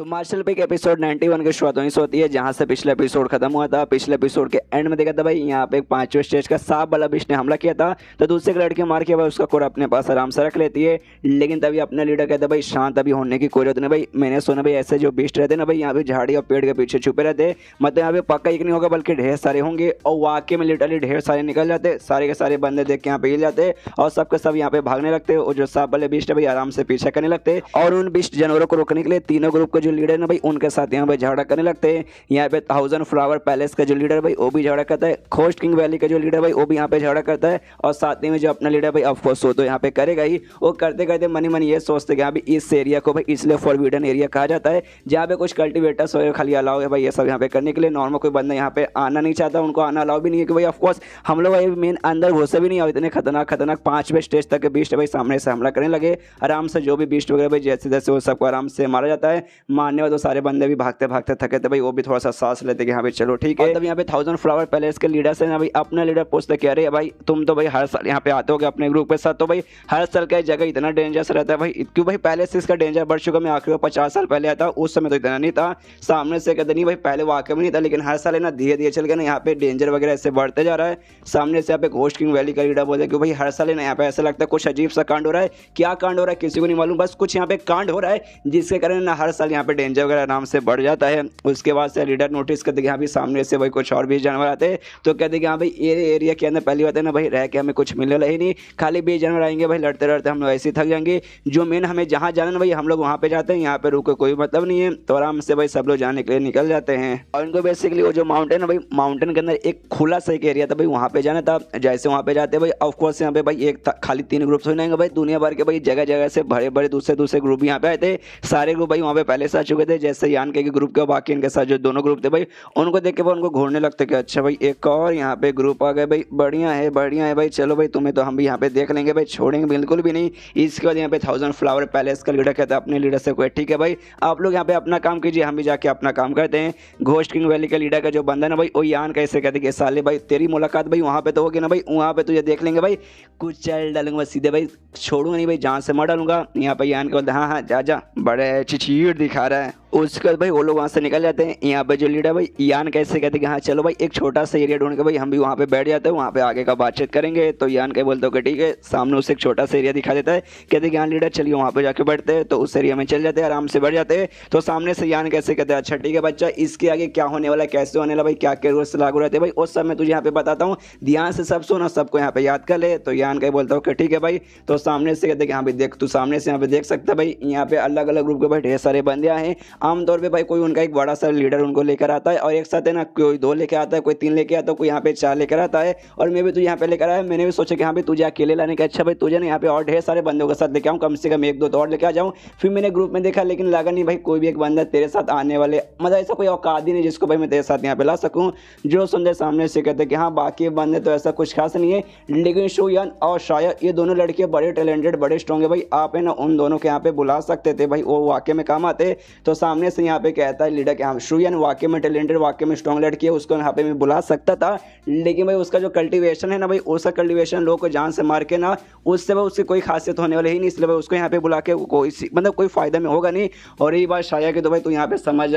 तो मार्शल पे एपिसोड 91 की शुरुआत वहीं से होती है जहां से पिछले एपिसोड खत्म हुआ था। पिछले एपिसोड के एंड में देखा था भाई यहाँ पे एक 5वें स्टेज का सांप वाला बिश ने हमला किया था, तो दूसरे लड़के मार के भाई उसका कोर अपने पास आराम से रख लेती है। लेकिन तभी अपने लीडर कहता है भाई शांत अभी होने की कोई जरूरत नहीं भाई, मैंने सुना भाई ऐसे जो बिस्ट रहते ना भाई यहाँ पे झाड़ी और पेड़ के पीछे छुपे रहते, मतलब यहाँ पे पक्का एक नहीं होगा बल्कि ढेर सारे होंगे। और वाकई में लिटरली ढेर सारे निकल जाते, सारे के सारे बंदे देख के यहाँ पे हिल जाते और सबके सब यहाँ पे भागने लगते और जो सांप वाले बिस्ट है भाई आराम से पीछे करने लगते। और उन बिस्ट जानवरों को रोकने के लिए तीनों ग्रुप के जो लीडर है भाई उनके साथ यहाँ पे झगड़ा करने लगते हैं। यहाँ पे 1000 फ्लावर पैलेस का जो लीडर भाई वो भी झगड़ा करता है, खोस्ट किंग वैली का जो लीडर भाई वो भी यहाँ पे झगड़ा करता है और साथ ही में जो अपना लीडर भाई ऑफकोर्स वो तो यहाँ पे करेगा ही। वो करते करते मनी मन ये सोचते कि यहाँ भी इस एरिया को भाई इसलिए फॉरबिडन एरिया कहा जाता है जहाँ पे कुछ कल्टिवेटर्स वगैरह खाली अलाउ है भाई ये सब यहाँ पे करने के लिए। नॉर्मल कोई बंदा यहाँ पे आना नहीं चाहता, उनको आना अलाउ भी नहीं है कि भाई ऑफकोर्स हम लोग मेन अंदर घुसे भी नहीं और इतने खतरनाक 5वें स्टेज तक के बीस्ट भाई सामने से हमला करने लगे। आराम से जो भी बीस्ट वगैरह भाई जैसे जैसे वो सबको आराम से मारा जाता है, मारने वाले तो सारे बंदे भी भागते भागते थके थे भाई, वो भी थोड़ा सा सांस लेते कि हाँ भाई चलो ठीक है। तब यहाँ पे 1000 फ्लावर पैलेस के लीडर से ना भाई अपना लीडर पूछते कि अरे भाई तुम तो भाई हर साल यहाँ पे आते हो अपने ग्रुप के साथ, तो भाई हर साल का जगह इतना डेंजरस रहता है भाई, क्यों भाई पहले से इसका डेंजर बढ़ चुका। मैं आखिर 50 साल पहले आता उस समय तो इतना नहीं था। सामने से कहते नहीं भाई पहले वाकई में नहीं था, लेकिन हर साल है ना धीरे धीरे चल के ना यहाँ पे डेंजर वगैरह ऐसे बढ़ते जा रहा है। सामने से यहाँ पे घोस्ट किंग वैली का लीडर बोलते कि भाई हर साल है ना यहाँ पे ऐसा लगता है कुछ अजीब सा कांड हो रहा है। क्या कांड हो रहा है किसी को नहीं मालूम, बस कुछ यहाँ पे कांड हो रहा है जिसके कारण ना हर साल यहाँ पे डेंजर वगैरह आराम से बढ़ जाता है। उसके बाद से लीडर नोटिस करते कि यहाँ भी सामने से भाई कुछ और 20 जानवर आते हैं, तो कहते कि हाँ भाई एरिया के अंदर पहली बात है ना भाई रह के हमें कुछ मिलने वाला ही नहीं, खाली 20 जानवर आएंगे भाई लड़ते लड़ते हम लोग ऐसे ही थक जाएंगे। जो मेन हमें जहाँ जाना ना भाई हम लोग वहाँ पे जाते हैं, यहाँ पे रुके कोई मतलब नहीं है, तो आराम से भाई सब लोग जाने के लिए निकल जाते हैं। और इनको बेसिकली वो जो माउंटेन है भाई माउंटेन के अंदर एक खुला सा एक एरिया था भाई वहाँ पे जाना था। जैसे वहाँ पे जाते भाई ऑफकोर्स यहाँ पे भाई एक खाली 3 ग्रुप हो जाएंगे भाई, दुनिया भर के भाई जगह जगह से बड़े बड़े दूसरे ग्रुप यहाँ पे आए थे। सारे ग्रुप भाई वहाँ पे पहले से आ चुके थे, जैसे यान के ग्रुप के बाकी इनके साथ जो दोनों ग्रुप थे भाई उनको देख के उनको घूरने लगते कि अच्छा भाई एक और यहाँ पे ग्रुप आ गए भाई, बढ़िया है भाई, चलो भाई तुम्हें तो हम भी यहाँ पे देख लेंगे भाई, छोड़ेंगे बिल्कुल भी नहीं। इसके बाद यहाँ पे 1000 फ्लावर पैलेस का लीडर कहता है अपने लीडर से कोई ठीक है भाई आप लोग यहाँ पे अपना काम कीजिए, हम भी जाके अपना काम करते हैं। घोस्ट किंग वैली का लीडर का जो बंदा ना भाई वो यान कैसे कहते कि साले भाई तेरी मुलाकात भाई वहाँ पे तो होगी ना भाई, वहाँ पे तुझे देख लेंगे भाई, कुछ चल डालूंगा सीधे भाई, छोड़ूंगा नहीं भाई, जान से मार डालूंगा। यहाँ पे यान के बोलते हाँ जा बड़े चिचीड़ दिखा रहा है। उसके बाद भाई वो लोग वहाँ से निकल जाते हैं। यहाँ पे जो लीडर भाई यान कैसे कहते कि हाँ चलो भाई एक छोटा सा एरिया ढूंढ के भाई हम भी वहाँ पे बैठ जाते हैं, वहाँ पे आगे का बातचीत करेंगे। तो यान के बोलते हो कि ठीक है, सामने उसे एक छोटा सा एरिया दिखा देता है, कहते कि हाँ लीडर चलिए वहाँ पे जाके बैठते हैं। तो उस एरिया में चल जाते हैं, आराम से बैठ जाते हैं। तो सामने से यान कैसे कहते हैं अच्छा ठीक है बच्चा इसके आगे क्या होने वाला है, कैसे होने वाला भाई, क्या क्या रूल्स लागू रहते हैं भाई उस समय तुझे यहाँ पे बताता हूँ, ध्यान से सब सुना, सबको यहाँ पे याद कर ले। तो यान के बोलता हूँ कि ठीक है भाई। तो सामने से कहते हैं कि हाँ भाई देख तू सामने से यहाँ पे देख सकता है भाई यहाँ पे अलग अलग ग्रुप के भाई ढेर सारे बंदे हैं। आमतौर पर भाई कोई उनका एक बड़ा सा लीडर उनको लेकर आता है और एक साथ है ना कोई 2 लेकर आता है, कोई 3 लेकर आता है, कोई यहाँ पे 4 लेकर आता है। और मैं भी तू यहाँ पे लेकर आया, मैंने भी सोचा कि हाँ भाई तुझे अकेले लाने का अच्छा भाई तुझे ना यहाँ पे और ढेर सारे बंदों के साथ लेके आऊँ, कम से कम 1-2 तो और लेके आ जाऊँ। फिर मैंने ग्रुप में देखा लेकिन लगा नहीं भाई कोई भी एक बंदा तेरे साथ आने वाले, मतलब ऐसा कोई औकात ही नहीं जिसको भाई मैं तेरे साथ यहाँ पे ला सकूँ। जो सुंदर सामने से कहते कि हाँ बाकी बंदे तो ऐसा कुछ खास नहीं है, लेकिन शुयान और शाया ये दोनों लड़के बड़े टैलेंटेड बड़े स्ट्रॉन्ग है भाई, आप है ना उन दोनों के यहाँ पे बुला सकते थे भाई, वो वाकई में काम आते। तो सामने से यहाँ पे कहता है लीडर कि हाँ शुयान वाकई में टैलेंटेड वाकई में स्ट्रॉन्ग लड़की है, उसको यहाँ पे मैं बुला सकता था, लेकिन भाई उसका जो कल्टीवेशन है ना भाई उसका कल्टीवेशन लोगों को जान से मार के ना उससे भाई उसकी कोई खासियत होने वाली ही नहीं, इसलिए भाई उसको यहाँ पे बुला के कोई मतलब कोई फायदा में होगा नहीं। और यही बात शाया की तो भाई तू यहाँ पे समझ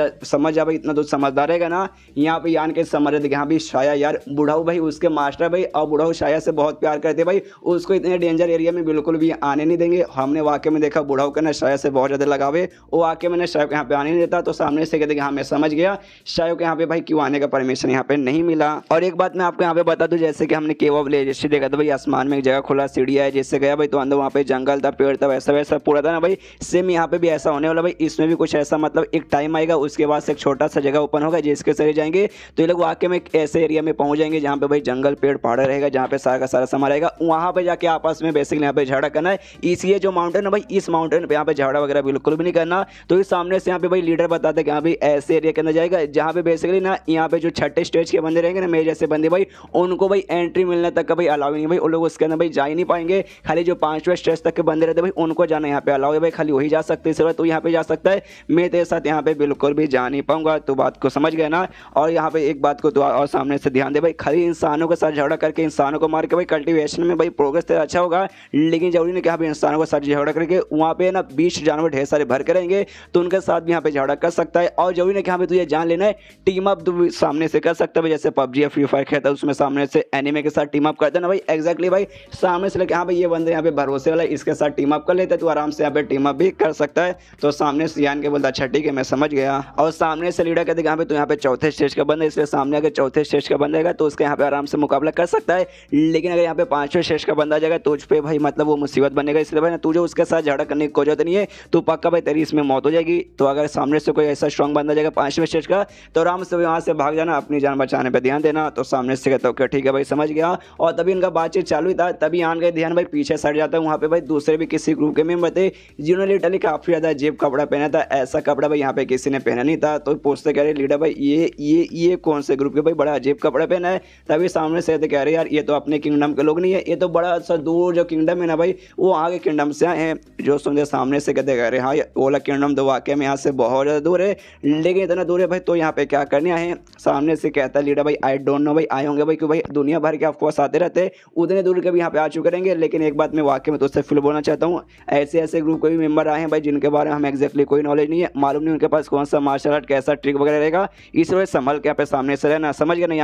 जा भाई, इतना तो समझदार रहेगा ना। यहाँ पे यान के समझ रहे यहाँ भी शाया यार बुढ़ाऊ भाई उसके मास्टर भाई, और बुढ़ाऊ शाया से बहुत प्यार करते भाई, उसको इतने डेंजर एरिया में बिल्कुल भी आने नहीं देंगे। हमने वाकई में देखा बुढ़ाऊ का ना शाया से बहुत ज़्यादा लगावे, वो आके मैंने शाया को यहाँ पे आने नहीं देता। तो सामने से कहते कि हाँ मैं समझ गया, शाया को यहाँ पे भाई क्यों आने का परमिशन यहाँ पे नहीं मिला। और एक बात मैं आपको यहाँ पे बता दूं, जैसे कि हमने केव ऑफ लेजेंडरी देखा था भाई आसमान में एक जगह खुला सीढ़ी है, जिससे गया भाई तो अंदर वहाँ पे जंगल था पेड़ था वैसा वैसा पूरा था ना भाई, सेम यहाँ पे भी ऐसा होने वाला भाई। इसमें भी कुछ ऐसा मतलब एक टाइम आएगा उसके बाद से एक छोटा सा जगह ओपन होगा जिसके सर जाएंगे तो ये लोग वाकई में एक ऐसे एरिया में पहुंच जाएंगे जहाँ पे भाई जंगल पेड़ पहाड़ रहेगा, जहाँ पे सारा का सारा सामान रहेगा, वहाँ पे जाके आपस में बेसिकली यहाँ पे झगड़ा करना है। इसलिए जो माउंटेन है भाई इस माउंटेन पे यहाँ पे झगड़ा वगैरह बिल्कुल भी नहीं करना। तो इस सामने से यहाँ पे भाई लीडर बताते हैं कि हाँ भाई ऐसे एरिया के अंदर जाएगा जहाँ पे बेसिकली ना यहाँ पे जो 6ठे स्टेज के बंदे रहेंगे ना मेरे जैसे बंदे भाई उनको भाई एंट्री मिलने तक का भाई अलाउ नहीं भाई, उन लोग उसके अंदर भाई जा ही नहीं पाएंगे। खाली जो 5वें स्टेज तक के बंदे रहते भाई उनको जाना यहाँ पे अलाउ है भाई, खाली वही जा सकते हैं। तो यहाँ पे जा सकता है, मैं तेरे साथ यहाँ पे बिल्कुल भी जा नहीं पाऊंगा। तो बात को समझ गया ना। और यहाँ पे एक बात को तो और सामने से ध्यान दे भाई, खाली इंसानों के साथ झगड़ा करके इंसानों को मार के भाई कल्टीवेशन में भाई प्रोग्रेस तेरा अच्छा होगा, लेकिन जरूरी नहीं कि यहाँ पे इंसानों के साथ झगड़ा करके वहाँ पे ना 20 जानवर ढेर सारे भर के रहेंगे तो उनके साथ भी यहाँ पे झगड़ा कर सकता है। और जरूरी नहीं कि यहाँ पे तुझे जान लेना है, टीम अप तू सामने से कर सकता है जैसे पबजी या फ्री फायर खेलता है उसमें सामने से एनिमे के साथ टीम अप करता है ना भाई, एग्जैक्टली भाई सामने से लेके हाँ भाई ये बंदे यहाँ पे भरोसे वाला है, इसके साथ टीम अप कर लेते तो आराम से यहाँ पे टीम अप भी कर सकता है। तो सामने से यान के बोलता अच्छा ठीक है मैं समझ गया। और सामने से लीडर कहते यहाँ पे तो यहाँ पे चौथे स्टेज का बंदा है, इसलिए सामने अगर चौथे स्टेज का बंदा है तो उसका यहाँ पे आराम से मुकाबला कर सकता है। लेकिन अगर यहाँ पे पांचवें स्टेज का बंदा आ जाएगा तो उस पे भाई मतलब वो मुसीबत बनेगा, इसलिए भाई तुझे उसके साथ झगड़ा करने की कोई जरूरत नहीं है, तो पक्का भाई तेरी इसमें मौत हो जाएगी। तो अगर सामने से कोई ऐसा स्ट्रॉन्ग बंदा जाएगा पांचवें स्टेज का तो आराम से वहां से भाग जाना, अपनी जान बचाने पर ध्यान देना। तो सामने से कहता ओके ठीक है भाई समझ गया। और तभी इनका बातचीत चालू ही था, तभी आन गए ध्यान भाई पीछे सट जाता है, वहाँ पे भाई दूसरे भी किसी ग्रुप के मेंबर थे जिन्होंने लिटरली काफी ज्यादा अजीब कपड़ा पहना था, ऐसा कपड़ा भाई यहाँ पे किसी ने पहना नहीं था। तो पूछते कह रहे लीडर भाई ये कौन से ग्रुप के भाई बड़ा अजीब कपड़ा पहना है। तभी सामने से कह रहे यार ये तो अपने किंगडम के लोग नहीं है, ये तो बड़ा सा दूर जो किंगडम है ना भाई वो आगे किंगडम से आए हैं। जो सुनते सामने से कहते कह रहे हाँ ओला किंगडम तो वाकई में यहाँ से बहुत ज़्यादा दूर है, लेकिन इतना दूर है भाई तो यहाँ पे क्या करने आए हैं। सामने से कहता है लीडर भाई आई डोंट नो भाई आए होंगे भाई क्यों भाई दुनिया भर के ऑफकोर्स आते रहते उतने दूर के भी यहाँ पे आ चुके रहेंगे। लेकिन एक बात मैं वाकई में दोस्तों फुल बोलना चाहता हूँ, ऐसे ऐसे ग्रुप कोई मेंबर आए हैं भाई जिनके बारे में हमें एक्जैक्टली कोई नॉलेज नहीं है, मालूम नहीं उनके पास कौन सा मार्शल आर्ट कैसा ट्रिक वगैरह रहेगा, इस वजह संभल के यहाँ पे सामने से रहना। समझ गया ना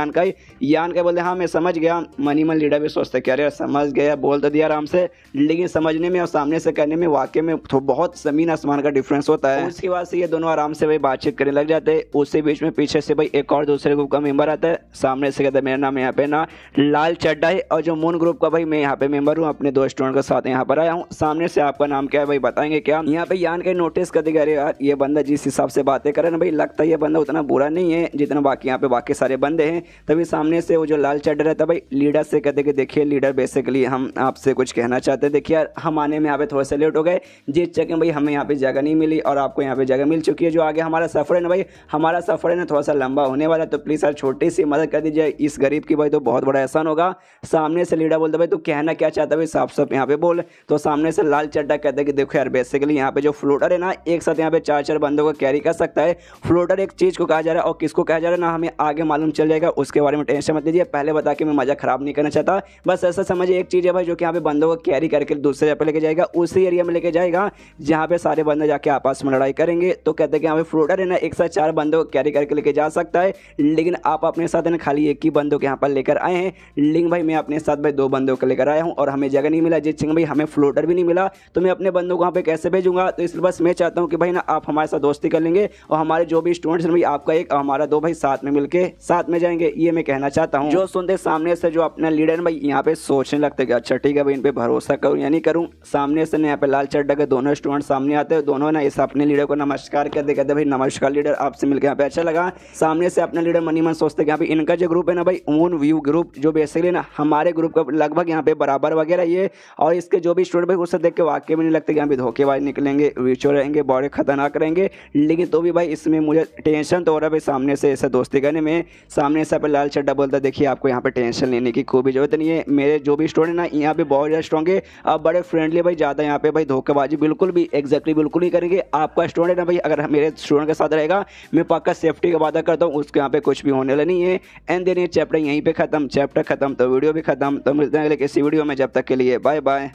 यान का बोलते हाँ मैं समझ गया। मनी मन लीडर भी सोचते क्या रे समझ गया बोल तो दिया आराम से, लेकिन समझने में और सामने से करने में वाकई में तो बहुत जमीन आसमान का डिफरेंस होता है। उसके बाद से ये दोनों आराम से भाई बातचीत करने लग जाते हैं। उसी बीच में पीछे से भाई एक और दूसरे ग्रुप का मेंबर आता है, सामने से कहता है मेरा नाम यहाँ पे ना लाल चड्डा है और जो मून ग्रुप का भाई मैं यहाँ पे मेंबर हूँ, अपने दो स्टूडेंट के साथ यहाँ पर आया हूँ। सामने से आपका नाम क्या है भाई बताएंगे क्या। यहाँ पे यान के नोटिस करते कह रहे यार ये बंदा जिस हिसाब से बातें करे ना भाई लगता है ये बंदा उतना बुरा नहीं है जितना बाकी यहाँ पे बाकी सारे बंदे हैं। तभी सामने से वो जो लाल चड्डा रहता है भाई लीडर से कहते कि देखिए लीडर बेसिकली हम आपसे कुछ कहना चाहते हैं, देखिए यार हम आने में यहाँ पे थोड़े से लेट हो गए, जिस जगह भाई हमें यहाँ पे जगह नहीं मिली और आपको यहाँ पे जगह मिल चुकी है। जो आगे हमारा सफर है ना भाई हमारा सफर है ना थोड़ा सा लंबा होने वाला, तो प्लीज़ यार छोटी सी मदद कर दीजिए इस गरीब की भाई तो बहुत बड़ा एहसान होगा। सामने से लीडर बोलता भाई तू कहना क्या चाहता है भाई साफ साफ यहाँ पे बोल। तो सामने से लाल चड्डा कहते हैं कि देखो यार बेसिकली यहाँ पे जो फ्लोटर है ना एक साथ यहाँ पे चार चार बंदों को कैरी कर सकता है। फ्लोटर एक चीज़ को कहा जा रहा है और किसको कहा जा रहा है ना हमें आगे मालूम चल जाएगा, उसके बारे में टेंशन मत लीजिए, पहले बता के मैं मजा खराब नहीं करना चाहता। बस ऐसा समझिए एक चीज़ है भाई जो कि यहाँ पे बंदों को कैरी करके दूसरे जगह पे लेके जाएगा, उसी एरिया में लेके जाएगा जहाँ पे सारे बंदे जाके आपस में लड़ाई करेंगे। तो कहते हैं कि यहाँ पे फ्लोटर है ना एक साथ चार बंदों को कैरी करके लेके जा सकता है, लेकिन आप अपने साथ है ना खाली एक ही बंदों को यहाँ पर लेकर आए हैं। लेकिन भाई मैं अपने साथ भाई दो बंदों को लेकर आया हूँ और हमें जगह नहीं मिला, जिस भाई हमें फ्लोटर भी नहीं मिला, तो मैं अपने बंदों को वहाँ पे कैसे भेजूंगा। तो इसलिए बस मैं चाहता हूँ कि भाई ना आप हमारे साथ दोस्ती कर लेंगे और हमारे जो भी स्टूडेंट्स हैं भाई आपका एक और हमारा दो भाई साथ में मिलके साथ में जाएंगे, ये मैं कहना चाहता हूँ। जो सुनते सामने से जो अपना लीडर है भाई यहाँ पे सोचने लगते कि अच्छा ठीक है भाई इन पे भरोसा करूँ या नहीं करूँ। सामने से यहाँ पे लाल चड्डा के दोनों स्टूडेंट सामने आते हैं, दोनों ना इस अपने लीडर को नमस्कार करते कहते भाई नमस्कार लीडर आपसे मिलकर यहाँ पे अच्छा लगा। सामने से अपना लीडर मनी मन सोचते कि यहाँ पे इनका जो ग्रुप है ना भाई मून व्यू ग्रुप जो बेसिकली ना हमारे ग्रुप का लगभग यहाँ पे बराबर वगैरह ये, और इसके जो भी स्टूडेंट भाई उससे देख के वाकई में नहीं लगता कि यहाँ पे धोखेबाज निकलेंगे, विचो रहेंगे, बड़े खतरनाक रहेंगे। लेकिन तो भी भाई इसमें मुझे टेंशन तो हो रहा है भाई सामने से ऐसे दोस्ती करने में। सामने से लाल चड्डा बोलता है देखिए आपको यहाँ पे टेंशन लेने की कोई भी जरूरत नहीं है, मेरे जो भी स्टूडेंट ना यहाँ पे बहुत ज़्यादा स्ट्रॉन्ग है, अब बड़े फ्रेंडली भाई, ज़्यादा यहाँ पे भाई धोखेबाजी बिल्कुल भी एग्जैक्टली बिल्कुल नहीं करेंगे। आपका स्टूडेंट ना भाई अगर मेरे स्टूडेंट के साथ रहेगा मैं पक्का सेफ्टी का वादा करता हूँ, उसके यहाँ पे कुछ भी होने वाला नहीं है। एंड देन ये चैप्टर यहीं पे खत्म, चैप्टर खत्म तो वीडियो भी खत्म। तो मिलते हैं अगले किसी वीडियो में, जब तक के लिए बाय बाय।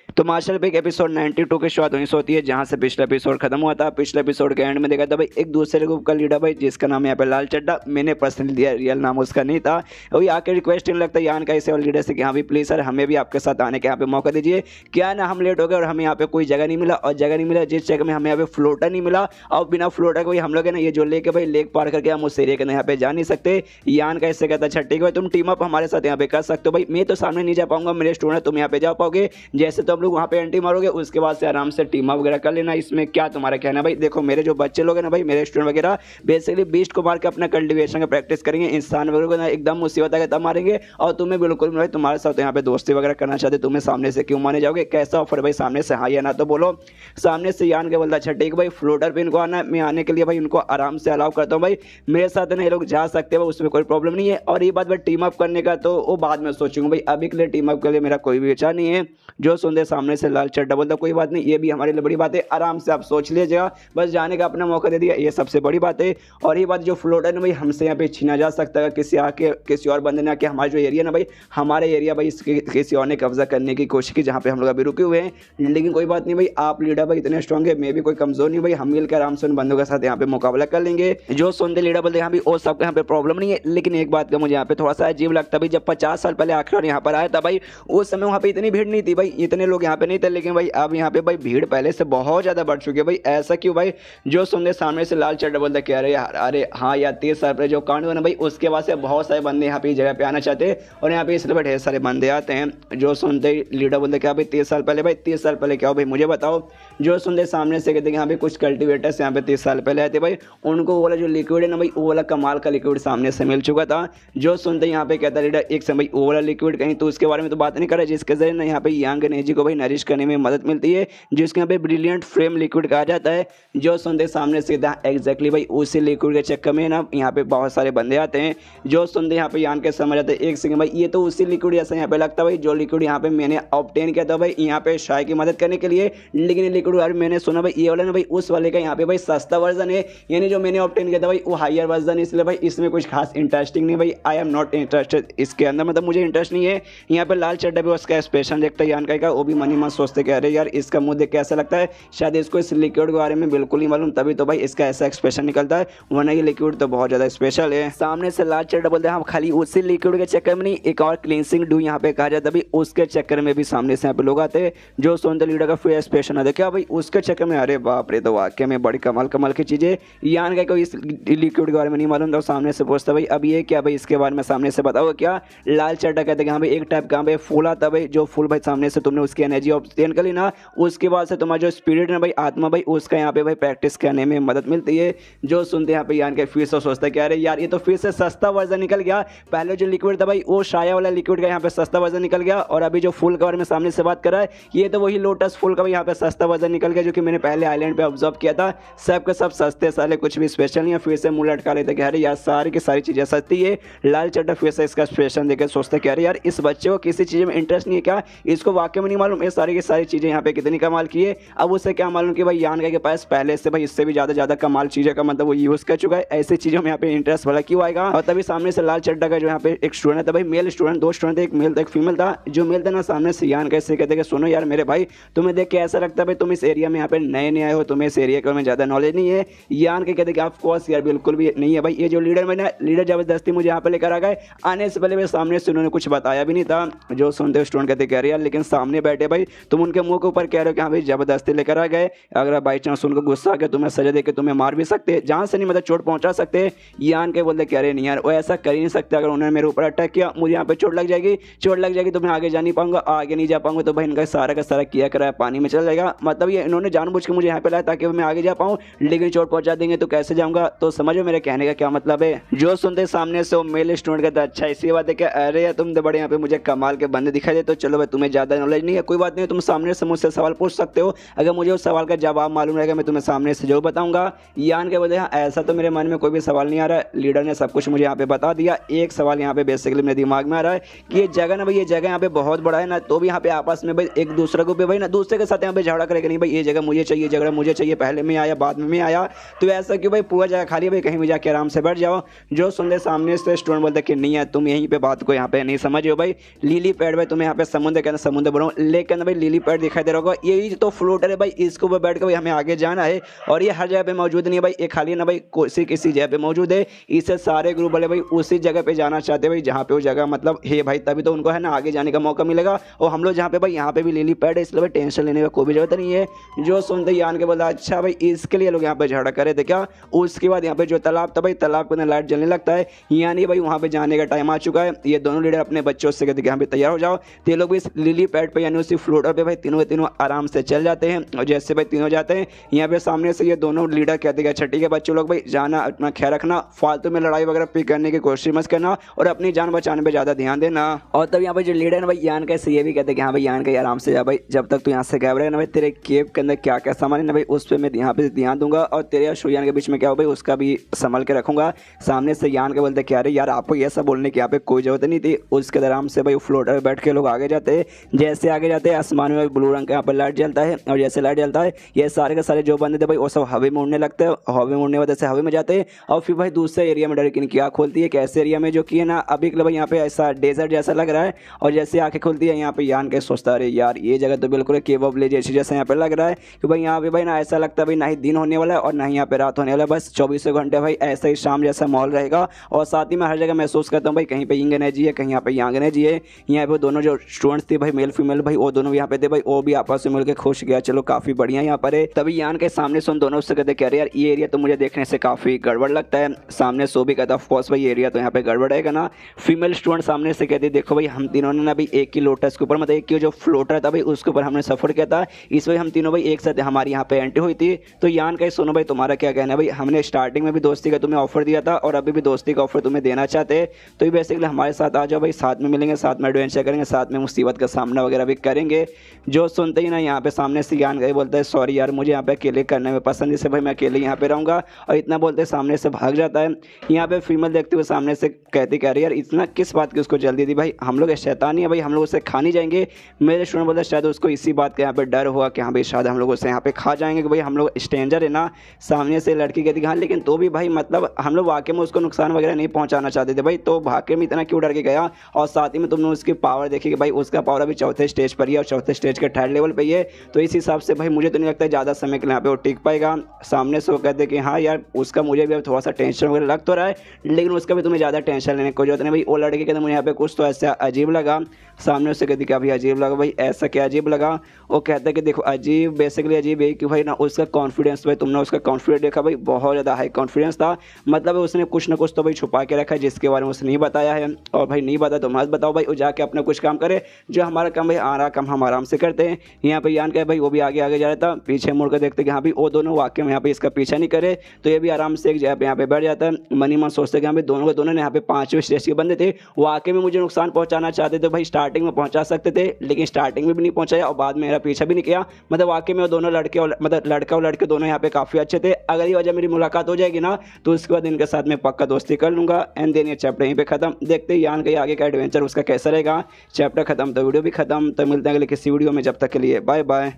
तो मार्शल पे एपिसोड 92 की शुरुआत वहीं से होती है जहां से पिछला एपिसोड खत्म हुआ था। पिछले एपिसोड के एंड में देखा था भाई एक दूसरे ग्रुप का लीडर भाई जिसका नाम यहाँ पे लाल चड्डा, मैंने पर्सनली दिया, रियल नाम उसका नहीं था। वही आके रिक्वेस्ट नहीं लगता यान का इसे और लीडर से कि हाँ भाई प्लीज़ सर हमें भी आपके साथ आने के यहाँ पे मौका दीजिए, क्या ना हम लेट हो गए और हमें यहाँ पे कोई जगह नहीं मिला, और जगह नहीं मिला जिस जगह में हमें यहाँ पे फ्लोटर नहीं मिला, और बिना फ्लोटर के भाई हम लोग है ना ये जो लेके भाई लेक पार करके हम उस एरिया के यहाँ पे जा नहीं सकते। यान का इससे कहता अच्छा ठीक है भाई तुम टीम अप हमारे साथ यहाँ पे कर सकते हो, भाई मैं तो सामने नहीं जा पाऊंगा, मेरे स्टूडेंट तुम यहाँ पे जा पाओगे, जैसे तो हम लोग वहाँ पे एंट्री मारोगे उसके बाद से आराम से टीम अप वगैरह कर लेना। इसमें क्या तुम्हारा कहना है भाई। देखो मेरे जो बच्चे लोग हैं ना भाई मेरे स्टूडेंट वगैरह बेसिकली बीस्ट को मार के अपना कल्टीवेशन का प्रैक्टिस करेंगे, इंसान वगैरह को ना एकदम मुसीबत आगे तब मारेंगे, और तुम्हें बिल्कुल भाई तुम्हारे साथ यहाँ पे दोस्ती वगैरह करना चाहते तुम्हें सामने से क्यों माने जाओगे, कैसा ऑफर भाई सामने से हाँ या ना तो बोलो। सामने से यान के बोलता अच्छा ठीक भाई फ्लोटर पे इनको आना है, मैं आने के लिए भाई उनको आराम से अलाउ करता हूँ, भाई मेरे साथ ना ये लोग जा सकते हैं भाई उसमें कोई प्रॉब्लम नहीं है। और ये बात भाई टीम अप करने का तो वो बाद में सोचूंगा भाई, अभी के लिए टीम अप के लिए मेरा कोई भी विचार नहीं है। जो सुनते सामने से लाल चड्डा बोलता कोई बात नहीं, ये भी हमारे लिए बड़ी बात है, आराम से आप सोच लीजिएगा, बस जाने का अपना मौका दे दिया, ये सबसे बड़ी बात है। और ये बात जो फ्लोट है ना भाई हमसे यहाँ पे छीना जा सकता है, किसी आके किसी और बंदे ने आके हमारा जो एरिया ना भाई हमारे एरिया भाई किसी और ने कब्जा करने की कोशिश की जहाँ पे हम लोग अभी रुके हुए हैं। लेकिन कोई बात नहीं भाई, आप लीडर भाई इतने स्ट्रॉन्ग है, मैं भी कोई कमजोर नहीं भाई, हम मिलकर आराम से उन बंदों के साथ यहाँ पे मुकाबला कर लेंगे। जो सुनते लीडर बोलते यहाँ भी वो सबके यहाँ पे प्रॉब्लम नहीं है, लेकिन एक बात का मुझे यहाँ पे थोड़ा सा अजीब लगता है भाई, जब 50 साल पहले आखिर यहाँ पर आया था भाई उस समय वहाँ पे इतनी भीड़ नहीं थी भाई, इतने लोग यहाँ पे नहीं थे, लेकिन भाई अब यहाँ पे भाई भीड़ पहले से बहुत ज्यादा बढ़ चुकी है भाई। ऐसा क्यों भाई? जो सुनते सामने से लाल चड्डा बोलता कह रहे यार, अरे हाँ यार 30 साल पहले जो कांड हुआ ना भाई उसके बाद से बहुत सारे बंदे यहाँ पे जगह पे आना चाहते हैं और यहाँ पे इसलिए ढेर सारे बंदे आते हैं। जो सुनते लीडर बोलते क्या भाई 30 साल पहले, भाई 30 साल पहले क्या हो भाई मुझे बताओ। जो सुनते सामने से कहते यहाँ पे कुछ कल्टिवेटर्स यहाँ पे 30 साल पहले आए थे भाई, उनको वो वाला जो लिक्विड है ना भाई वो वाला कमाल का लिक्विड सामने से मिल चुका था। जो सुनते यहाँ पे कहता लीडर एक समय वो वाला लिक्विड कहीं तो उसके बारे में तो बात नहीं कर रहा जिसके जरिए ना यहाँ पे यंग एनर्जी को भाई नरिश करने में मदद मिलती है, जिसके यहाँ पे ब्रिलियंट फ्रेम लिक्विड कहा जाता है। जो सुनते सामने से एग्जैक्टली भाई उसी लिक्विड के चक्कर में ना यहाँ पे बहुत सारे बंदे आते हैं। जो सुनते यहाँ पे यान के समझ आते हैं एक सेकंड भाई ये तो उसी लिक्विड जैसा यहाँ पे लगता है भाई जो लिक्विड यहाँ पे मैंने ऑब्टेन किया था भाई यहाँ पे शाय की मदद करने के लिए, लेकिन ये लिक्विड यार मैंने सुना भाई ये वाला ना भाई उस वाले का यहाँ पे भाई सस्ता वर्जन है, यानी जो मैंने ऑब्टेन किया था भाई वो हायर वर्जन है, इसलिए भाई इसमें कुछ खास इंटरेस्टिंग नहीं भाई, आई एम नॉट इंटरेस्टेड इसके अंदर, मतलब मुझे इंटरेस्ट नहीं है। यहाँ पे लाल चड्डा भी उसका एक्सप्रेशन देखता है यान का वो भी मन ही मन सोचते कह रहे यार इसका मुंह देख के ऐसा लगता है शायद इसको इस लिक्विड के बारे में बिल्कुल नहीं मालूम, तभी तो भाई इसका ऐसा एक्सप्रेशन निकलता है, वरना ये लिक्विड तो बहुत ज्यादा स्पेशल है। सामने से लाल चड्डा बोलते हैं हम खाली उसी लिक्विड के चक्कर में नहीं एक और क्लींसिंग डू यहाँ पे कहा जाता है भाई उसके चक्कर में भी सामने से यहाँ पे लोग आते हैं। जो सोनते लीडर का फ्री एक्सप्रेशन आता है क्या भाई उसके चक्कर में, अरे बाप रे तो वाकई में बड़ी कमाल कमाल की चीजें। यान का इस लिक्विड के बारे में नहीं मालूम था, सामने से पूछता भाई अब ये क्या भाई इसके बारे में सामने से बताओ क्या। लाल चड्डा कहते हैं भाई एक टाइप का भाई फूल आता भाई, जो फूल भाई सामने से तुमने उसकी एनर्जी ऑब्टेन कर ली ना उसके बाद से तुम्हारा जो स्पिरिट है भाई आत्मा भाई उसका यहाँ पे भाई प्रैक्टिस करने में मदद मिलती है। जो सुनते यहाँ पे यान के फिर से सोचता क्या अरे यार ये तो फिर से सस्ता वर्जन निकल गया, पहले जो लिक्विड था भाई वो शाया वाला लिक्विड का यहाँ पे सस्ता वर्जन निकल गया, और अभी जो फूल के बारे में सामने से बात कर रहा है ये तो वही लोटस फूल का भाई यहाँ पे सस्ता वर्जन निकल गया जो कि मैंने पहले आइलैंड पे ऑब्जर्व किया था। सब के सब सस्ते साले कुछ भी स्पेशल नहीं है, फिर से मुंह लटका लेते कह रहे यार सारी की सारी चीजें सस्ती है। लाल चड्डा फिर से इसका एक्सप्रेशन देकर सोचते कह रहे यार इस बच्चे को किसी चीज में इंटरेस्ट नहीं है क्या, इसको वाकई में नहीं मालूम ये सारी की सारी चीजें यहाँ पे कितनी कमाल की है। अब उसे क्या मालूम कि भाई यान के पास पहले से भाई इससे भी ज्यादा कमाल चीजें का मतलब वो यूज कर चुका है, ऐसी चीजों में यहाँ पे इंटरेस्ट वाला क्यों आएगा। और तभी सामने से लाल चड्डा का जो यहाँ पे एक स्टूडेंट था भाई मेल स्टूडेंट, दो स्टूडेंट थे, एक मेल था एक फीमेल था। जो मेल था ना सामने से यान कैसे कहते सुनो यार मेरे भाई तुम्हें देख के ऐसा लगता है भाई तुम इस एरिया में यहाँ पे नए आए हो, तुम्हें इस एरिया के बारे में ज्यादा नॉलेज नहीं है। यान के कहते ऑफ कोर्स यार बिल्कुल भी नहीं है भाई, ये जो लीडर मैंने लीडर जबरदस्ती मुझे यहाँ पे लेकर आ गए, आने से पहले भाई सामने से उन्होंने कुछ बताया भी नहीं था। जो सुनते स्टूडेंट कहते कह रहे यार लेकिन सामने बैठे भाई तुम उनके मुंह के ऊपर कह रहे हो कि हाँ भाई जबरदस्ती लेकर आ गए, अगर बाई चांस उनको गुस्सा आ गया तुम्हें सजा देकर तुम्हें मार भी सकते, जहां से नहीं मतलब चोट पहुंचा सकते। यान के बोलते कह रहे नहीं यार वो ऐसा कर ही नहीं सकते, अगर उन्होंने मेरे ऊपर अटैक किया मुझे यहाँ पे चोट लग जाएगी तो मैं आगे जा नहीं पाऊंगा, आगे नहीं जा पाऊंगा तो भाई इनका सारा का सारा किया कराया पानी में चला जाएगा, मतलब ये इन्होंने जानबूझ के मुझे यहाँ पे लाया ताकि मैं आगे जा पाऊँ, लेकिन चोट पहुंचा देंगे तो कैसे जाऊंगा। तो समझो मेरे कहने का क्या मतलब है। जो सुनते सामने से वो मेल स्टूडेंट कहता अच्छा इसी बात है क्या, अरे यार तुम तो बड़े यहाँ पे मुझे कमाल के बंदे दिखाई दे, तो चलो भाई तुम्हें ज्यादा नॉलेज नहीं है कोई बात नहीं, तुम सामने से मुझसे सवाल पूछ सकते हो, अगर मुझे उस सवाल का जवाब मालूम रहेगा मैं तुम्हें सामने से जरूर बताऊंगा। यान के बोलते ऐसा तो मेरे मन में कोई भी सवाल नहीं आ रहा है, लीडर ने सब कुछ मुझे यहाँ पे बता दिया। एक सवाल यहाँ पे बेसिकली मेरे दिमाग में आ रहा है कि ये जगह ना भाई ये जगह यहाँ पे बहुत बड़ा है ना, तो भी यहाँ पे आपस में भाई एक दूसरे को भी भाई ना दूसरे के साथ यहाँ पे झगड़ा करेगा नहीं भाई ये जगह मुझे चाहिए जगह मुझे चाहिए, पहले मैं आया बाद में मैं आया, तो ऐसा क्यों भाई पूरा जगह खाली भाई कहीं भी जाके आराम से बैठ जाओ। जो सुनते सामने से स्टूडेंट बोलते कि नहीं है तुम यहीं पे बात को यहाँ पे नहीं समझ हो भाई, लिली पैड भाई तुम्हें यहाँ पे समुद्र कहना समुद्र बोलो, लेकिन भाई लिली पैड दिखाई दे रहा होगा यही तो फ्लोटर है भाई, इसके ऊपर बैठ कर भाई हमें आगे जाना है, और ये हर जगह पे मौजूद नहीं है भाई, ये खाली ना भाई किसी जगह पे मौजूद है, इससे सारे ग्रुप वाले भाई उसी जगह पे जाना चाहते हैं भाई जहाँ पे वो जगह मतलब है भाई, तभी तो उनको है ना आगे जाने का मौका मिलेगा। और हम लोग जहाँ पे भाई यहाँ पे भी लिली पैड है, इसलिए भाई टेंशन लेने का कोई भी जरूरत नहीं है। जो सुनते यान के बोला अच्छा भाई इसके लिए लोग यहाँ पे झगड़ा करे थे क्या। उसके बाद यहाँ पे जो तालाब था भाई तालाब के अंदर लाइट जलने लगता है, यानी भाई वहाँ पे जाने का टाइम आ चुका है। ये दोनों लीडर अपने बच्चों से कहते यहाँ पे तैयार हो जाओ, तो ये लोग भी इस लिली पैड पे यानी उसी फ्लोटर पे भाई तीनों आराम से चल जाते हैं। और जैसे भाई तीनों जाते हैं यहाँ पे सामने से ये दोनों लीडर कहते हैं छठी के बच्चों लोग भाई जाना अपना ख्याल रखना, फालतू में लड़ाई वगैरह पे करने की कोशिश मत करना और अपनी जान बचाने पे ज्यादा ध्यान देना। और तब यहाँ पे जो लीडर है भाई यान कैसे ये भी कहते हैं कि हाँ भाई यान का आराम से जा भाई, जब तक तू यहाँ से गायब रहे ना भाई तेरे केव के अंदर क्या क्या सामान है ना भाई उस पर मैं यहाँ पे ध्यान दूंगा, और तेरे और शुयान के बीच में क्या हो भाई उसका भी संभल के रखूंगा। सामने से यान के बोलते क्या यार आपको ये सब बोलने की यहाँ पे कोई जरूरत नहीं थी। उसके आराम से भाई फ्लोटर बैठ के लोग आगे जाते, जैसे आगे जाते थे आसमान में ब्लू रंग का यहाँ पर लाइट जलता है, और जैसे लाइट जलता है ये सारे के सारे जो बंदे थे भाई वो सब हवा में उड़ने लगते हैं, हवा में उड़ने वजह से हवा में जाते हैं, और फिर भाई दूसरे एरिया में डायरेक्ट इनकी आँख खोलती है, कैसे एरिया में जो कि है ना अभी के लिए भाई यहाँ पे ऐसा डेजर्ट जैसा लग रहा है, और जैसे आंखें खुलती है यहाँ पे यान के सोचता है अरे यार ये जगह तो बिल्कुल केव ऑफ विलेज जैसा यहाँ पे लग रहा है कि भाई यहाँ पे भाई ना ऐसा लगता है भाई ना ही दिन होने वाला है और ना ही यहाँ पे रात होने वाला है, बस 24 घंटे भाई ऐसा ही शाम जैसा माहौल रहेगा। और साथ ही मैं हर जगह महसूस करता हूँ भाई कहीं पे यंग एनर्जी है, कहीं यहाँ पे यांग एनर्जी है। यहाँ पे दोनों जो स्टूडेंट्स थे भाई मेल फीमेल भाई वो दोनों यहाँ पे थे भाई, वो भी आपस में मिलकर खुश गया, चलो काफी बढ़िया यहाँ पर है। तभी यान के सामने से उन दोनों से कहते कह रहे यार ये एरिया तो मुझे देखने से काफी गड़बड़ लगता है। सामने सो भी कहता ऑफकोर्स भाई एरिया तो यहाँ पे गड़बड़ है ना। फीमेल स्टूडेंट सामने से कहती देखो भाई हम तीनों ने अभी एक ही लोटस के ऊपर मतलब एक ही जो फ्लोटर था भाई उसके ऊपर हमने सफर किया था, इस वजह हम तीनों भाई एक साथ हमारी यहाँ पे एंट्री हुई थी। तो यान का सुनो भाई तुम्हारा क्या कहना है भाई, हमने स्टार्टिंग में भी दोस्ती का तुम्हें ऑफर दिया था और अभी भी दोस्ती का ऑफर तुम्हें देना चाहते हैं, तो ये बेसिकली हमारे साथ आ जाओ भाई, साथ में मिलेंगे, साथ में एडवेंचर करेंगे, साथ में मुसीबत का सामना वगैरह भी करेंगे। जो सुनते ही ना यहाँ पे सामने से यान गए बोलता है सॉरी यार मुझे यहाँ पे अकेले करने में पसंद, इससे भाई मैं अकेले यहाँ पे रहूँगा, और इतना बोलते सामने से भाग जाता है। यहाँ पे फीमेल देखते हुए सामने से कहती कह रही यार इतना किस बात की उसको जल्दी थी भाई, हम लोग शैतानी है भाई, हम लोग उसे खा नहीं जाएंगे। मेरे स्टूडेंट बोलते शायद उसको इसी बात का यहाँ पे डर हुआ कि हाँ भाई शायद हम लोग उसे यहाँ पे खा जाएंगे कि भाई हम लोग स्ट्रेंजर है ना। सामने से लड़की कहती हाँ लेकिन तो भी भाई मतलब हम लोग वाकई में उसको नुकसान वगैरह नहीं पहुंचाना चाहते थे भाई, तो भाग्य में इतना क्यों डर के गया। और साथ ही में तुमने उसकी पावर देखी कि भाई उसका पावर अभी चौथे स्टेज पर ही है और चौथे स्टेज के थर्ड लेवल पे ही है, तो इस हिसाब से भाई मुझे तो नहीं लगता ज़्यादा समय के लिए यहाँ पे वो टिक पाएगा। सामने से वो कहते कि हाँ यार उसका मुझे भी अब थोड़ा सा टेंशन वगैरह लग तो रहा है, लेकिन उसका भी तुम्हें ज़्यादा टेंशन लेने की जरूरत नहीं भाई। वो लड़के कहते मुझे यहाँ पे कुछ तो ऐसा अजीब लगा। सामने उससे कहती क्या भाई अजीब लगा, भाई ऐसा क्या अजीब लगा। वो कहता है कि देखो अजीब बेसिकली अजीब है कि भाई ना उसका कॉन्फिडेंस, भाई तुमने उसका कॉन्फिडेंस देखा भाई बहुत ज़्यादा हाई कॉन्फिडेंस था, मतलब उसने कुछ ना कुछ तो भाई छुपा के रखा है जिसके बारे में उसने नहीं बताया है। और भाई नहीं बता तो मत बताओ भाई, वो जाके अपना कुछ काम करे, जो हमारा काम भाई आ रहा काम हम आराम से करते हैं। यहाँ पे यान क्या भाई वो भी आगे आगे जा रहा था, पीछे मुड़ कर देखते कि हाँ भाई वो दोनों वाकई में यहाँ पे इसका पीछा नहीं करे, तो ये भी आराम से एक जगह पे यहाँ पे बैठ जाता है। मनी मन सोचते कि हाँ भाई दोनों के दोनों ने यहाँ पे 5वें स्टेज के बंदे थे, वाकई में मुझे नुकसान पहुंचाना चाहते थे भाई, स्टार्टिंग में पहुंचा सकते थे लेकिन स्टार्टिंग में भी नहीं पहुंचाया और बाद में मेरा पीछा भी नहीं किया। मतलब वाकई में वो दोनों लड़के और मतलब लड़का और लड़के दोनों यहाँ पे काफी अच्छे थे। अगर ये वजह मेरी मुलाकात हो जाएगी ना तो उसके बाद इनके साथ में पक्का दोस्ती कर लूंगा। एंड देन ये चैप्टर यहीं पे खत्म। देखते हैं यान के आगे का एडवेंचर उसका कैसा रहेगा। चैप्टर खत्म तो वीडियो भी खत्म। तो मिलते हैं अगले किसी वीडियो में, जब तक के लिए बाय बाय।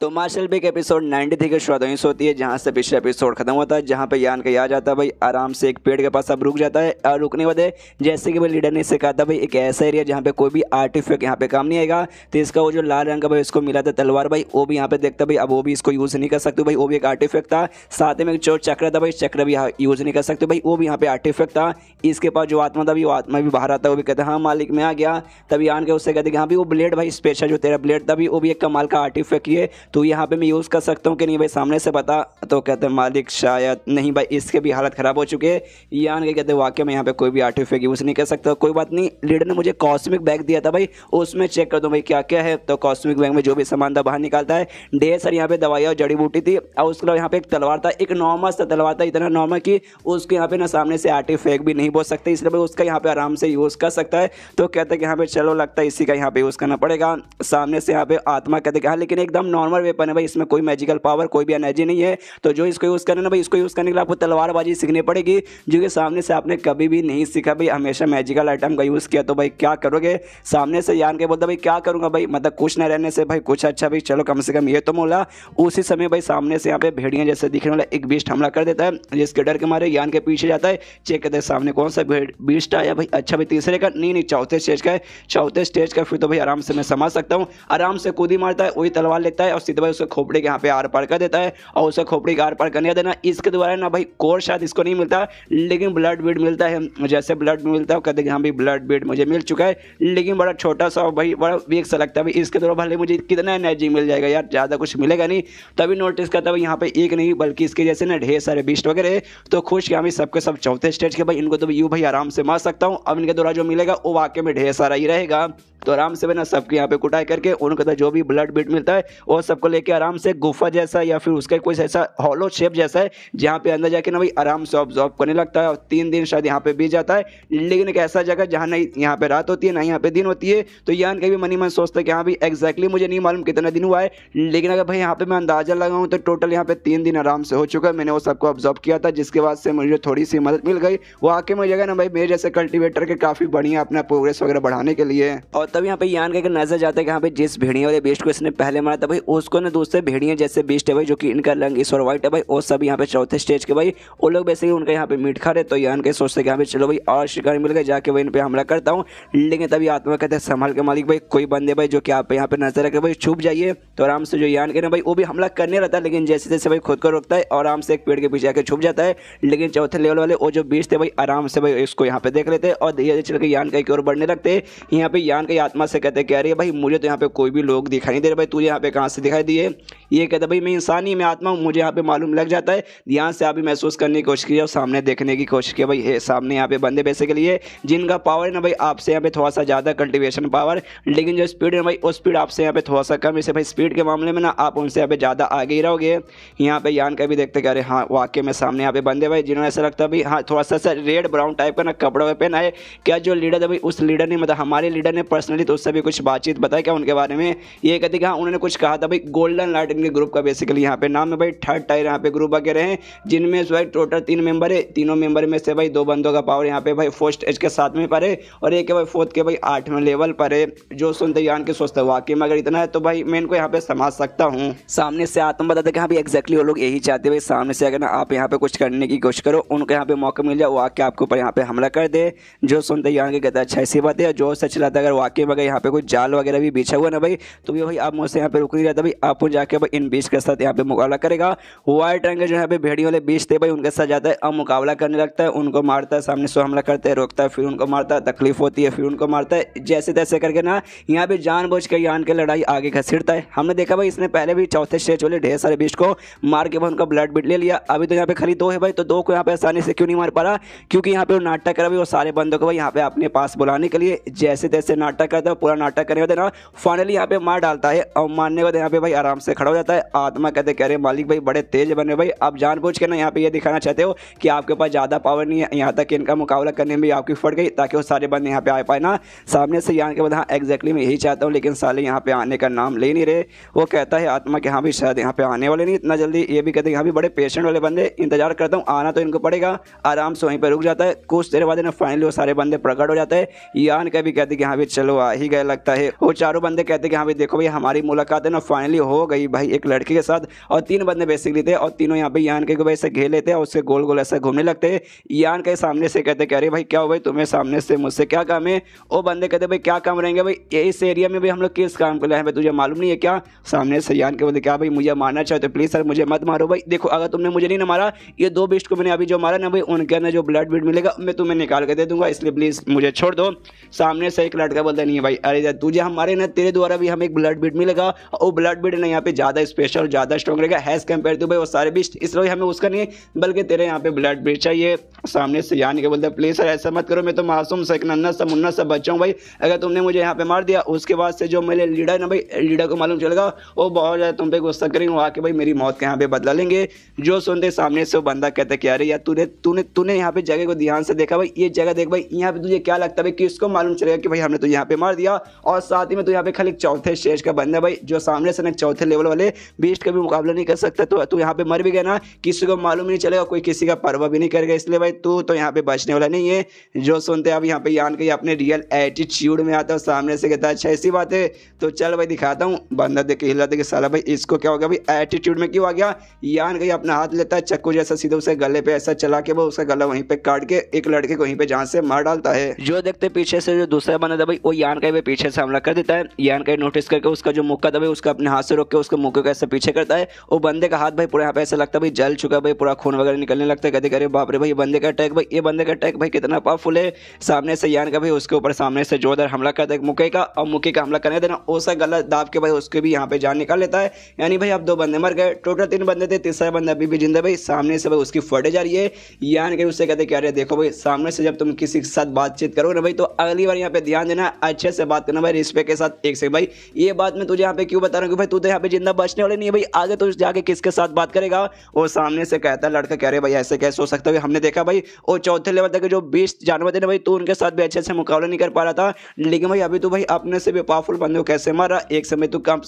तो मार्शल बेक एपिसोड 93 की शुरुआत वहीं से होती है जहाँ से पिछला एपिसोड खत्म होता है, जहाँ पे यान का आ जाता है भाई आराम से एक पेड़ के पास अब रुक जाता है। और रुकने के बाद जैसे कि भाई लीडर ने इससे कहा था भाई एक ऐसा एरिया जहाँ पे कोई भी आर्टिफैक्ट यहाँ पे काम नहीं आएगा, तो इसका वो जो लाल रंग का भाई इसको मिला था तलवार भाई वो भी यहाँ पे देखता भाई अब वो भी इसको यूज़ नहीं कर सकते भाई, वो भी एक आर्टिफैक्ट था। साथ में जो चक्र था भाई चक्र भी यूज़ नहीं कर सकते भाई, वो भी यहाँ पे आर्टिफैक्ट था। इसके पास जो आत्मा था वो आत्मा भी बाहर आता है, वो भी कहता है हाँ मालिक मैं आ गया। तभी यान के उससे कहते कि हाँ भाई वो ब्लेड भाई स्पेशल जो तेरा ब्लेड था भी वो भी एक कमाल का आर्टिफैक्ट है, तो यहाँ पे मैं यूज़ कर सकता हूँ कि नहीं भाई सामने से बता। तो कहते हैं मालिक शायद नहीं भाई इसके भी हालत ख़राब हो चुके हैं। यान के कहते हैं वाकई में यहाँ पे कोई भी आर्टिफैक्ट यूज़ नहीं कर सकता। कोई बात नहीं, लीडर ने मुझे कॉस्मिक बैग दिया था भाई उसमें चेक कर दो भाई क्या क्या है। तो कॉस्मिक बैग में जो भी सामान था बाहर निकालता है, ढेर सारी यहाँ पे दवाइयाँ और जड़ी बूटी थी और उसके अलावा यहाँ पे एक तलवार था, एक नॉर्मल सा तलवार था, इतना नॉर्मल कि उसके यहाँ पे ना सामने से आर्टिफैक्ट भी नहीं बोल सकते, इसलिए भाई उसका यहाँ पे आराम से यूज़ कर सकता है। तो कहते हैं कि यहाँ पे चलो लगता है इसी का यहाँ पे यूज़ करना पड़ेगा। सामने से यहाँ पे आत्मा कहते हैं हाँ लेकिन एकदम नॉर्मल वेपन है भाई, इसमें कोई मैजिकल पावर कोई भी एनर्जी नहीं है, तो जो इसको यूज़ करना ना भाई इसको यूज़ करने के लिए आपको तलवारबाजी सीखनी पड़ेगी, जो कि सामने से आपने कभी भी नहीं सीखा भाई, हमेशा मैजिकल आइटम का यूज़ किया। तो भाई क्या करोगे। सामने से यान के बोलता भाई क्या करूँगा भाई, मतलब कुछ न रहने से भाई कुछ अच्छा भाई चलो कम से कम ये तो मोला। उसी समय भाई सामने से यहाँ पे भेड़िया जैसे दिखने वाला एक बीस्ट हमला कर देता है, जिसके डर के मारे यान के पीछे जाता है, चेक करते हैं सामने कौन सा बीस्ट आया भाई। अच्छा भाई तीसरे का नहीं चौथे स्टेज का है, चौथे स्टेज का फिर तो भाई आराम से मैं समझ सकता हूँ। आराम से कूदी मारता है, वही तलवार लेता है और सीधे भाई उसके खोपड़ी के यहाँ पे आर पार कर देता है और उसे खोपड़ी का आर पार करने देना। इसके द्वारा ना भाई कोर शायद इसको नहीं मिलता लेकिन ब्लड बीड मिलता है। जैसे ब्लड मिलता है कहते हैं हाँ भाई ब्लड बीड मुझे मिल चुका है, लेकिन बड़ा छोटा सा भाई बड़ा वीक सा लगता है भाई, इसके द्वारा भले मुझे कितना एनर्जी मिल जाएगा यार, ज़्यादा कुछ मिलेगा नहीं। तभी नोटिस करता भाई यहाँ पे एक नहीं बल्कि इसके जैसे ना ढेर सारे बीस्ट वगैरह, तो खुश क्या भाई सबके सब चौथे स्टेज के भाई, इनको तो यूँ भाई आराम से मार सकता हूँ। अब इनके द्वारा जो मिलेगा वो वाकई में ढेर सारा ही रहेगा, तो आराम से ना सबके यहाँ पे कुटाई करके उनको जो भी ब्लड बीट मिलता है वो सबको लेके आराम से गुफा जैसा या फिर उसका कोई ऐसा हॉलो शेप जैसा है जहाँ पे अंदर जाके ना भाई आराम से ऑब्जॉर्व करने लगता है। और 3 दिन शायद यहाँ पे बीत जाता है, लेकिन एक ऐसा जगह जहाँ नहीं यहाँ पे रात होती है ना यहाँ पे दिन होती है। तो यान के भी मनी मन सोचता है कि हाँ भाई एग्जैक्टली मुझे नहीं मालूम कितना दिन हुआ है, लेकिन अगर भाई यहाँ पे मैं अंदाजा लगाऊँ तो टोटल यहाँ पे 3 दिन आराम से हो चुका है। मैंने वो सबको ऑब्जॉर्व किया था, जिसके बाद से मुझे थोड़ी सी मदद मिल गई। वो आके मुझे जगह ना भाई मेरे जैसे कल्टिवेटर के काफ़ी बढ़िया अपना प्रोग्रेस वगैरह बढ़ाने के लिए। और तब यहाँ पे यान का नजर जाता है कि यहाँ पे जिस भेड़िया वाले बीस्ट को इसने पहले मारा था भाई, उसको ना दूसरे भेड़िया जैसे बीस्ट है भाई, जो कि इनका रंग इस और व्हाइट है भाई, और सब यहाँ पे चौथे स्टेज के भाई वो लोग बेसिकली उनका यहाँ पे मीट खा रहे। तो यान के सोचते कि यहाँ पे चलो भाई और शिकारी मिल गए, जाके भाई इन पे हमला करता हूँ। लेकिन तभी आत्मा कहते हैं संभाल के मालिक भाई, कोई बंदे भाई जो कि आप यहाँ पे नजर रखे भाई, छुप जाइए। तो आराम से जो यान के ना भाई वो भी हमला करने रहता है, लेकिन जैसे जैसे भाई खुद को रोकता है और आराम से एक पेड़ के पीछे आके छुप जाता है। लेकिन चौथे लेवल वाले वो जो बीस्ट थे भाई आराम से भाई इसको यहाँ पे देख लेते हैं और धीरे धीरे चल के यान की ओर बढ़ने लगते हैं। यहाँ पे यान की आत्मा से कहते हैं कह रही है भाई मुझे तो यहाँ पे कोई भी लोग दिखाई नहीं दे रहे भाई, तुझे यहाँ पे कहाँ से दिखाई दिए? ये कहता भाई मैं इंसान ही, मैं आत्मा हूँ, मुझे यहाँ पे मालूम लग जाता है। ध्यान से अभी महसूस करने की कोशिश की और सामने देखने की कोशिश की भाई, सामने यहाँ पे बंदे बेसिकली है जिनका पावर है ना भाई आपसे यहाँ पे थोड़ा सा ज़्यादा कल्टिवेशन पावर, लेकिन जो स्पीड है भाई वो स्पीड आपसे यहाँ पे थोड़ा सा कम। इसे भाई स्पीड के मामले में ना आप उनसे यहाँ पे ज़्यादा आगे ही रहोगे। यहाँ पे यान का भी देखते कह रहे हाँ वाकई में सामने यहाँ पे बंदे भाई जिन्होंने ऐसा लगता है भाई हाँ थोड़ा सा रेड ब्राउन टाइप का ना कपड़ा पहना है। क्या जो लीडर है भाई उस लीडर ने मतलब हमारे लीडर ने पर्सनली तो उससे भी कुछ बातचीत बताया क्या उनके बारे में? ये कहते कि हाँ उन्होंने कुछ कहा था भाई, गोल्डन लाइट इनके ग्रुप का बेसिकली यहाँ पे नाम है भाई। थर्ड टायर यहाँ पे ग्रुप वगैरह हैं जिनमें भाई टोटल 3 मेंबर है। तीनों मेंबर में से भाई 2 बंदों का पावर यहाँ पे भाई फर्स्ट एज के 7वें पर है और एक है भाई फोर्थ के भाई 8वें लेवल पर है। जो सुनते यान के सोचते वाकई में अगर इतना है तो भाई मैं इनको यहाँ पे समझ सकता हूँ। सामने से आत्मा बताते कि हाँ भाई एग्जैक्टली वो लोग यही चाहते भाई, सामने से अगर ना आप यहाँ पे कुछ करने की कोशिश करो, उनको यहाँ पे मौका मिल जाए वो आके आपके ऊपर यहाँ पे हमला कर दे। जो सुनते यान के कहते अच्छा ऐसी बात है। जो सच लाता अगर वाकई में यहाँ पे कुछ जाल वगैरह भी बिछा हुआ ना भाई, तो भी भाई आप मुझसे यहाँ पे रुक नहीं रहता भाई, आप जाके भाई इन बीच के साथ यहाँ पे मुकाबला करेगा। व्हाइट रंग के जो यहाँ पे भेड़ी वाले बीच थे भाई उनके साथ जाता है, अब मुकाबला करने लगता है, उनको मारता है, सामने से हमला करता है, रोकता है, फिर उनको मारता है, तकलीफ होती है, फिर उनको मारता है, जैसे तैसे करके ना यहाँ पे जानबूझ के यान की लड़ाई आगे घसीटता है। हमने देखा भाई इसने पहले भी चौथे स्टेज वाले ढेर सारे बीच को मार के भाई उनका ब्लड बिट ले लिया। अभी तो यहाँ पे खाली 2 है भाई, तो 2 को यहाँ पे आसानी से क्यों नहीं मार पा रहा? क्योंकि यहाँ पे वो नाटक करा भाई वो सारे बंदों को भाई यहाँ पे अपने पास बुलाने के लिए जैसे तैसे नाटक करता है, पूरा नाटक करने के बाद ना फाइनली यहाँ पे मार डालता है और मारने के बाद यहाँ पे भाई आराम से खड़ा हो जाता है। आत्मा कहते कह रहे मालिक भाई बड़े तेज बने भाई, आप जानबूझ के ना यहाँ पे ये दिखाना चाहते हो कि आपके पास ज़्यादा पावर नहीं है, यहाँ तक इनका मुकाबला करने में भी आपकी फट गई ताकि वो सारे बंदे यहाँ पे आ पाए ना सामने से। यान के बाद हाँ एग्जैक्टली मैं यही चाहता हूँ, लेकिन साले यहाँ पे आने का नाम ले नहीं रहे। वो कहता है आत्मा कि हाँ भी शायद यहाँ पे आने वाले नहीं इतना जल्दी। ये भी कहते हैं यहाँ भी बड़े पेशेंट वाले बंदे, इंतजार करता हूँ, आना तो इनको पड़ेगा। आराम से वहीं पर रुक जाता है। कुछ देर बाद ना फाइनली वो सारे बंदे प्रकट हो जाते हैं। यान का भी कहते कि हाँ भी चलो आ ही गए लगता है। वो चारों बंदे कहते कि हाँ भाई देखो भाई हमारी मुलाकात है ना फाइनली हो गई भाई एक लड़की के साथ, और 3 बंदे बेसिकली थे और तीनों यहाँ पे यान के भाई ऐसे घेर लेते हैं और उससे गोल गोल ऐसे घूमने लगते हैं। यान के सामने से कहते कह रहे भाई क्या हो भाई तुम्हें सामने से मुझसे क्या काम है? वो बंदे कहते भाई क्या काम रहेंगे भाई, इस एरिया में भाई हम लोग किस काम के लिए हैं, तुझे मालूम नहीं है क्या? सामने से यान के बोलते क्या भाई मुझे मारना चाहते प्लीज़ सर मुझे मत मारो भाई, देखो अगर तुमने मुझे नहीं ना मारा, ये 2 बीस्ट को मैंने अभी जो मारा ना भाई उनके अंदर जो ब्लड बिट मिलेगा मैं तुम्हें निकाल के दे दूंगा, इसलिए प्लीज़ मुझे छोड़ दो। सामने से एक लड़का बोलता नहीं भाई अरे तुझे हमारे ना तेरे द्वारा भी हमें एक ब्लड बिट मिलेगा, और ब्लड बिट ना यहाँ पे ज़्यादा स्पेशल ज़्यादा स्ट्रॉन्ग रहेगा हैज़ कम्पेयर टू भाई वो सारे बीस्ट, इसलिए हमें उसका नहीं बल्कि तेरे यहाँ पे ब्लड बिट चाहिए। सामने से यान के बोलते प्लीज़ सर ऐसा मत करो, मैं तो मासूम सा एक नन्हा सा मुन्ना सा बच्चा हूँ भाई, अगर तुमने मुझे यहाँ पे मार दिया उसके बाद से जो मेरे लीडर ना भाई लीडर को मालूम चलेगा वो बहुत ज़्यादा तुम पे गुस्सा करेंगे, वो आके भाई मेरी मौत के यहाँ पे बदला लेंगे। जो सुनते सामने से वो बंदा कहता है कि अरे यार तूने यहाँ पे जगह को ध्यान से देखा भाई, ये जगह देख भाई, यहाँ पे तुझे क्या लगता है भाई किसको मालूम चलेगा कि भाई हमने तो यहाँ पे मार दिया, और साथ ही में तो यहाँ पे खाली चौथे स्टेज का बंदा भाई जो सामने से ना चौथे लेवल वाले बीस्ट का भी मुकाबला नहीं कर सकता, तो तू यहाँ पे मर भी गया ना किसी को मालूम नहीं चलेगा, कोई किसी का परवाह भी नहीं करेगा, इसलिए भाई तू तो यहाँ पे बचने वाला नहीं है। जो सुनते अब यहाँ पे यान के अपने रियल एटीट्यूड में आता है, सामने से कहता है अच्छा ऐसी बात है तो चल भाई दिखाता हूँ। बंदा देख के हिला दे साला भाई इसको क्या हो गया भाई एटीट्यूड में क्यों आ गया? यान के अपना हाथ लेता है चक्कू जैसा सीधे उसे गले पे ऐसा चला के वो उसका गला वहीं पे काट के एक लड़के को वहीं पे जान से मार डालता है। जो देखते पीछे से जो दूसरा बंदा था भाई वो यान का पीछे से हमला कर देता है। यान का नोटिस करके उसका जो मुक्का था भाई उसका अपने हाथ से रोक के उसके मुक्के को ऐसे पीछे करता है। वो बंदे का हाथ भाई पूरा यहाँ पे ऐसा लगता है भाई जल चुका भाई, पूरा खून वगैरह निकलने लगता है। कहते करे बाप रे भाई ये बंदे का अटैक भाई, ये बंदे का अटैक भाई कितना पावरफुल है। सामने से यान का भाई उसके ऊपर सामने से जोरदार हमला करता है मुक्के का, और मुक्के का हमला करने देना उसका गला दाब के भाई उसके भी यहाँ पे जान निकाल लेता है। यानी भाई अब 2 बंदे मर गए, टोटल 3 बंदे थे, तीसरा बंदा अभी भी जिंदा भाई। सामने से भाई उसकी फटे जा रही है। यान के उससे कहते क्या रहे देखो भाई सामने से जब तुम किसी के साथ बातचीत करो ना भाई तो अगली बार यहाँ पे ध्यान देना, अच्छे से बात करना भाई रिस्पेक्ट के साथ। एक से भाई ये बात मैं तुझे यहाँ पे क्यों बता रहा हूँ कि भाई तू तो यहाँ पे जिंदा बचने वाले नहीं है भाई, आगे तो जाके किसके साथ बात करेगा? वो सामने से कहता है लड़का कह रहे भाई ऐसे कैसे हो सकता है, हमने देखा भाई, और चौथे लेवल तक के जो 20 जानवर थे ना भाई, तो उनके साथ भी अच्छे से मुकाबला नहीं कर पा रहा था। लेकिन भाई अभी तो भाई अपने से भी पावरफुल बंदे को कैसे मारा, एक समय तू कम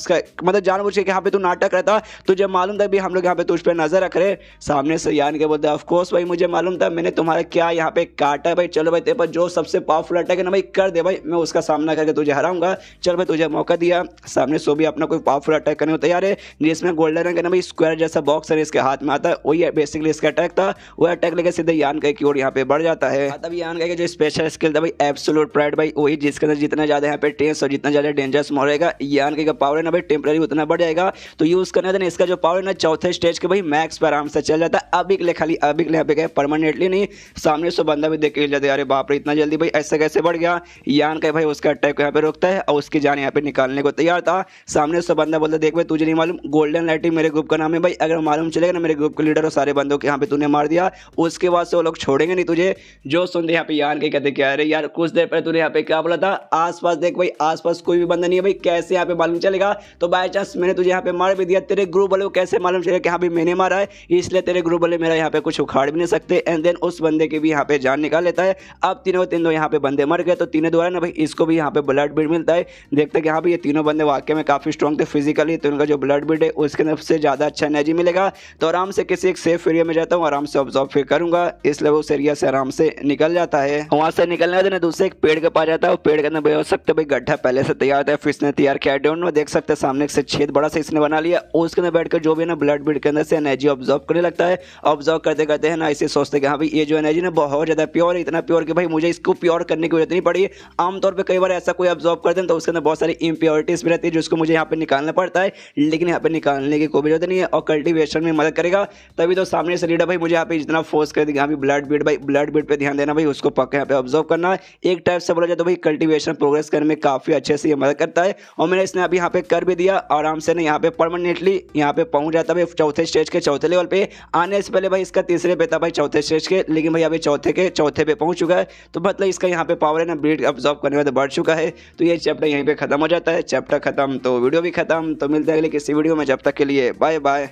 मतलब जानबूझ के यहाँ पे तू नाटक रहता, तुझे मालूम था भी हम लोग यहाँ पे तुझ पे नजर रख रहे। सामने से यान के बोलते ऑफ कोर्स भाई मुझे मालूम था, मैंने तुम्हारा क्या यहाँ पे काटा है भाई। चलो भाई तेरे पर जो सबसे पावरफुल अटैक है ना भाई कर दे भाई, मैं उसका सामना करके तुझे हराऊंगा। चल भाई तुझे मौका दिया। सामने सो भी अपना कोई पावरफुल अटैक करने को तैयार है, जिसमें गोल्डन रंग का ना भाई स्क्वायर जैसा बॉक्स है इसके हाथ में आता है, वही बेसिकली इसका अटैक था। वो अटैक लेके सीधे यान की ओर यहाँ पे बढ़ जाता है। तब यान का जो स्पेशल स्किल था भाई एब्सोल्यूट प्राइड भाई, वही जिसके अंदर जितना ज्यादा यहाँ पे टेंस और जितना ज्यादा डेंजरस मोड रहेगा, यान का पावर है ना भाई टेम्पररी उतना बढ़ जाएगा। तो यूज करने देना इसका जो पावर है ना चौथे स्टेज के भाई मैक्स पर आराम से चल जाता है। अभी के लिए खाली अभी के लिए यहाँ पे गए परमानेंटली नहीं। सामने से बंदा भी देख के जाते अरे बाप रे इतना जल्दी भाई ऐसे कैसे बढ़ गया। यान का भाई उसका अटैक को यहाँ पे रोकता है और उसकी जान यहाँ पे निकालने को तैयार था। सामने से बंदा बोलता देख भाई तुझे नहीं मालूम गोल्डन लाइटिंग मेरे ग्रुप का नाम है भाई, अगर मालूम चलेगा ना मेरे ग्रुप के लीडर और सारे बंदों के यहाँ पे तूने मार दिया, उसके बाद से वो लोग छोड़ेंगे नहीं तुझे। जो सुनते यहाँ पे यान के कहते क्या अरे यार कुछ देर पहले तूने यहाँ पे क्या बोला था, आसपास देख भाई आसपास कोई भी बंदा नहीं है भाई, कैसे यहाँ पे मालूम चलेगा। तो बाय चांस मैंने तुझे यहाँ पे मार भी दिया, तेरे ग्रुप वाले को कैसे मालूम चलेगा कि हाँ भाई मैंने मारा है, इसलिए तेरे ग्रुप वाले मेरा यहाँ पे कुछ उखाड़ भी नहीं सकते। एंड देन उस बंदे के भी यहाँ पे जान निकाल लेता है। अब तीनों यहाँ पे बंदे मर गए, तो तीनों द्वारा ना भाई इसको भी यहाँ पे ब्लड बीड मिलता है। देखते कि हाँ भाई ये तीनों बंदे वाकई में काफी स्ट्रॉन्ग थे फिजिकली, तो उनका जो ब्लड बीड है उसके अंदर से ज्यादा अच्छा एनर्जी मिलेगा। तो आराम से किसी एक सेफ एरिया में जाता हूँ, आराम से ऑब्जर्व फिर करूंगा, इसलिए वो उस एरिया से आराम से निकल जाता है। वहां से निकलने के बाद दूसरे एक पेड़ के पास जाता है, पेड़ के अंदर हो सकता है भाई गड्ढा पहले से तैयार था, फिर इसने तैयार किया डोंट देख सकते हैं सामने से छेद बड़ा सा इसने बना लिया, और उसके अंदर बैठकर जो भी ना ब्लड बीड के अंदर से एनर्जी ऑब्जर्व करने लगता है। ऑब्जर्व करते करते है ना इसे सोचते कि हाँ भाई ये जो एनर्जी ना बहुत ज्यादा प्योर है, इतना प्योर कि भाई मुझे इसको प्योर करने की जरूरत नहीं पड़ी। आमतौर पर कई बार ऐसा कोई ऑब्जर्व करते हैं तो उसके अंदर बहुत सारी इम्प्योरिटीज भी रहती है जिसको मुझे यहाँ पे निकालना पड़ता है, लेकिन यहाँ पे निकालने की कोई जरूरत नहीं है और कल्टीवेशन में मदद करेगा। तभी तो सामने से लीडर भाई मुझे यहाँ पे जितना फोर्स कर देगा, ब्लड बीड भाई ब्लड बीड पे ध्यान देना भाई, उसको पक्का यहाँ पे ऑब्जर्व करना है। एक टाइप से बोला जाए तो भाई कल्टीवेशन प्रोग्रेस करने में काफी अच्छे से ये मदद करता है, और मैंने इसने अभी यहाँ पे कर भी दिया। आराम से ना यहाँ पे परमानेंटली यहाँ पे पहुंच जाता है चौथे स्टेज के चौथे लेवल पे। आने से पहले भाई इसका तीसरे पे था भाई चौथे स्टेज के, लेकिन भाई अभी चौथे के चौथे पे पहुंच चुका है। तो मतलब इसका यहाँ पे पावर है ना ब्रीड ऑब्जर्व करने में बढ़ चुका है। तो ये चैप्टर यहीं पे खत्म हो जाता है। चैप्टर खत्म तो वीडियो भी खत्म। तो मिलते हैं अगले किसी वीडियो में, जब तक के लिए बाय बाय।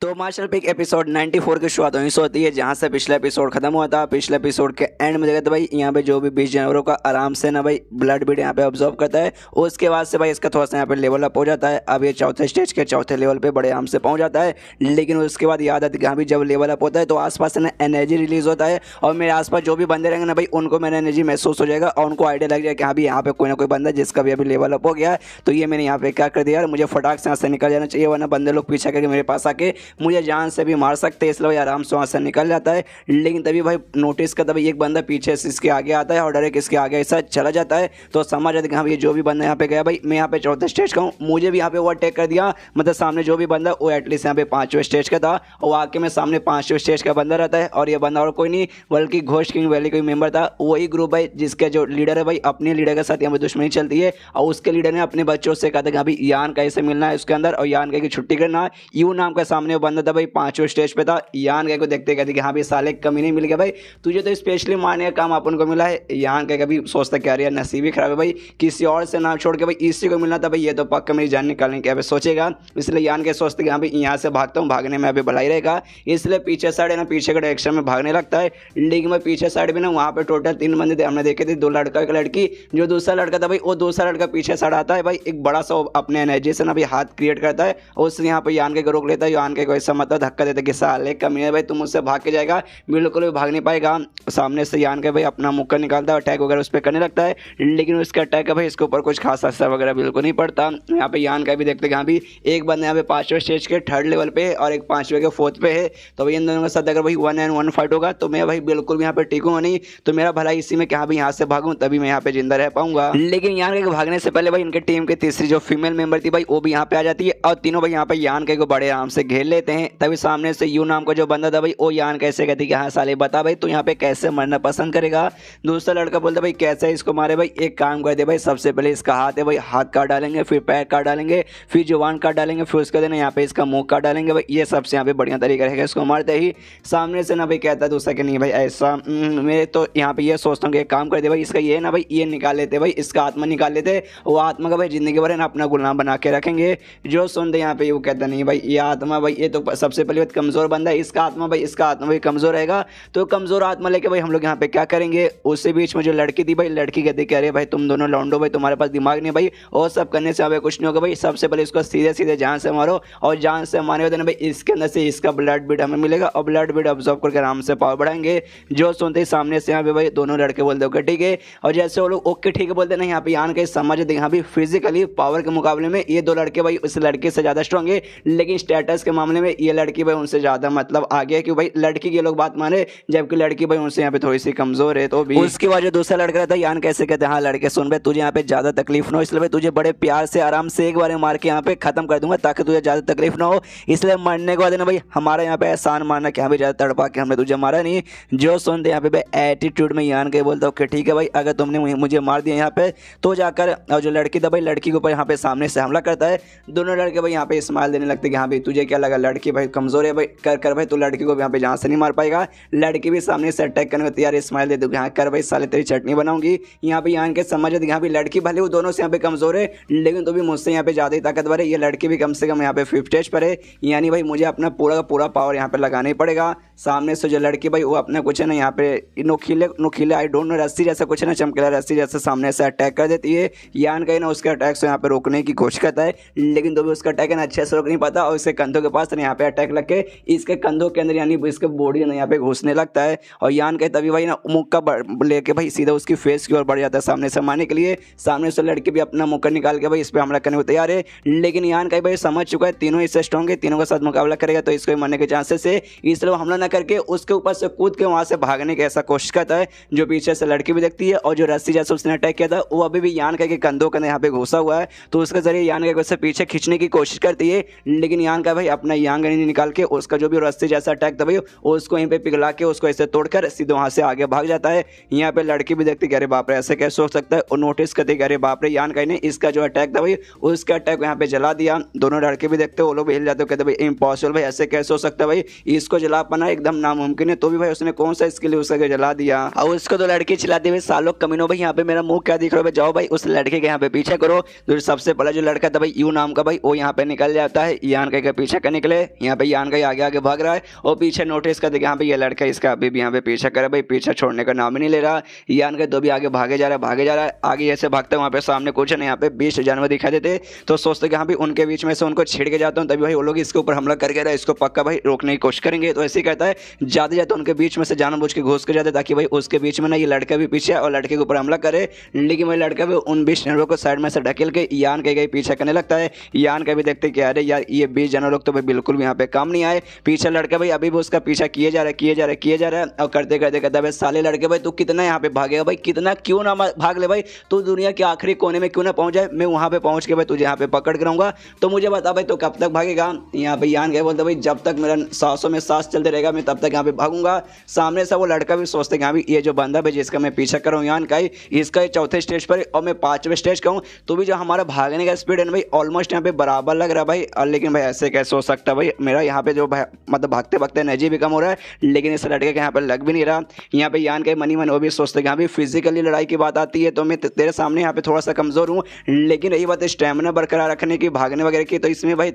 तो मार्शल पिक एपिसोड 94 की शुरुआत वहीं से होती है जहां से पिछला एपिसोड खत्म हुआ था। पिछले एपिसोड के एंड में देखा था भाई यहाँ पे जो भी 20 जानवरों का आराम से ना भाई ब्लड बीड यहाँ पे ऑब्जर्व करता है, उसके बाद से भाई इसका थोड़ा सा यहाँ पे लेवल अप हो जाता है। अब ये चौथे स्टेज के चौथे लेवल पे बड़े आराम से पहुंच जाता है, लेकिन उसके बाद याद आती है भी जब लेवल अप होता है तो आसपास से ना एनर्जी रिलीज होता है, और मेरे आसपास जो भी बंदे रहेंगे ना भाई उनको मेरा एनर्जी महसूस हो जाएगा और उनको आइडिया लग जाएगा कि हाँ भी यहाँ पे कोई ना कोई बंदा जिसका भी अभी लेवल अप हो गया है। तो ये मैंने यहाँ पे क्या कर दिया, मुझे फटाक से यहाँ से निकल जाना चाहिए, वरना बंदे लोग पीछा करके मेरे पास आके मुझे जान से भी मार सकते हैं, इसलिए आराम से वहां से निकल जाता है। लेकिन तभी भाई नोटिस करता भाई एक बंदा पीछे से इसके आगे आता है और डायरेक्ट इसके आगे ऐसा चला जाता है। तो समझ जाते कि हाँ ये जो भी बंदा यहाँ पे गया भाई मैं यहाँ पे चौथे स्टेज का हूँ, मुझे भी यहाँ पे ओवरटेक कर दिया। मतलब सामने जो भी बंदा वो एटलीस्ट यहाँ पे 5वें स्टेज का था, और आके में सामने 5वें स्टेज का बंदा रहता है, और ये बंदा और कोई नहीं बल्कि घोष किंग वैली कोई मेंबर था। वही ग्रुप है जिसके जो लीडर है भाई अपने लीडर के साथ यहाँ पे दुश्मनी चलती है, और उसके लीडर ने अपने बच्चों से कहा था कि अभी यान कैसे मिलना है उसके अंदर, और यान की छुट्टी करना है। यू नाम का सामने वो बंदा था भाई 5वें स्टेज पे था। यान को देखते कहते कि हाँ भाई साले कमी नहीं मिल गया भाई, तुझे तो स्पेशली मारने का काम अपन को मिला है। यान का कभी सोचता क्या यार नसीब ही खराब है भाई, किसी और से नाम छोड़ के भाई इसी को मिलना था भाई, ये तो पक्का मेरी जान निकालने की सोचेगा। इसलिए यान के सोचते कि हाँ भाई यहाँ से भागता हूँ, भागने में अभी भलाई रहेगा, इसलिए पीछे साइड है ना पीछे के डायरेक्शन में भागने लगता है। लेकिन मैं पीछे साइड में ना वहाँ पे टोटल 3 बंदे थे, हमने देखे थे 2 लड़का एक लड़की। जो दूसरा लड़का था भाई वो दूसरा लड़का पीछे साइड आता है भाई, एक बड़ा सा अपने एनर्जी से ना भाई हाथ क्रिएट करता है, और उससे यहाँ पे यान के रोक लेता है। यान के ऐसा मतलब धक्का देता है कि साले कमी है भाई तुम मुझसे भाग के जाएगा, बिल्कुल भी भाग नहीं पाएगा। सामने से यान के भाई अपना मुक्का निकालता है, अटैक वगैरह उस पर करने लगता है, लेकिन उसका अटैक है भाई इसके ऊपर कुछ खास असर वगैरह बिल्कुल नहीं पड़ता। यहाँ पे यान का भी देखते हैं यहाँ भी एक बंदा यहाँ पे 5वें स्टेज के 3rd लेवल पे है और एक 5वें के 4th पे है। तो भाई इन दोनों के साथ अगर भाई 1-on-1 फाइट होगा तो मैं भाई बिल्कुल भी यहाँ पे टिकूंगा नहीं, तो मेरा भला इसी में क्या भाई यहाँ से भागूं तभी मैं यहाँ पे जिंदा रह पाऊंगा। लेकिन यान के भागने से पहले भाई इनके टीम की तीसरी जो फीमेल मेंबर थी भाई वो भी यहाँ पे आ जाती है, और तीनों भाई यहाँ पे यान के को बड़े आराम से घेर लेते हैं। तभी सामने से यू नाम का जो बंदा था भाई वो यान कैसे कहती कि हाँ साले बता भाई तो यहाँ पे कैसे मरना पसंद करेगा। दूसरा लड़का बोलता भाई कैसे इसको मारे भाई, एक काम कर दे भाई सबसे पहले इसका हाथ है भाई हाथ काट डालेंगे, फिर पैर काट डालेंगे, फिर जुबान काट डालेंगे, फिर उसके दिन यहाँ पे इसका मुंह काट डालेंगे भाई, ये सबसे यहाँ पे बढ़िया तरीका रहेगा इसको मारते ही। सामने से ना भाई कहता है दूसरा कि नहीं भाई ऐसा मैं तो यहाँ पे ये सोचता हूँ कि एक काम कर दे भाई इसका ये ना भाई ये निकाल लेते भाई, इसका आत्मा निकाल लेते, वो आत्मा का भाई जिंदगी भर है ना अपना गुलाम बना के रखेंगे। जो सुनते यहाँ पे वो कहता नहीं भाई ये आत्मा भाई ये ये तो सबसे पहले बात कमजोर बंदा है, इसका आत्मा भाई कमजोर रहेगा। तो कमजोर आत्मा लेके भाई हम लोग यहाँ पे क्या करेंगे, उससे बीच में जो लड़की थी भाई, लड़की कहती कह रही भाई तुम दोनों लौंडो भाई, तुम्हारे पास दिमाग नहीं भाई, और सब करने से हमें कुछ नहीं होगा भाई, सबसे पहले इसको सीधे सीधे जान से मारो, और जान से मारे देना भाई इसके अंदर से इसका ब्लड बीड हमें मिलेगा, और ब्लड बीड ऑब्जॉर्व करके आराम से पावर बढ़ाएंगे। जो सुनते ही सामने से यहाँ पे भाई दोनों लड़के बोलते ओके ठीक है, और जैसे वो लोग ओके ठीक है बोलते ना, यहाँ पे यान के समझ दे यहाँ भी फिजिकली पावर के मुकाबले में ये दो लड़के भाई उस लड़के से ज्यादा स्ट्रांग है, लेकिन स्टेटस के मामले में ये लड़की भाई उनसे ज्यादा मतलब आगे है, कि भाई लड़की की लोग बात माने, जबकि लड़की भाई उनसे यहाँ पे थोड़ी सी कमजोर है। तो भी उसके बाद जो दूसरा लड़का रहता है यान कैसे कहते हैं, हाँ लड़के सुन भाई तुझे यहाँ पे ज्यादा तकलीफ ना हो, इसलिए भाई तुझे बड़े प्यार से आराम से एक बार मार के यहाँ पे खत्म कर दूंगा ताकि तुझे ज्यादा तकलीफ ना हो, इसलिए मरने के बाद ना भाई हमारा यहाँ पे एहसान मारना कि यहाँ पे ज्यादा तड़पा के हमने तुझे मारा नहीं। जो सुनते यहाँ पे भाई एटीट्यूड में यान के बोलता ओके ठीक है भाई, अगर तुमने मुझे मार दिया यहाँ पे तो जाकर, और जो लड़की था भाई लड़की के ऊपर यहाँ पे सामने से हमला करता है। दोनों लड़के भाई यहाँ पे स्माइल देने लगते कि हाँ भाई तुझे क्या लगा लड़की भाई कमजोर है भाई, कर भाई, तो लड़की को यहाँ पे जहाँ से नहीं मार पाएगा। लड़की भी सामने से अटैक करने को तैयार, स्माइल दे दूँ यहाँ कर भाई साले तेरी चटनी बनाऊंगी। यहाँ पे यान के समझ यहाँ पे लड़की भले वो दोनों से यहाँ पे कमजोर है, लेकिन तो भी मुझसे यहाँ पे ज्यादा ही ताकतवर है, ये लड़की भी कम से कम यहाँ पे 5th स्टेज पर है, यानी भाई मुझे अपना पूरा पावर यहाँ पे लगाना ही पड़ेगा। सामने से जो लड़की भाई वो अपने कुछ है ना यहाँ पे नोखीले आई डोंट नो रस्सी जैसा कुछ है ना, चमकीला रस्सी जैसे सामने से अटैक कर देती है। यान कहीं ना उसके अटैक से यहाँ पे रोकने की कोशिश करता है, लेकिन तो भी उसका अटैक है ना अच्छे से रोक नहीं पाता, और इसके कंधों के पास यहाँ पे अटैक लग के इसके कंधों के अंदर यानी इसके बॉडी ना यहाँ पे घुसने लगता है, और यान के तभी भाई ना मुक्का लेके भाई सीधा उसकी फेस की ओर बढ़ जाता है सामने से मारने के लिए। सामने से लड़की भी अपना मुक्का निकाल के भाई इस पर हमला करने को तैयार है, लेकिन यान का भाई समझ चुका है तीनों इससे स्ट्रॉन्ग है, तीनों के साथ मुकाबला करेगा तो इसको मरने के चांसेस है, इसलिए वो हमला न करके उसके ऊपर से कूद के वहां से भागने की ऐसा कोशिश करता है। जो पीछे से लड़की भी देखती है, और जो रस्सी जैसे उसने अटैक किया था वो अभी भी यान का के कंधों के यहाँ पे घुसा हुआ है, तो उसके जरिए यान का उससे पीछे खींचने की कोशिश करती है, लेकिन यान का भाई अपना यांग निकाल के उसका जो भी रस्सी जैसा अटैक था भाई उसको यहीं पे पिघला के उसको ऐसे तोड़कर सीधे वहां से आगे भाग जाता है। यहाँ पे लड़की भी देखती अरे बाप रे ऐसे कैसे हो सकता है, और नोटिस करती अरे बाप रे यान का ने इसका जो अटैक था भाई उसका अटैक यहाँ पे जला दिया। दोनों लड़के भी देखते वो लोग भी हिल जाते कहते भाई इम्पॉसिबल भाई ऐसे कैसे हो सकता है भाई, इसको जला पाना एकदम नामुमकिन है, तो भी भाई उसने कौन सा इसके लिए उसका जला दिया। और उसको तो लड़की चिल्लाती भाई सालों कमीनो भाई यहाँ पे मेरा मुंह क्या दिख रहा है, जाओ भाई उस लड़के के यहाँ पे पीछे करो। तो सबसे पहला जो लड़का था भाई यू नाम का भाई वो यहाँ पे निकल जाता है, यान का पीछे करने के लिए। यहाँ पे यान का आगे आगे भाग रहा है और पीछे नोटिस करते यहाँ पे ये लड़का इसका अभी भी यहाँ पे पीछे करे भाई, पीछे छोड़ने का नाम ही नहीं ले रहा। यान का तो भी आगे भागे जा रहा है आगे ऐसे भागता है, वहाँ पे सामने कुछ है यहाँ पे 20 जानवर दिखाई देते, तो सोचते कि यहाँ पे उनके बीच में से उनको छिड़ के जाता हूँ, तभी भाई वो लोग इसके ऊपर हमला करके रहा इसको पक्का भाई रोकने की कोशिश करेंगे। तो ऐसे ही कहता है जाते जाते उनके बीच में से जानबूझ के घुस के जाते ताकि भाई उसके बीच में ना ये लड़का भी पीछे और लड़के के ऊपर हमला करे, लेकिन भाई लड़का भी उन 20 जानवरों को साइड में से ढकेल के यान के पीछे करने लगता है। यान का भी देखते कि अरे यार ये 20 जानवर लोग तो भाई बिल्कुल भी यहाँ पे काम नहीं आए। पीछे लड़का भाई अभी भी उसका पीछा किए जा रहा है और करते करते कहता है साले लड़के भाई तू कितना यहाँ पे भागेगा भाई, कितना क्यों ना भाग ले भाई, तू दुनिया के आखिरी कोने में क्यों ना पहुंच जाए, मैं वहां पे पहुंच के भाई तुझे यहाँ पे पकड़ के रहूंगा, तो मुझे बता भाई तो कब तक भागेगा। यहाँ पे यान के बोलते भाई जब तक मेरा सांसों में सांस चलते रहेगा मैं तब तक यहाँ पे भागूंगा। सामने से वो लड़का भी सोचते हैं कि ये जो बंदा भाई जिसका मैं पीछा कर रहा हूँ यान का ही, इसका 4थे स्टेज पर और मैं 5वें स्टेज का हूँ, तो भी जो हमारा भागने का स्पीड है ना भाई ऑलमोस्ट यहाँ पे बराबर लग रहा है भाई, लेकिन भाई ऐसे कैसे हो सकता है भाई, मेरा यहाँ पे जो मतलब भागते भागते एनर्जी भी कम हो रहा है, लेकिन इस लड़के के यहाँ पे लग भी नहीं रहा। यहाँ पे यान के मनी मन वो भी सोचते हैं फिजिकली लड़ाई की बात आती है तो मैं तेरे सामने यहाँ पे थोड़ा सा कमजोर हूँ, लेकिन रही बात स्टेमिना बरकरार रखने की भागने वगैरह की तो इसमें भाई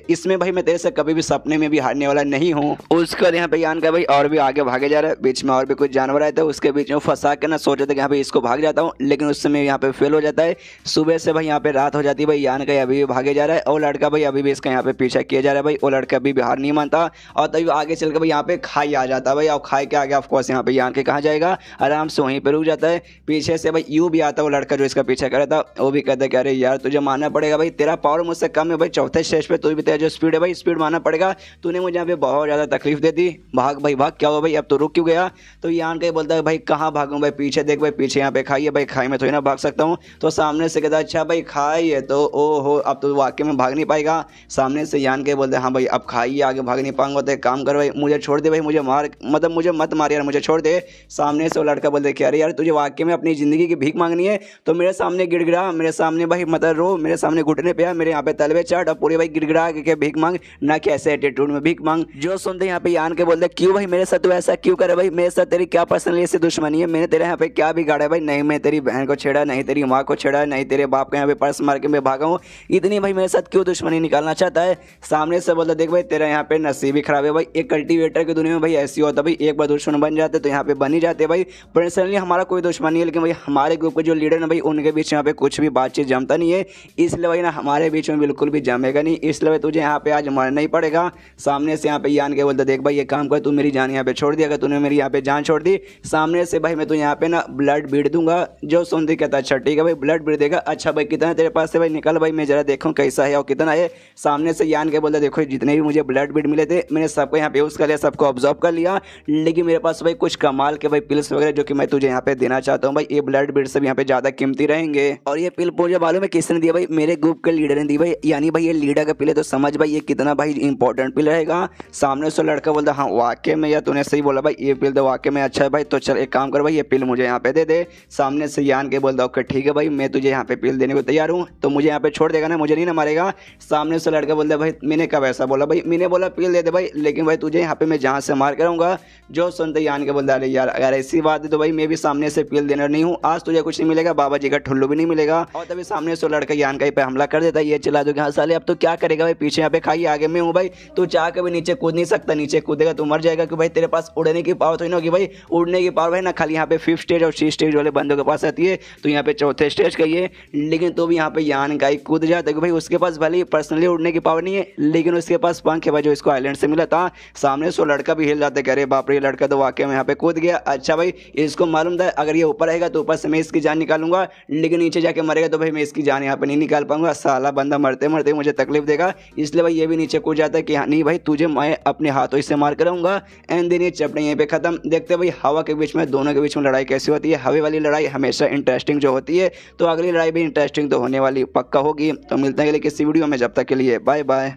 इसमें भाई मैं तेरे से कभी भी सपने में भी हारने वाला नहीं हूँ। उसके बाद यहाँ पे यान का भाई और भी आगे भागे जा रहा है, बीच में और भी कुछ जानवर आए थे उसके बीच में फंसा के ना सोचे थे कि यहाँ पे इसको भाग जाता हूँ, लेकिन उस समय यहाँ पे फेल हो जाता है। सुबह से भाई यहाँ पे रात हो जाती है भाई, यान का अभी भी भागे जा रहा है और लड़का भाई अभी भी इसका यहाँ पे पीछा किया जा रहा है भाई, वो लड़का अभी भी हार नहीं मानता और तभी आगे चल के भाई यहाँ पे खाई आ जाता है भाई, और खाई के आगे ऑफकोर्स यहाँ पे यान के कहाँ जाएगा, आराम से वहीं पे रुक जाता है। पीछे से भाई यू भी आता है वो लड़का जो इसका पीछा कर रहा था, वो भी कहता है कि अरे यार तुझे मानना पड़ेगा भाई, तेरा पावर मुझसे कम है भाई, 4थे स्टेज पे तू भी तेरा जो स्पीड है भाई स्पीड मानना पड़ेगा, तूने मुझे यहाँ पे बहुत ज़्यादा तकलीफ दे दी, भाग भाई भाग, क्या हुआ भाई अब तो रुक क्यों गया। तो यान के बोलता है भाई कहाँ भागूँ भाई, पीछे देख भाई पीछे यहाँ पे खाई है भाई, खाई में थोड़ी ना भाग सकता हूँ। तो सामने से कहता है अच्छा भाई खाई है तो ओहो अब तो वाकई में भाग नहीं पाएगा। सामने से यान के बोलते हैं हाँ भाई अब खाई है आगे भाग नहीं पाऊंगा, तो एक काम कर भाई मुझे छोड़ दे भाई, मुझे मार मतलब मुझे मत मार यार, मुझे छोड़ दे। सामने से वो लड़का बोलते कि अरे यार तुझे वाकई में अपनी ज़िंदगी की भीख मांगनी है तो मेरे सामने गिड़गिड़ा, मेरे सामने भाई मतलब रो, मेरे सामने घुटने पे मेरे यहाँ पे तलवे चढ़ और पूरे भाई गिड़गिड़ा के भीख मांग, ना कि ऐसे एटीट्यूड में भीख मांग। जो सुनते यहाँ पे यान के बोलते क्यों भाई मेरे साथ तू ऐसा क्यों करे भाई, मेरे साथ तेरी क्या पर्सनली ऐसी दुश्मनी है, मैंने तेरे यहाँ पे क्या बिगाड़ा है भाई, नहीं मैं तेरी बहन को छेड़ा, नहीं तेरी माँ को छेड़ा, नहीं तेरे बाप के यहाँ पे पर्स मार के मैं भागा हूँ, इतनी भाई मेरे साथ क्यों दुश्मनी निकालना चाहता है। सामने से बोलता देख भाई तेरा यहाँ पे नसीब ही खराब है भाई, एक कल्टीवेटर की दुनिया में भाई ऐसी होता भाई, एक बार दुश्मन बन जाते तो यहाँ पे बन ही जाते भाई। पर्सनली हमारा कोई दुश्मन नहीं है, लेकिन भाई हमारे ग्रुप के जो लीडर है भाई उनके बीच यहाँ पे कुछ भी बातचीत जमता नहीं है, इसलिए भाई ना हमारे बीच में बिल्कुल भी जमेगा नहीं, इसलिए भाई तुझे यहाँ पे आज मरना ही पड़ेगा। सामने से यहाँ पे यान के बोलता देख भाई ये काम कर, तू मेरी जान यहाँ पे छोड़ दी, अगर तूने मेरी यहाँ पे जान छोड़ दी सामने से भाई मैं तुझे यहाँ पे ना ब्लड बीट दूंगा। जो सुनती कहता अच्छा ठीक है भाई ब्लड बीट देगा, अच्छा भाई कितना तेरे पास से भाई निकल भाई मैं जरा देखूँ कैसा है और कितना है। सामने से यान के बोलता देखो जितने भी मुझे ब्लड बीट मिले थे मैंने सबको यहाँ पे यूज़ कर लिया, सबको ऑब्जर्व कर लिया, लेकिन मेरे पास भाई कुछ कमाल के भाई पिल्स वगैरह जो कि मैं तुझे यहाँ पे देना चाहता हूँ भाई, ये ब्लड बीट से भी यहाँ पे ज़्यादा कीमती रहेंगे। और ये पिल मुझे मालूम है किसने दिया भाई, मेरे ग्रुप के लीडर ने दी भाई, यानी भाई ये लीडर का पिल है तो समझ भाई ये कितना भाई इंपॉर्टेंट पिल रहेगा। सामने से लड़का बोलता हाँ वाकई में, या तूने सही बोला भाई ये पिल तो वाकई में अच्छा है भाई, तो चल एक काम कर भाई ये पिल मुझे यहाँ पे दे दे। सामने से यान के बोलता ओके ठीक है भाई मैं तुझे यहाँ पे पिल देने को तैयार हूँ, तो मुझे यहाँ पे छोड़ देगा ना, मुझे नहीं ना मारेगा। सामने से लड़का बोलता भाई मैंने कब ऐसा बोला भाई, मैंने बोला पिल दे दे भाई, लेकिन भाई तुझे यहाँ पे मैं जहाँ से मार कराऊंगा। जो सुनते यान के बोलता अरे यार अगर ऐसी बात है तो भाई मैं भी सामने से पिल देना नहीं हूँ, आज तुझे कुछ नहीं मिलेगा, बाबा जी का ठुल्लू भी नहीं मिलेगा। और तभी सामने से लड़का यान का पे हमला कर देता है, ये चला दो हाँ साले अब तो क्या करेगा भाई, पीछे यहाँ पे खाई आगे में हूँ भाई, तू चाह के भी नीचे कूद नहीं सकता, नीचे कूदेगा तो मर जाएगा, कि भाई तेरे पास उड़ने की पावर तो नहीं होगी भाई, उड़ने की पावर भाई ना खाली यहाँ पे 5th स्टेज और 6th स्टेज वाले बंदों के पास आती है, तो यहाँ पे 4th स्टेज का ही है। लेकिन तो भी यहाँ पे यान का ही कूद जाता है भाई, उसके पास भले ही पर्सनली उड़ने की पावर नहीं है लेकिन उसके पास पंख है भाई जो इसको आइलैंड से मिला था। सामने से लड़का भी हिल जाता है, अरे बाप रे लड़का तो वाकई में यहाँ पे कूद गया, अच्छा भाई इसको मालूम था अगर ये ऊपर आएगा तो ऊपर से मैं इसकी जान निकालूंगा, लेकिन नीचे जाके मरेगा तो भाई मैं इसकी जान यहाँ पे नहीं निकाल पाऊंगा, साला बंदा मरते मरते मुझे तकलीफ देगा, इसलिए भाई ये भी नीचे कूद जाता है कि हाँ नहीं भाई तुझे मैं अपने हाथों से मार कराऊंगा। एंड देन ये चैप्टर यहीं पे खत्म। देखते भाई हवा के बीच में दोनों के बीच में लड़ाई कैसी होती है, हवा वाली लड़ाई हमेशा इंटरेस्टिंग जो होती है, तो अगली लड़ाई भी इंटरेस्टिंग तो होने वाली पक्का होगी। तो मिलते हैं किसी वीडियो में, जब तक के लिए बाय बाय।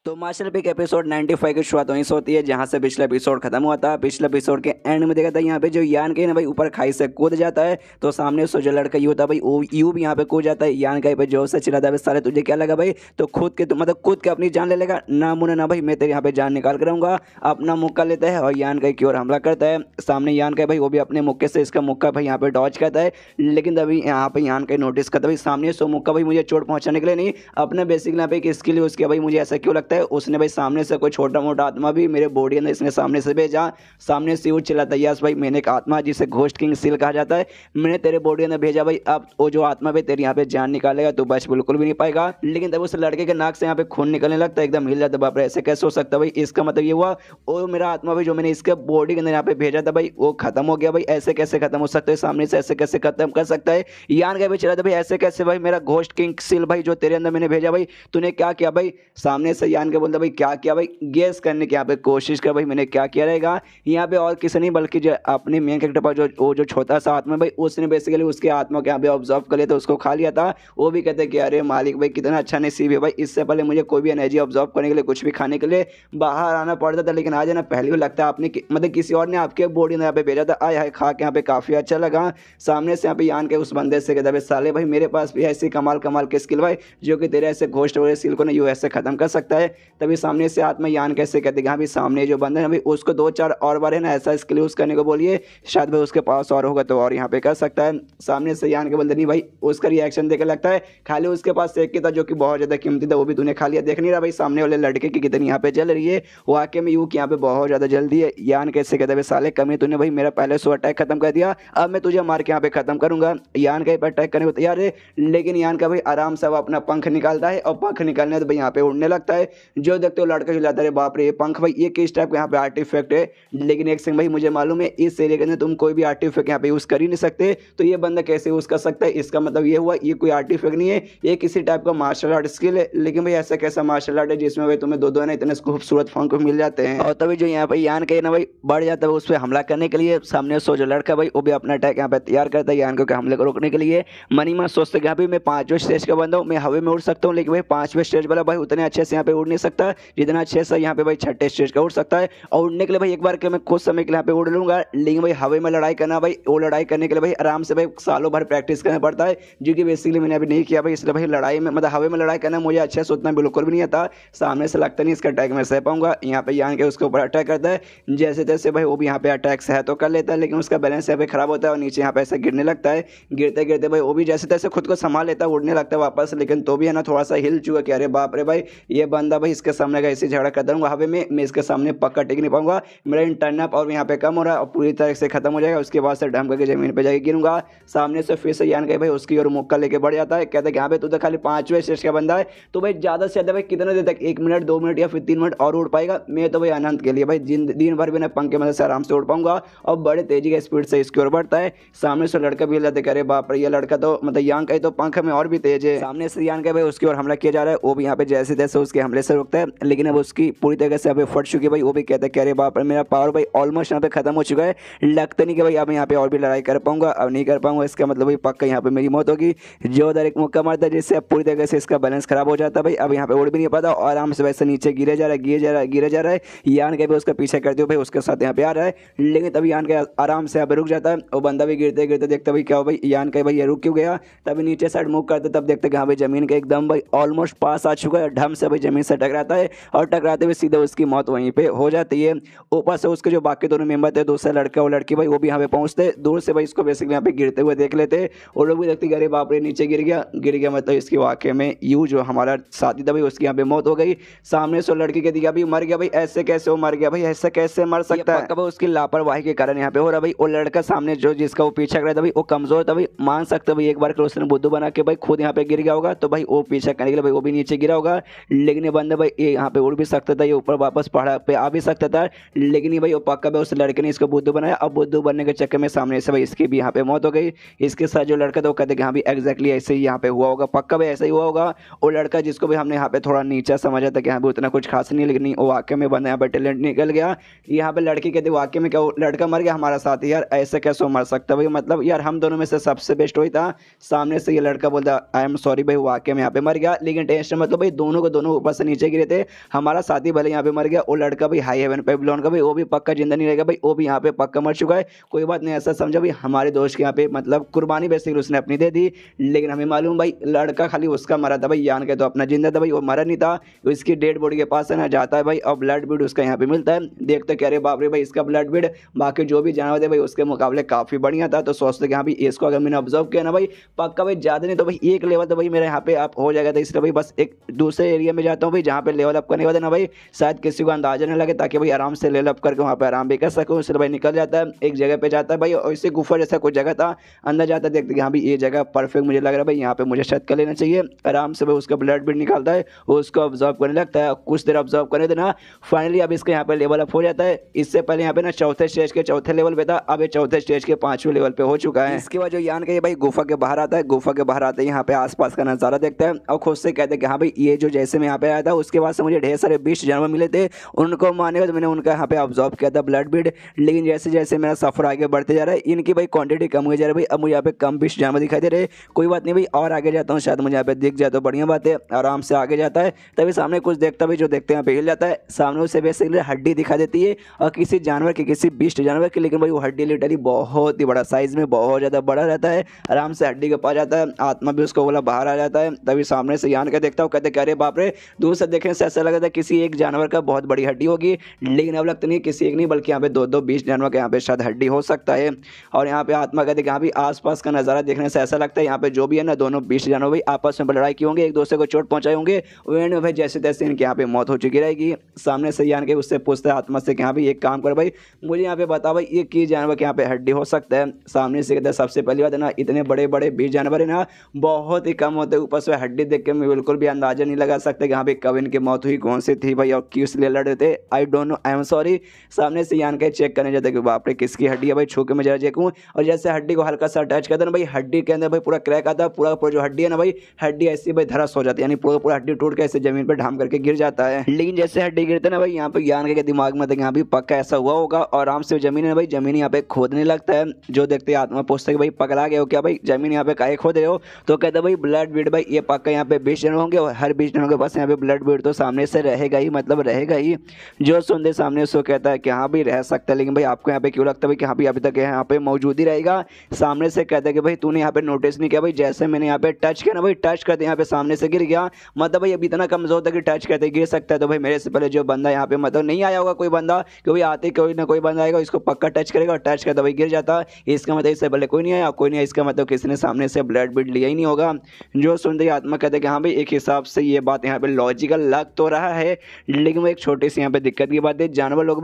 तो मार्शल पिक एपिसोड 95 की शुरुआत वहीं से होती है जहां से पिछला एपिसोड खत्म हुआ था। पिछले एपिसोड के एंड में देखा था यहाँ पे जो यान के ना भाई ऊपर खाई से कूद जाता है, तो सामने उससे जो लड़का यू होता है भाई वो यू भी यहाँ पे कूद जाता है, यान का पे जोर से चिल्लाता है साले तुझे क्या लगा भाई, तो खुद के मतलब कूद के अपनी जान ले लेगा ना मुने ना भाई मैं तेरे यहाँ पे जान निकाल कर रहूँगा। अपना मुक्का लेता है और यान का की ओर हमला करता है। सामने यान का भाई वो भी अपने मुक्के से इसका मुक्का भाई यहाँ पे डॉज करता है, लेकिन तभी यहाँ पे यान का नोटिस करता है सामने सो मुक्का भाई मुझे चोट पहुँचाने के लिए नहीं, अपने बेसिक यहाँ पे एक स्किल है उसके भाई मुझे ऐसा क्यों लगता है उसने भाई सामने से कोई छोटा मोटा आत्मा भी मेरे बॉडी अंदर इसने सामने से भेजा। सामने से वो चिल्लाता यस भाई मैंने एक आत्मा जिसे घोस्ट किंग सील कहा जाता है मैंने तेरे बॉडी अंदर भेजा भाई, अब वो जो आत्मा भी तेरी यहाँ पे जान निकालेगा तो बच बिल्कुल भी नहीं पाएगा। लेकिन तब उस लड़के के नाक से यहाँ पे खून निकलने लगता है, एकदम हिल जाता है, बाप रे ऐसे कैसे हो सकता है भाई, इसका मतलब ये हुआ वो मेरा आत्मा भाई जो मैंने इसके बॉडी के अंदर यहाँ पे भेजा था भाई वो खत्म हो गया भाई, ऐसे कैसे खत्म हो सकता है, सामने से ऐसे कैसे खत्म कर सकता है। यान का भी चला था भाई ऐसे कैसे भाई मेरा घोस्ट किंग सील भाई जो तेरे अंदर मैंने भेजा भाई तूने क्या किया भाई। सामने से यान के बोलता भाई क्या किया भाई, गेस करने की यहाँ पे कोशिश कर भाई मैंने क्या किया रहेगा। यहाँ पे और किसी नहीं बल्कि जो अपने मेन कैरेक्टर पर जो छोटा सा आत्मा भाई उसने बेसिकली उसके आत्मा को यहाँ पे ऑब्जर्व कर लिया था, उसको खा लिया था। वो भी कहते कि अरे मालिक भाई कितना अच्छा नसीब है भाई, इससे पहले मुझे कोई भी एनर्जी ऑब्जर्व करने के लिए कुछ भी खाने के लिए बाहर आना पड़ता था, लेकिन आज है ना पहले भी लगता है आपने मतलब किसी और ने आपके बॉडी में यहाँ पे भेजा था, आए हाय खा के यहाँ पे काफी अच्छा लगा। सामने से यहाँ पे यान के उस बंदे से कहता साले भाई मेरे पास भी ऐसी कमाल कमाल के स्किल भाई जो कि तेरे ऐसे घोस्ट वगैरह स्किल को ना यू ऐसे खत्म कर सकता है। तभी सामने से आत्मा यान कैसे कहते हैं भी सामने जो बंदा है भाई उसको 2-4 और बार है ना ऐसा स्किल यूज करने को बोलिए, शायद भाई उसके पास और होगा तो और यहाँ पे कर सकता है। सामने से यान के बोलते नहीं भाई उसका रिएक्शन देकर लगता है खाली उसके पास एक ही था जो कि बहुत ज्यादा कीमती था, वो भी तूने खा लिया। देख नहीं रहा भाई सामने वाले लड़के की कितनी यहाँ पे जल रही है, वाकई में यू कि यहाँ पे बहुत ज्यादा जल्दी है। यान कैसे कहते हैं साले कमी तूने भाई मेरा पहले सो अटैक खत्म कर दिया, अब मैं तुझे मार के यहाँ पे खत्म करूंगा। यान का अटैक करने को तैयार है, लेकिन यान का भाई आराम से अपना पंख निकालता है और पंख निकालने तो भाई यहाँ पे उड़ने लगता है। जो देखते हो लड़का हिलाता है बाप रे ये पंख भाई ये किस टाइप का यहाँ पे आर्टिफैक्ट है, लेकिन एक सिंह भाई मुझे मालूम है इस एरिया के अंदर तुम कोई भी आर्टिफैक्ट यहाँ पे यूज कर ही नहीं सकते, तो ये बंदा कैसे यूज कर सकता है, इसका मतलब ये हुआ ये कोई आर्टिफैक्ट नहीं है, ये किसी टाइप का मार्शल आर्ट स्किल है। लेकिन भाई ऐसा कैसा मार्शल आर्ट है जिसमें भाई तुम्हें दो ना इतने खूबसूरत पंख मिल जाते हैं। और तभी जो यहाँ पे यान के ना भाई बढ़ जाता है उस पर हमला करने के लिए, सामने सो जो लड़का भाई वो भी अपना अटैक यहाँ पे तैयार करता है यान को हमले को रोकने के लिए। मनीमा सोचते कि अभी मैं 5वें स्टेज का बंदा हूँ, मैं हवा में उड़ सकता हूँ, लेकिन भाई 5वें स्टेज वाला भाई उतने अच्छे से यहाँ पे उड़ नहीं सकता जितना अच्छे से यहाँ पे भाई छठे स्टेज का उड़ सकता है। और उड़ने के लिए भाई एक बार के मैं कुछ समय के लिए यहाँ पे उड़ लूंगा, लेकिन भाई हवा में लड़ाई करना भाई, वो लड़ाई करने के लिए भाई आराम से भाई सालों भर प्रैक्टिस करना पड़ता है, जो कि बेसिकली मैंने अभी नहीं किया भाई। इसलिए भाई लड़ाई में मतलब हवा में लड़ाई करना मुझे अच्छे से उतना बिल्कुल भी नहीं आता, सामने से लगता नहीं इसका अटैक मैं सह पाऊंगा। यहाँ पे यान के उसके ऊपर अटैक करता है, जैसे तैसे भाई वो भी यहाँ पे अटैक सह तो कर लेता है, लेकिन उसका बैलेंस यहाँ पे खराब होता है और नीचे यहाँ पे ऐसे गिरने लगता है। गिरते गिरते भाई वो भी जैसे तैसे खुद को संभाल लेता है, उड़ने लगता है वापस, लेकिन तो भी है ना थोड़ा सा हिल चुका कि अरे बाप रे भाई ये बंदा भाई इसके सामने का ऐसे झगड़ा करता रहूँगा हवा में, मैं इसके सामने पक्का टिक नहीं पाऊंगा, मेरा इंटर्न अप और यहाँ पे कम हो रहा है और पूरी तरह से खत्म हो जाएगा। उसके बाद से डम करके जमीन पे जाके गिरूंगा। सामने से फिर से यान के भाई उसकी और मुक्का लेके बढ़ जाता है, कहता है कि यहाँ पे तू तो खाली 5वें स्टेज का बंदा है, तो भाई ज़्यादा से ज़्यादा भाई कितने देर तक 1 मिनट 2 मिनट या फिर 3 मिनट और उड़ पाएगा। मैं तो भाई अनंत के लिए भाई दिन भर भी ना पंख के मदद से आराम से उड़ पाऊंगा और बड़े तेजी के स्पीड से इसकी ओर बढ़ता है। सामने से लड़का भी जाते करे बाप रे ये लड़का तो मतलब यान का ही तो पंख में और भी तेज है। सामने से यान का भाई उसकी ओर हमला किया जा रहा है, वो भी यहाँ पे जैसे तैसे उसके हमले से रुकता है, लेकिन अब उसकी पूरी तरह से अभी फट चुकी है भाई। वो भी कहता है कि अरे बाप रे मेरा पावर भाई ऑलमोस्ट यहाँ पे खत्म हो चुका है, लगता नहीं कि भाई अब यहाँ पे और भी लड़ाई कर पाऊंगा, अब नहीं कर पाऊंगा, इसका मतलब भाई पक्का यहाँ पे मेरी मौत होगी। जो उधर एक मुक्का मारता है जिससे अब पूरी तरह से इसका बैलेंस खराब हो जाता है भाई, अब यहाँ पे उड़ भी नहीं पाता और आराम से वैसे नीचे गिरे जा रहा है। यान के भी उसका पीछे करते हुए भाई उसके साथ यहाँ पे आ रहा है, लेकिन तभी यान के आराम से यहाँ पे रुक जाता है। वो बंदा भी गिरते गिरते देखता भाई क्या हो भाई यान का भाई ये रुक क्यों गया, तभी नीचे साइड मूव करते तब देखते कि हाँ भाई जमीन के एकदम भाई ऑलमोस्ट पास आ चुका है, ढम से भाई जमीन से टकराता है और टकराते हुए सीधे उसकी मौत वहीं पे हो जाती है। ऊपर से उसके जो बाकी दोनों मेंबर थे, दूसरा लड़का और लड़की भाई वो भी यहाँ पे पहुंचते, दूर से भाई इसको बेसिकली यहाँ पे गिरते हुए देख लेते और लोग भी देखते कि अरे बाप रे नीचे गिर गया मतलब इसके वाकई में यू जो हमारा साथी था भाई उसकी यहाँ पे मौत हो गई। सामने से लड़की के दिया भाई मर गया भाई, ऐसे कैसे वो मर गया भाई, ऐसे कैसे मर सकता है, उसकी लापरवाही के कारण यहाँ पे हो रहा भाई। वो लड़का सामने जो जिसका वो पीछा कर रहा था भाई वो कमजोर था भाई, मान सकते भाई एक बार उसने बुद्धू बना के भाई खुद यहाँ पे गिर गया होगा, तो भाई वो पीछा करने के लिए भाई वो भी नीचे गिरा होगा। लेकिन ये बंदा भाई ये यहाँ पे उड़ भी सकता था, ये ऊपर वापस पहाड़ पे आ भी सकता था, लेकिन भाई वो पक्का भाई उस लड़के ने इसको बुद्धू बनाया। अब बुद्धू बनने के चक्कर में सामने से भाई इसकी भी यहाँ पे मौत हो गई। इसके साथ जो लड़का था वो कहते कि हाँ भी एग्जैक्टली ऐसे ही यहाँ पे हुआ होगा, पक्का भाई ऐसा ही हुआ होगा। वो लड़का जिसको भी हमने यहाँ पे थोड़ा नीचा समझा था कि यहाँ पे उतना कुछ खास नहीं, लेकिन वो वाकई में बंदा यहाँ पे टैलेंट निकल गया। यहाँ पे लड़की कहते वाकई में क्या लड़का मर गया हमारा साथ, यार ऐसे कैसे मर सकता भाई, मतलब यार हम दोनों में से सबसे बेस्ट वही था। सामने से ये लड़का बोलता आई एम सॉरी भाई वाकई में यहाँ पे मर गया, लेकिन टेंशन मतलब भाई दोनों को दोनों ऊपर से नीचे गिरे थे, हमारा साथी भले यहाँ पे मर गया, वो लड़का भाई हाई हेवन पे बिलोंग का भाई वो भी पक्का जिंदा नहीं रहेगा भाई, वो भी यहाँ पे पक्का मर चुका है। कोई बात नहीं ऐसा समझा भाई हमारे दोस्त के यहाँ पे मतलब कुर्बानी बेसिकली उसने अपनी दे दी, लेकिन हमें मालूम भाई लड़का खाली उसका मरा था भाई, यान के तो अपना जिंदा था भाई, वो मरा नहीं था। इसकी डेड बॉडी के पास है ना जाता है भाई और ब्लड बीड उसका यहाँ पे मिलता है, देखते कह रहे बाप रे भाई इसका ब्लड बीड बाकी जो भी जानवर थे भाई उसके मुकाबले काफी बढ़िया था, तो सोचते कि हाँ भाई इसको अगर मैंने ऑब्जर्व किया ना भाई पक्का भाई ज्यादा नहीं तो भाई एक लेवल तो भाई मेरे यहाँ पे आप हो जाएगा था, इसलिए भाई बस एक दूसरे एरिया में जाता हूँ भाई जहाँ पे लेवल अप करने वाला ना भाई शायद किसी को अंदाजा नहीं लगे, ताकि भाई आराम से लेवल अप करके वहाँ पे आराम भी कर सकूँ। इसलिए भाई निकल जाता है एक जगह पे जाता है भाई और इससे गुफा जैसा कुछ जगह था, अंदर जाता है देखते कि हाँ भाई ये जगह परफेक्ट मुझे लग रहा है भाई यहाँ पे मुझे शायद कर लेना चाहिए। आराम से भाई उसका ब्लड बीड निकालता है, उसको ऑब्जर्व करने लगता है, कुछ देर ऑब्जर्व करने देना फाइनली अब इसका यहाँ पे लेवल अप हो जाता है। इससे पहले यहाँ पे ना चौथे स्टेज के चौथे लेवल पे था, अब ये चौथे स्टेज के 5वें लेवल पे हो चुका है। इसके बाद जो यान का ये भाई गुफा के बाहर आता है, गुफा के बाहर आते ही यहाँ पे आसपास का नजारा देखता है और खुद से कहते हैं कि हाँ भाई ये जो जैसे मैं यहाँ पे आया था उसके बाद से मुझे ढेर सारे 20 जानवर मिले थे, उनको मारने के बाद मैंने उनका यहाँ पे ऑब्जर्व किया था ब्लड बीड, लेकिन जैसे जैसे मेरा सफर आगे बढ़ते जा रहा है इनकी भाई क्वांटिटी कम हो जा रही है भाई, अब मुझे यहाँ पे कम 20 जानवर दिखाई दे रहे। कोई बात नहीं भाई और आगे जाता हूँ शायद मुझे यहाँ पे दिख जाए तो बढ़िया बात है। आराम से आगे जाता है तभी सामने कुछ देखता भाई, जो देखते हैं यहाँ पे हिल जाता है, सामने उसे बेसिकली हड्डी दिखा देती है और किसी जानवर की किसी 20 जानवर की, लेकिन भाई वो हड्डी लिटरली बहुत ही बड़ा साइज में बहुत ज़्यादा बड़ा रहता है। आराम से हड्डी के पास जाता है, आत्मा भी उसको बोला बाहर आ जाता है, तभी सामने से यान के देखता हूँ कहते क्या अरे बाप रे, दूर से देखने से ऐसा लगा था किसी एक जानवर का बहुत बड़ी हड्डी होगी, लेकिन अब लगता नहीं किसी एक नहीं बल्कि यहाँ पे 2-2 20 जानवर का यहाँ पे शायद हड्डी हो सकता है। और यहाँ पे आत्मा कहते यहाँ भी आसपास का नज़ारा देखने से ऐसा लगता है यहाँ पे जो भी है ना दोनों 20 जानवर भाई आपस में लड़ाई की होंगे, एक दूसरे को चोट पहुंचाए होंगे, एंड में भाई जैसे तैसे इनके यहाँ पे मौत हो चुकी रहेगी। सामने से यान के उससे पूछते हैं आत्मा से कि हाँ भाई एक काम कर भाई मुझे यहाँ पे बता भाई ये किस जानवर के यहाँ पे हड्डी हो सकता है। सामने से कहते हैं सबसे पहली बात है ना इतने बड़े बड़े 20 जानवर है ना बहुत ही कम होते, ऊपर से हड्डी देख के मैं बिल्कुल भी अंदाजा नहीं लगा सकता कि हाँ भाई कब इनकी मौत हुई, कौन सी थी भाई और किस लिए लड़ रहे थे, I don't know I am sorry. सामने से यान के चेक करने जाते कि बाप रे किसकी हड्डी है भाई, छू के मैं जरा देखूँ, और जैसे हड्डी को हल्का सा टच करते ना भाई हड्डी के अंदर भाई पूरा क्रैक आता है, पूरा जो हड्डी है ना भाई हड्डी ऐसी भाई धरस हो जाती है, यानी पूरा हड्डी टूट के ऐसे जमीन पर ढाम करके गिर जाता है। लेकिन जैसे हड्डी गिरते ना भाई यहाँ पे यान के दिमाग में था यहाँ भी पक्का ऐसा हुआ होगा, और आराम से जमीन है भाई जमीन यहाँ पे खोदने लगता है। जो देखते आत्मा पूछते भाई पकड़ा गए हो क्या भाई, जमीन यहाँ पे काहे खोद रहे हो, तो कहते भाई ब्लड बीड भाई ये पक्का यहाँ पे 20 जन होंगे और हर 20 जनों के पास यहाँ पे ब्लड ब्लड बीड तो सामने से रहेगा ही, मतलब रहेगा ही। जो सुनते सामने उसको कहता है कि हाँ भाई रह सकता है, लेकिन भाई आपको यहाँ पे क्यों लगता है भाई कि हाँ भाई अभी तक यहाँ पे मौजूद ही रहेगा। सामने से कहता है कि भाई तूने यहाँ पे नोटिस नहीं किया भाई, जैसे मैंने यहाँ पे टच किया ना भाई, टच करते यहाँ पे सामने से गिर गया। मतलब भाई अभी इतना कमजोर था कि टच करते गिर सकता है। तो भाई मेरे से पहले जो बंदा यहाँ पे मतलब नहीं आया होगा कोई बंदा, क्योंकि आते कोई ना कोई बंदा आएगा, इसको पक्का टच करेगा और टच करता भाई गिर जाता। इसका मतलब इससे पहले कोई नहीं आया, कोई नहीं आया, इसका मतलब किसी ने सामने से ब्लड बीड लिया ही नहीं होगा। जो सुनते ही आत्मा कहते हैं कि हाँ भाई एक हिसाब से ये बात यहाँ पे लॉजिकल लग तो रहा है, लेकिन वो एक छोटी सी यहाँ पे दिक्कत की बात है। जानवर लोग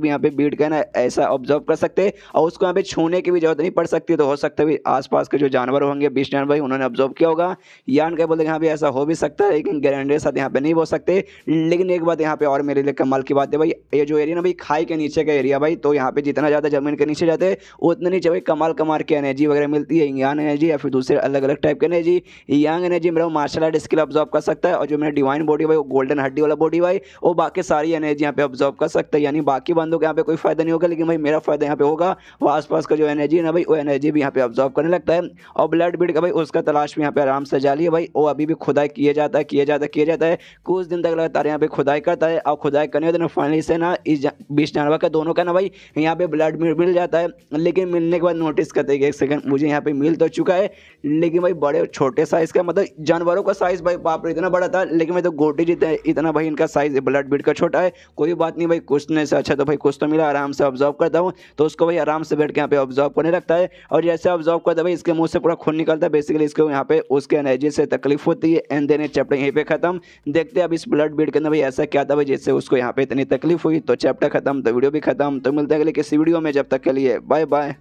भी यहाँ पे बीड का ना ऐसा ऑब्जर्व कर सकते हैं और उसको यहाँ पे छूने की भी जरूरत नहीं पड़ सकती। तो हो सकता है आसपास के जो जानवर होंगे 20 जानवर भाई उन्होंने ऑब्जर्व किया होगा। यान क्या बोलते हैं हाँ भी ऐसा हो भी सकता है, लेकिन गारंटी के साथ यहाँ पे नहीं हो सकते। लेकिन एक बात यहाँ पे और मेरे लिए कमाल की बात है भाई, ये जो एरिया ना भाई खाई के नीचे का एरिया भाई, तो यहाँ पे जितना ज़्यादा जमीन के नीचे जाते हैं उतने नीचे भाई कमाल कमाल की एनर्जी वगैरह मिलती है, यान एनर्जी या फिर दूसरे अलग अलग टाइप की एनर्जी। यांग एनर्जी मेरा मार्शल आर्ट स्किल ऑब्जर्व कर सकता है, और जो मेरा डिवाइन बॉडी भाई गोल्डन हड्डी वाला बॉडी भाई वो बाकी सारी एनर्जी यहाँ पे ऑब्जर्व कर सकता है। यानी बाकी बंदों को यहाँ पे कोई फायदा नहीं होगा, लेकिन भाई मेरा फायदा यहाँ पे होगा। वो आसपास का जो एनर्जी है ना भाई वो एनर्जी भी यहाँ पे ऑब्जर्व करने लगता है। और ब्लड बीड का भाई उसका तलाश भी यहाँ पे आराम से जाली है भाई, वो अभी भी खुदाई किया जाता है कुछ दिन तक लगातार यहाँ पे खुदाई करता है। और खुदाई करने के दिन फाइनली से ना इस 20 जानवर का दोनों का ना भाई यहाँ पे ब्लड मिल जाता है। लेकिन मिलने के बाद नोटिस करते हैं कि एक सेकंड मुझे यहाँ पे मिल तो चुका है, लेकिन भाई बड़े छोटे साइज का, मतलब जानवरों का साइज भाई बाप रे इतना बड़ा था, लेकिन मैं तो गोटी जीते इतना भाई इनका साइज ब्लड बीड का छोटा है। कोई बात नहीं भाई, कुछ नहीं से अच्छा तो भाई कुछ तो मिला, आराम से ऑब्जर्व करता हूँ। तो उसको भाई आराम से बैठ के यहाँ पे ऑब्जर्व करने लगता है, और जैसे ऑब्जर्व करता है भाई इसके मुंह से पूरा खून निकलता है। बेसिकली इसको यहाँ पे उसके एनर्जी से तकलीफ होती है। एंड देन चैप्टर यहीं पे खत्म। देखते हैं अब इस ब्लड बीड के अंदर भाई ऐसा क्या था भाई जिससे उसको यहाँ पे इतनी तकलीफ हुई। तो चैप्टर खत्म, तो वीडियो भी खत्म। तो मिलते हैं अगले किसी वीडियो में, जब तक के लिए बाय बाय।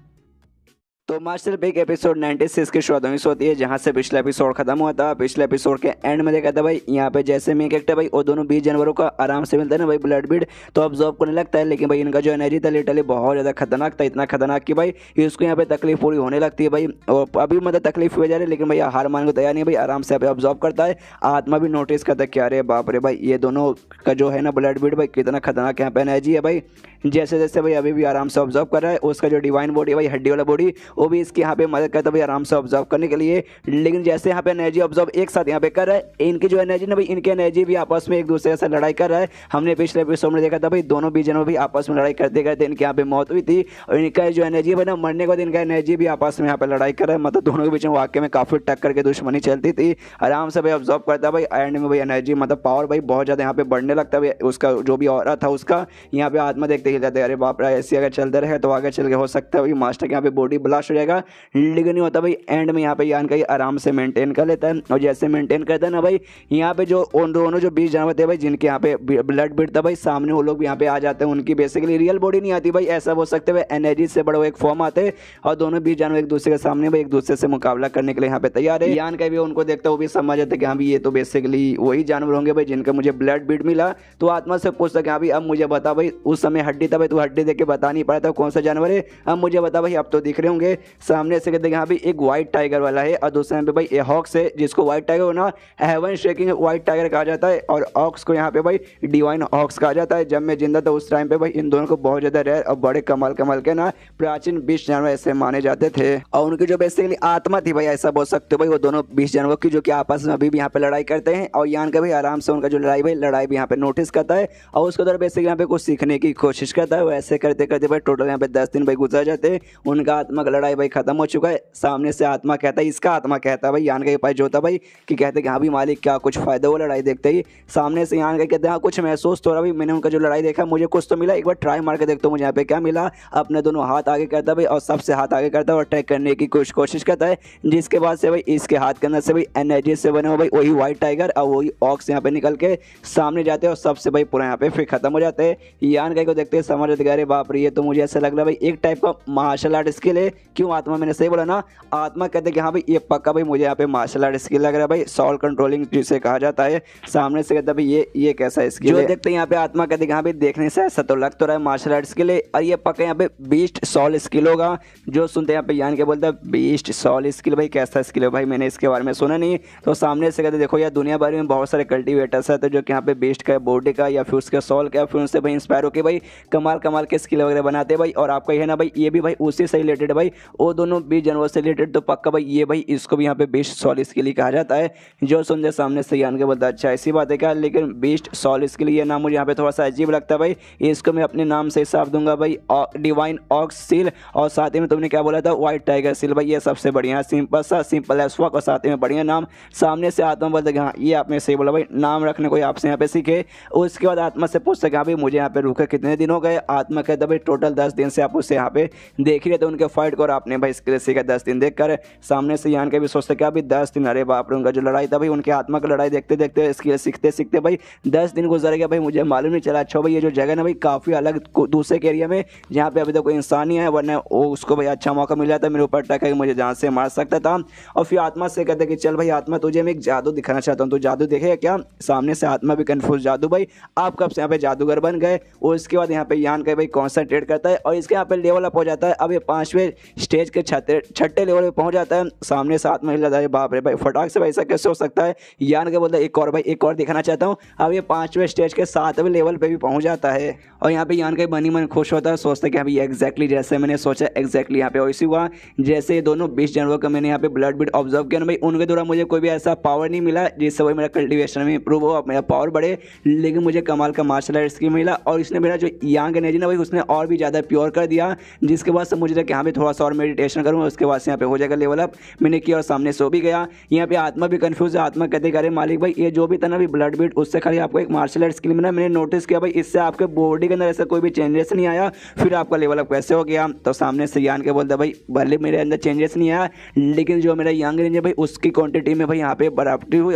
तो मास्टर बिग एपिसोड 96 की शुरुआत होती है, जहां से पिछला एपिसोड खत्म हुआ था। पिछले एपिसोड के एंड में देखा था भाई यहाँ पे जैसे मेन कैरेक्टर भाई वो दोनों 20 जानवरों का आराम से मिलता है ना भाई ब्लड बीड, तो ऑब्जर्व करने लगता है। लेकिन भाई इनका जो एनर्जी था लिटरली बहुत ज़्यादा खतरनाक था, इतना खतरनाक कि भाई इसको यहाँ पे तकलीफ पूरी होने लगती है भाई। और अभी मतलब तकलीफ हुई जा रही है, लेकिन भैया हार मानने को तैयार नहीं भाई, आराम से यहाँ पे ऑब्जर्व करता है। आत्मा भी नोटिस करता है कि अरे बाप रे भाई ये दोनों का जो है ना ब्लड बीड भाई कितना खतरनाक यहाँ पे एनर्जी है भाई। जैसे जैसे भाई अभी भी आराम से ऑब्जर्व कर रहा है, उसका जो डिवाइन बॉडी भाई हड्डी वाला बॉडी वो भी इसके यहाँ पे मदद करता है भाई आराम से ऑब्जर्व करने के लिए। लेकिन जैसे यहाँ पे एनर्जी ऑब्जर्व एक साथ यहाँ पे कर रहा है, इनकी जो एनर्जी ना भाई इनकी एनर्जी भी आपस में एक दूसरे से लड़ाई कर रहा है। हमने पिछले एपिसोड में देखा था भाई दोनों बीच जनों भी आपस में लड़ाई करते करते इनके यहाँ पे मौत हुई थी, और इनका जो एनर्जी है ना मरने के बाद इनका एनर्जी भी आपस में यहाँ पे लड़ाई कर रहा है। मतलब दोनों के बीच में वाकई में काफी टक्कर के दुश्मनी चलती थी। आराम से भाई ऑब्जर्व करता है भाई, एंड में भाई एनर्जी मतलब पावर भाई बहुत ज्यादा यहाँ पे बढ़ने लगता है। उसका जो भी ऑरा था उसका यहाँ पे आत्मा देखते ही जाते हैं, अरे बाप रे ऐसे अगर चलते रहे तो आगे चल के हो सकता है भाई मास्टर के यहाँ पे बॉडी ब्लास्ट हो जाएगा। लेकिन नहीं होता भाई, एंड में यहाँ पे यान का ही आराम से मेंटेन कर लेता है। और जैसे मेंटेन करता है ना भाई, यहाँ पे जो उन दोनों जो 20 जानवर थे भाई जिनके यहाँ पे ब्लड बीड था भाई, सामने वो लोग भी यहाँ पे आ जाते हैं। उनकी बेसिकली रियल बॉडी नहीं आती भाई, ऐसा हो सकते हुए एनर्जी से बड़ा एक फॉर्म आते हैं, और दोनों 20 जानवर एक दूसरे के सामने भाई एक दूसरे से मुकाबला करने के लिए यहाँ पे तैयार है। यान का भी उनको देखता है, वो भी समझ जाता है कि हाँ भी ये तो बेसिकली वही जानवर होंगे भाई जिनका मुझे ब्लड बीड मिला। तो आत्मा से पूछता कि हाँ भाई अब मुझे बता भाई, उस समय हड्डी था भाई, तू हड्डी देख के बता नहीं पाया था कौन सा जानवर है, अब मुझे बता भाई अब तो दिख रहे होंगे। सामने से कहते हैं यहाँ भी एक व्हाइट टाइगर वाला है, और दूसरे पे भाई ए हॉक्स है, जिसको व्हाइट टाइगर ना हेवन शेकिंग व्हाइट टाइगर कहा जाता है, और ऑक्स को यहाँ पे भाई डिवाइन ऑक्स कहा जाता है। जब मैं जिंदा था उस टाइम पे भाई इन दोनों को बहुत ज्यादा रेयर और बड़े कमाल कमाल के ना प्राचीन 20 जानवर ऐसे माने जाते थे। और उनकी जो बेसिकली आत्मा थी भाई ऐसा बोल सकते हो भाई, वो दोनों 20 जानवर की जो कि आपस में अभी भी यहाँ पे लड़ाई करते हैं। और यान का भी आराम से उनका जो लड़ाई भी यहाँ पे नोटिस करता है, और उसके द्वारा बेसिकली यहाँ पे कुछ सीखने की कोशिश करता है। वैसे करते करते भाई टोटल यहाँ पे 10 दिन भाई गुजर जाते हैं। उनका आत्मा का लड़ाई भाई खत्म हो चुका है। सामने से आत्मा कहता है, इसका आत्मा कहता है भाई यान के पास जो होता भाई कि कहते हैं कि हाँ भी मालिक क्या कुछ फायदा हुआ लड़ाई देखते ही। सामने से यान के कहते हैं हाँ कुछ महसूस तो रहा भाई, मैंने उनका जो लड़ाई देखा मुझे कुछ तो मिला, एक बार ट्राई मार के देखता हूँ मुझे यहाँ पे क्या मिला। अपने दोनों हाथ आगे करता है भाई, और सबसे हाथ आगे करता है और अटैक करने की कोशिश करता है। जिसके बाद से भाई इसके हाथ के अंदर से भाई एनर्जी से बने हो भाई वही व्हाइट टाइगर और वही ऑक्स यहाँ पे निकल के सामने जाते हैं, और सबसे भाई पूरा यहाँ पे फिर खत्म हो जाते हैं। यान को देखते हैं समझ जाते अरे बाप रे, ये तो मुझे ऐसा लग रहा है भाई एक टाइप का मार्शल आर्ट स्किल है। क्यों आत्मा, मैंने सही बोला ना? आत्मा कहते कि हाँ भाई ये पक्का भाई मुझे यहाँ पे मार्शल आर्ट स्किल लग रहा है भाई, सॉल कंट्रोलिंग जिसे कहा जाता है। सामने से कहता भाई ये कैसा स्किल है? देखते हैं यहाँ पे आत्मा कहते कि हाँ भाई देखने से ऐसा तो लग तो रहा है मार्शल आर्ट स्किल है, और ये पक्का यहाँ पे बीस्ट सॉल स्किल होगा। जो सुनते हैं यहाँ पे यान के बोलता है बीस्ट सॉल स्किल, भाई कैसा स्किल है भाई, मैंने इसके बारे में सुना नहीं। तो सामने से कहते देखो यार दुनिया भर में बहुत सारे कल्टिवेटर्स है तो जो कि यहाँ पे बेस्ट का बॉडी का या फिर उसके सॉल का, फिर उनसे भाई इंस्पायर होकर भाई कमाल कमाल के स्किल वगैरह बनाते हैं भाई। और आपका ये है ना भाई, ये भी भाई उसी से रिलेटेड भाई, वो दोनों 20 जानवर से रिलेटेड। तो पक्का भाई ये भाई इसको भी यहाँ पे बीस्ट सॉल स्किल ही कहा जाता है। जो सुनते सामने से यान के बोलता है अच्छा ऐसी बात है क्या, लेकिन बीस्ट सॉल स्किल ये नाम मुझे यहाँ पे थोड़ा सा अजीब लगता है भाई। इसको मैं अपने नाम से हिसाब दूंगा भाई, डिवाइन ऑक्स सील, और साथ ही में तुमने क्या बोला था, व्हाइट टाइगर सील भाई। ये सबसे बढ़िया सिंपल सा सिंपल एस वॉक, और साथ ही में बढ़िया नाम। सामने से आत्मा बोलते हाँ ये आपने सही बोला भाई, नाम रखने को आपसे यहाँ पे सीखे। उसके बाद आत्मा से पूछ सके भाई मुझे यहाँ पे रुके कितने दिन हो गए। आत्मा कहता भाई टोटल 10 दिन से आप उससे यहाँ पे देख रहे थे उनके फाइट को, और आपने भाई स्किल सीखा 10 दिन देख कर। सामने से यान के भी सोचते क्या भाई 10 दिन, अरे बाप रे, उनका जो लड़ाई था भाई, उनके आत्मा की लड़ाई देखते देखते स्किल सीखते सीखते भाई 10 दिन गुजर गया भाई, मुझे मालूम नहीं चला। अच्छा भाई ये जो जगह ना भाई काफ़ी अलग दूसरे के एरिया में, जहाँ पे अभी तक कोई इंसान नहीं है, वरना वो उसको भाई अच्छा मौका मिल जाता मेरे ऊपर अटैक, मुझे जहाँ से मार सकता था। और फिर आत्मा से कहते कि चल भाई आत्मा तुझे मैं एक जादू दिखाना चाहता हूँ, तो जादू देखेगा क्या। सामने से आत्मा भी कन्फ्यूज, जादू भाई आप कब से यहाँ पे जादूगर बन गए। और उसके बाद यहाँ पे यान का भाई कॉन्सेंट्रेट करता है, और इसके यहाँ पे लेवल अप हो जाता है। अब ये 5वें स्टेज के छठे लेवल पे पहुंच जाता है। सामने से आत्मा हिल जाता है, बाप रे भाई फटाक से भाई ऐसा कैसे हो सकता है। यान का बोलता है एक और भाई, एक और दिखाना चाहता हूँ। अब ये 5वें स्टेज के 7वें लेवल पे भी पहुंच जाता है, और यहाँ पे यान का बनी मन खुश होता है, सोचता है कि अभी एग्जैक्टली जैसे मैंने सोचा एग्जैक्टली यहाँ पे वैसे हुआ। जैसे ये दोनों 20 जानवरों का मैंने यहाँ पे ब्लड बीट ऑब्जर्व किया ना भाई, उनके द्वारा मुझे कोई भी ऐसा पावर नहीं मिला जिससे भाई मेरा कल्टिवेशन में इंप्रूव हो, मेरा पावर बढ़े, लेकिन मुझे कमाल का मार्शल आर्ट स्किल मिला। और इसने मेरा जो यांग एनर्जी ना भाई उसने और भी ज़्यादा प्योर कर दिया, जिसके बाद से मुझे कि यहाँ पे थोड़ा सा और मेडिटेशन करूँ, उसके बाद से यहाँ पे हो जाएगा लेवल अप। मैंने किया और सामने सो भी गया। यहाँ पे आत्मा भी कंफ्यूज है, आत्मा कहते अरे मालिक भाई ये जो भी था ना भाई ब्लड बीट, उससे खाली आपको एक मार्शल आर्ट स्किल मिला, मैंने नोटिस किया भाई इससे आपके बॉडी के अंदर ऐसा कोई भी चेंजेस नहीं आया, फिर आपका लेवल अप कैसे हो गया। तो सामने से यान के बोलता भाई भले मेरे अंदर चेंजेस नहीं आया, लेकिन जो मेरा यंग रेंज है भाई उसकी क्वांटिटी में भाई यहाँ पे बढ़ोतरी हुई,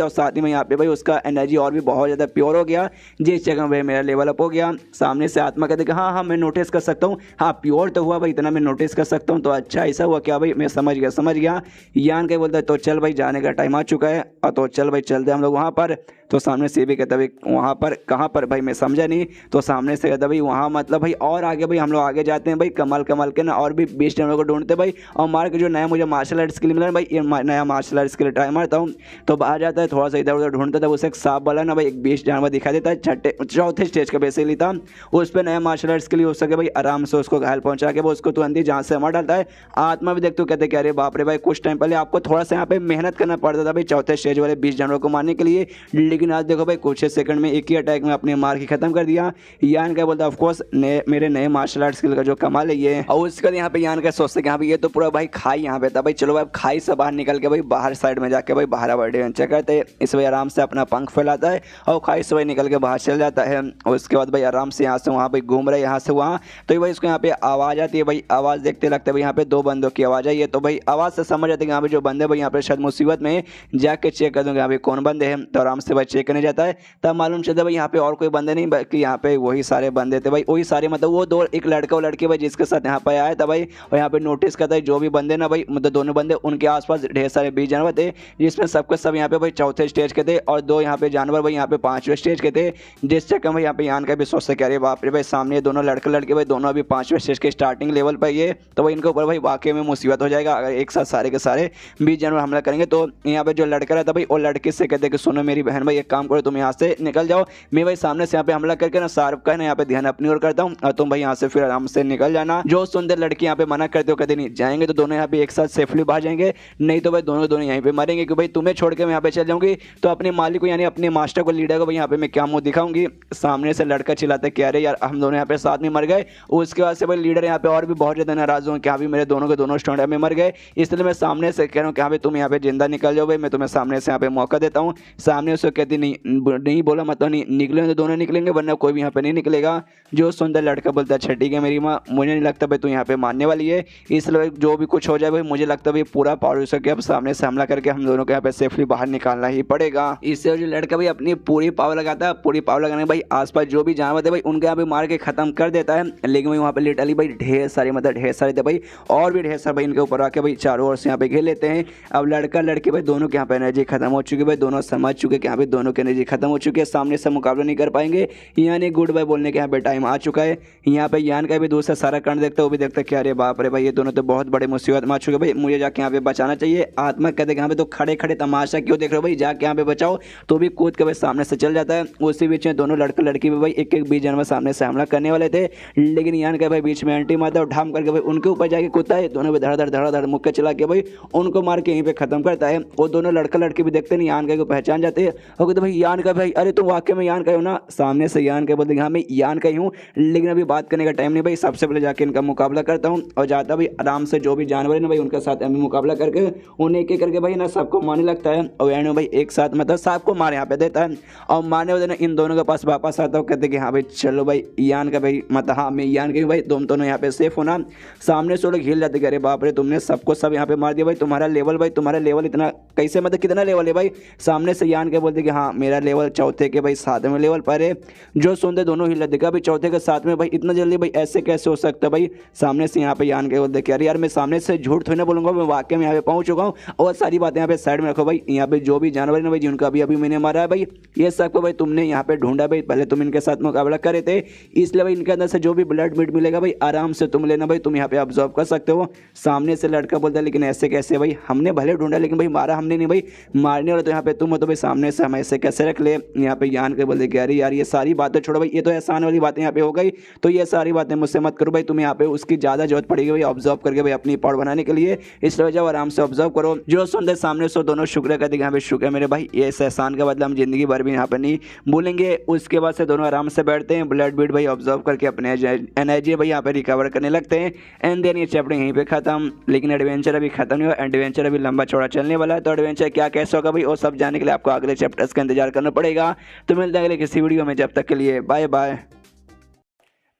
और साथ ही में यहाँ पे भाई उसका एनर्जी और भी बहुत ज़्यादा प्योर हो गया, जिस जगह भाई मेरा लेवल अप हो गया। सामने से आत्मा कहते हाँ हाँ मैं नोटिस कर सकता हूँ, हाँ प्योर तो हुआ भाई, इतना मैं नोटिस कर सकता हूँ। तो अच्छा ऐसा हुआ क्या भाई, मैं समझ गया। यान के बोलता है तो चल भाई जाने का टाइम आ चुका है, और तो चल भाई चलते हम लोग वहाँ पर। तो सामने से भी कहता भाई वहाँ पर कहाँ पर भाई, मैं समझा नहीं। तो सामने से कहता भाई वहाँ मतलब भाई और आगे भाई हम लोग आगे जाते हैं भाई, कमाल के ना और भी 20 जानवरों को ढूंढते भाई, और मार के जो नया मुझे मार्शल आर्ट स्किल मिला भाई, ये नया मार्शल आर्ट स्किल ट्राई मारता हूँ। तो बाहर जाता है, थोड़ा सा इधर उधर ढूंढता था, उसे एक सांप वाला ना भाई एक 20 जानवर दिखा देता है, चौथे स्टेज का बेसिकली था। उस पर नया मार्शल आर्ट स्किल हो सके भाई, आराम से उसको घायल पहुंचा के वो उसको तुरंत ही जहाँ से मार डालता है। आत्मा भी देखते हो कहते अरे बाप रे भाई कुछ टाइम पहले आपको थोड़ा सा यहाँ पे मेहनत करना पड़ता था भाई चौथे स्टेज वाले 20 जानवरों को मारने के लिए, लेकिन आज देखो भाई कुछ सेकंड में एक ही अटैक में अपने मार के खत्म कर दिया। यान का बोलता ऑफकोर्स मेरे नए मार्शल आर्ट स्किल का जो कमाल है ये। और उसके बाद यहाँ पे यान का सोचते कि यहाँ पे ये तो पूरा भाई खाई यहाँ पे था भाई, चलो भाई खाई से बाहर निकल के भाई बाहर साइड में जाके भाई बाहर एडवेंचर करते हैं। इस भाई आराम से अपना पंख फैलाता है और खाई से भाई निकल के बाहर चल जाता है। और उसके बाद भाई आराम से यहाँ से वहाँ भाई घूम रहे यहाँ से वहाँ। तो भाई उसको यहाँ पे आवाज़ आती है भाई, आवाज़ देखते लगता है भाई यहाँ पे 2 बंदों की आवाज़ आई है। तो भाई आवाज़ से समझ आती है कि यहाँ पे जो बंदे भाई यहाँ पे शायद मुसीबत में जाके चेक कर दूँगा यहाँ पे कौन बंदे हैं। तो आराम से भाई चेक करने जाता है, तब मालूम चलता है भाई यहाँ पे और कोई बंदे नहीं बल्कि यहाँ पे वही सारे बंदे थे भाई, वही सारे मतलब वो 2 एक लड़का और लड़की भाई जिसके साथ यहाँ पे आया था भाई। और यहाँ पे नोटिस करता है जो भी बंदे ना भाई मतलब दोनों बंदे उनके आसपास ढेर सारे 20 जानवर थे, जिसमें सबके सब यहाँ पे भाई चौथे स्टेज के थे और 2 यहाँ पे जानवर भाई यहाँ पे 5वें स्टेज के थे। जिस चक्कर में यहाँ पे यान का भी सोच से कह रहे बाप रे भाई सामने दोनों लड़के लड़के भाई दोनों अभी 5वें स्टेज के स्टार्टिंग लेवल पर ये, तो भाई इनके ऊपर भाई वाकई में मुसीबत हो जाएगा अगर एक साथ सारे के सारे 20 जानवर हमला करेंगे। तो यहाँ पे जो लड़का रहता भाई वो लड़के से कहते कि सुनो मेरी बहन भाई एक काम करो तुम यहाँ से निकल जाओ, मैं भाई सामने से यहाँ पे हमला करके ना शाहरुख का ना यहाँ पे ध्यान अपनी ओर करता हूँ और तुम भाई यहाँ से फिर आराम से निकल जाना। जो सुंदर लड़की यहाँ पे मना करते हो कहते नहीं जाएंगे तो दोनों यहाँ पे एक साथ सेफली बाहर जाएंगे, नहीं तो भाई दोनों यहीं पे मरेंगे कि भाई तुम्हें छोड़ के मैं यहाँ पे चल जाऊंगी तो अपने मालिक को यानी अपने मास्टर को लीडर को भाई यहाँ पे मैं क्या मुंह दिखाऊंगी। सामने से लड़का चिल्लाता है कि अरे यार हम दोनों यहाँ पे साथ में मर गए। उसके बाद से भाई लीडर यहाँ पे और भी बहुत ज्यादा नाराज हूँ कि हाँ मेरे दोनों के दोनों स्टूडेंट में मर गए, इसलिए मैं सामने से कह रहा हूँ कि हाँ भाई तुम यहाँ पे जिंदा निकल जाओ भाई, मैं तुम्हें सामने से यहाँ पे मौका देता हूँ। सामने उसको कहती नहीं बोला मतलब नहीं निकले तो दोनों निकलेंगे वरना कोई भी यहाँ पे नहीं निकलेगा। जो सुंदर लड़का बोलता है अच्छा ठीक है मेरी माँ, मुझे नहीं लगता भाई तू यहाँ पे मानने वाली है, इसलिए जो भी कुछ हो जाए भाई मुझे लगता है भाई पूरा पावर हो सके अब सामने से हमला करके हम दोनों को यहाँ पे सेफली बाहर निकालना ही पड़ेगा। इससे जो लड़का भाई अपनी पूरी पावर लगाता है, पूरी पावर लगाने भाई आसपास जो भी जानवर थे भाई उनके यहाँ पे मार के खत्म कर देता है। लेकिन भाई वहाँ पे लिटरली भाई ढेर सारे थे भाई और भी ढेर सारे भाई इनके ऊपर आके भाई चारों ओर से यहाँ पे घेर लेते हैं। अब लड़का लड़के भाई दोनों के यहाँ पे एनर्जी खत्म हो चुकी है भाई, दोनों समझ चुके कि यहाँ पे दोनों की एनर्जी खत्म हो चुकी है, सामने से मुकाबला नहीं कर पाएंगे। यानी गुड बाय बोलने के यहाँ पे टाइम आ चुका है। यहाँ पे यान का भी दूसरा सारा कांड देखता है, वो भी देखता है कि अरे बाप रे भाई ये दोनों तो बहुत बड़े मुसीबत में आ चुके भाई, मुझे जाके यहाँ पे बचाना चाहिए। आत्मा कहते हैं यहाँ पे तो खड़े खड़े तमाशा क्यों देख रहे हो भाई, जाके यहाँ पे बचाओ। तो भी कूद के भाई सामने से चल जाता है। उसी बीच में दोनों लड़का लड़की भी भाई एक एक 20 जनवरी सामने से हमला करने वाले थे, लेकिन यान का भाई बीच में एंटी मारता है और ढाम करके भाई उनके ऊपर जाके कूदता है। दोनों भी धड़ मुक्के चला के भाई उनको मार के यहीं पे खत्म करता है। वो दोनों लड़का लड़की भी देखते नहीं, यान का को पहचान जाते हैं और कहते भाई यान का भाई, अरे तुम वाकई में यान का हो ना। सामने से यान का बोलते हाँ मैं यान का ही हूँ, लेकिन अभी बात करने का टाइम नहीं भाई, सबसे पहले जाके इनका मुकाबला करता हूँ। और जाता भाई आराम से जो भी जानवर है ना भाई उनके साथ अभी मुकाबला करके उन्हें एक एक करके भाई ना सबको मारने लगता है। और एंड में भाई एक साथ मतलब सबको मार यहाँ पे देता है और मारने वाले ना इन दोनों के पास वापस आता है, कहते कि हाँ भाई चलो भाई यान का भाई मतलब हाँ मैं यान के भाई तुम दोनों यहाँ पे सेफ होना। सामने से लोग हिल जाते कि अरे बाप रे तुमने सबको सब यहाँ पे मार दिया भाई, तुम्हारा लेवल इतना कैसे मतलब कितना लेवल है भाई। सामने से यान के बोलते कि हाँ मेरा लेवल चौथे के भाई 7वें लेवल पर है। जो सुनते दोनों हिल जाते भाई चौथे के 7वें भाई इतना जल्दी भाई ऐसे कैसे हो सकता है भाई। सामने से यहाँ पे यान के बोलते कि अरे यार मैं सामने से झूठ थोड़ी ना बोलूंगा, मैं वाकई में यहाँ पे पहुंच चुका हूँ। और सारी बातें यहाँ पे साइड में रखो भाई, यहाँ पे जो भी जानवर है ना भाई जिनका अभी मैंने मारा है भाई ये सबको भाई तुमने यहाँ पे ढूंढा भाई, पहले तुम इनके साथ मुकाबला करे थे, इसलिए भाई इनके अंदर से जो भी ब्लड मीट मिलेगा भाई आराम से तुम लेना भाई, तुम यहाँ पे ऑब्जर्व कर सकते हो। सामने से लड़का बोलता है लेकिन ऐसे कैसे भाई, हमने भले ढूंढा लेकिन भाई मारा हमने नहीं भाई, मारने वाला तो यहाँ पे तुम हो, तो भाई सामने से हम ऐसे कैसे रख ले। यहाँ पे यान के बोलते कि अरे यार ये सारी बातें छोड़ो भाई, ये तो एहसान वाली बातें यहाँ पे हो गई, तो ये सारी बातें मुझसे मत करो भाई, तुम यहाँ पे उसकी ज़्यादा जरूरत पड़ेगी भाई ऑब्जर्व करके भाई अपनी पावर बनाने के लिए, इसलिए जाओ आराम से ऑब्जर्व करो। जो सुनते सामने से दोनों शुक्र कहते यहाँ पे शुक्र मेरे भाई, ये एहसान का बदला हम जिंदगी भर भी यहाँ पे नहीं भूलेंगे। उसके बाद से दोनों आराम से बैठते हैं, ब्लड बीट भाई ऑब्जर्व करके अपने एनर्जी भाई यहाँ पे रिकवर करने लगते हैं। एंड देन ये चैप्टर यहीं पे खत्म, लेकिन एडवेंचर अभी खत्म नहीं हुआ, एडवेंचर अभी लंबा चौड़ा चलने वाला है। तो एडवेंचर क्या कैसे होगा भाई वो सब जानने के लिए आपको अगले चैप्टर्स का इंतजार करना पड़ेगा। तो मिलते हैं अगले किसी वीडियो में, जब तक के लिए बाय बाय।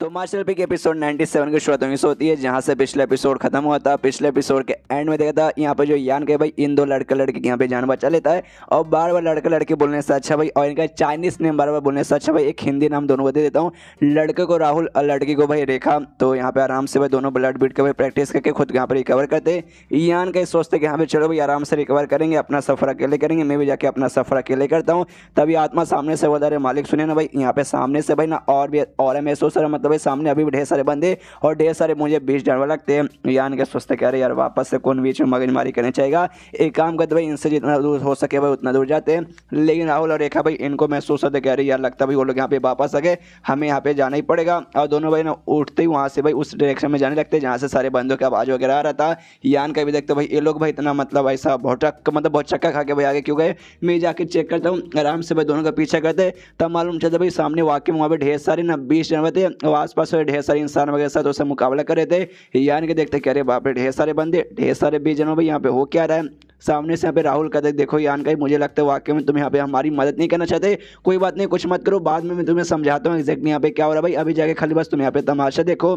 तो मार्शल पिक एपिसोड 97 की शुरुआत वहीं से होती है जहां से पिछले एपिसोड खत्म हुआ था। पिछले एपिसोड के एंड में देखा था यहाँ पे जो यान के भाई इन दो लड़का लड़की यहाँ पे जान बचा लेता है और बार बार लड़का लड़की बोलने से अच्छा भाई, और इनका चाइनीज नेम बार बार बोलने से अच्छा भाई एक हिंदी नाम दोनों को दे देता हूँ, लड़के को राहुल और लड़की को भाई रेखा। तो यहाँ पे आराम से भाई दोनों ब्लड बीट के भाई प्रैक्टिस करके खुद यहाँ पर रिकवर करते। यान के सोचते कि यहाँ पे चलो भाई आराम से रिकवर करेंगे, अपना सफर अकेले करेंगे, मैं भी जाके अपना सफर अकेले करता हूँ। तभी आत्मा सामने से बोला, अरे मालिक सुने ना भाई, यहाँ पे सामने से भाई ना और भी और महसूस रहा, मतलब सामने अभी ढेर सारे बंदे और ढेर सारे मुझे 20 जानवर लगते हैं। यान के सोचते कह रहे यार वापस से कौन बीच में मगजमारी करने चाहेगा, एक काम करते भाई इनसे जितना दूर हो सके भाई उतना दूर जाते हैं। लेकिन राहुल और रेखा भाई इनको महसूस होता कह रहे यार लगता भाई वो लोग यहाँ पे वापस आ गए, हमें यहाँ पे जाना ही पड़ेगा। और दोनों भाई ना उठते ही वहाँ से भाई उस डायरेक्शन में जाने लगते जहाँ से सारे बंदों की आवाज़ वगैरह आ रहा था। यान का भी देखते भाई ये लोग भाई इतना मतलब ऐसा बहुत चक्का खा के भाई आगे क्यों गए, मैं जाके चेक करता हूँ। आराम से भाई दोनों का पीछा करते तब मालूम चलता भाई सामने वाकई में वहाँ पे ढेर सारे ना 20 जानवर थे और आसपास ढेर सारे इंसान वगैरह साथ उससे मुकाबला कर रहे थे। यान के देखते कह रहे बाप रे ढेर सारे बंदे ढेर सारे 20 जनों भाई यहाँ पे हो क्या रहा है। सामने से यहाँ पे राहुल कहते देखो यान का मुझे लगता है वाकई में तुम यहाँ पे हमारी मदद नहीं करना चाहते, कोई बात नहीं कुछ मत करो, बाद में मैं तुम्हें समझाता हूँ एग्जैक्टली यहाँ पे क्या हो रहा है भाई, अभी जाके खाली बस तुम यहाँ पे तमाशा देखो।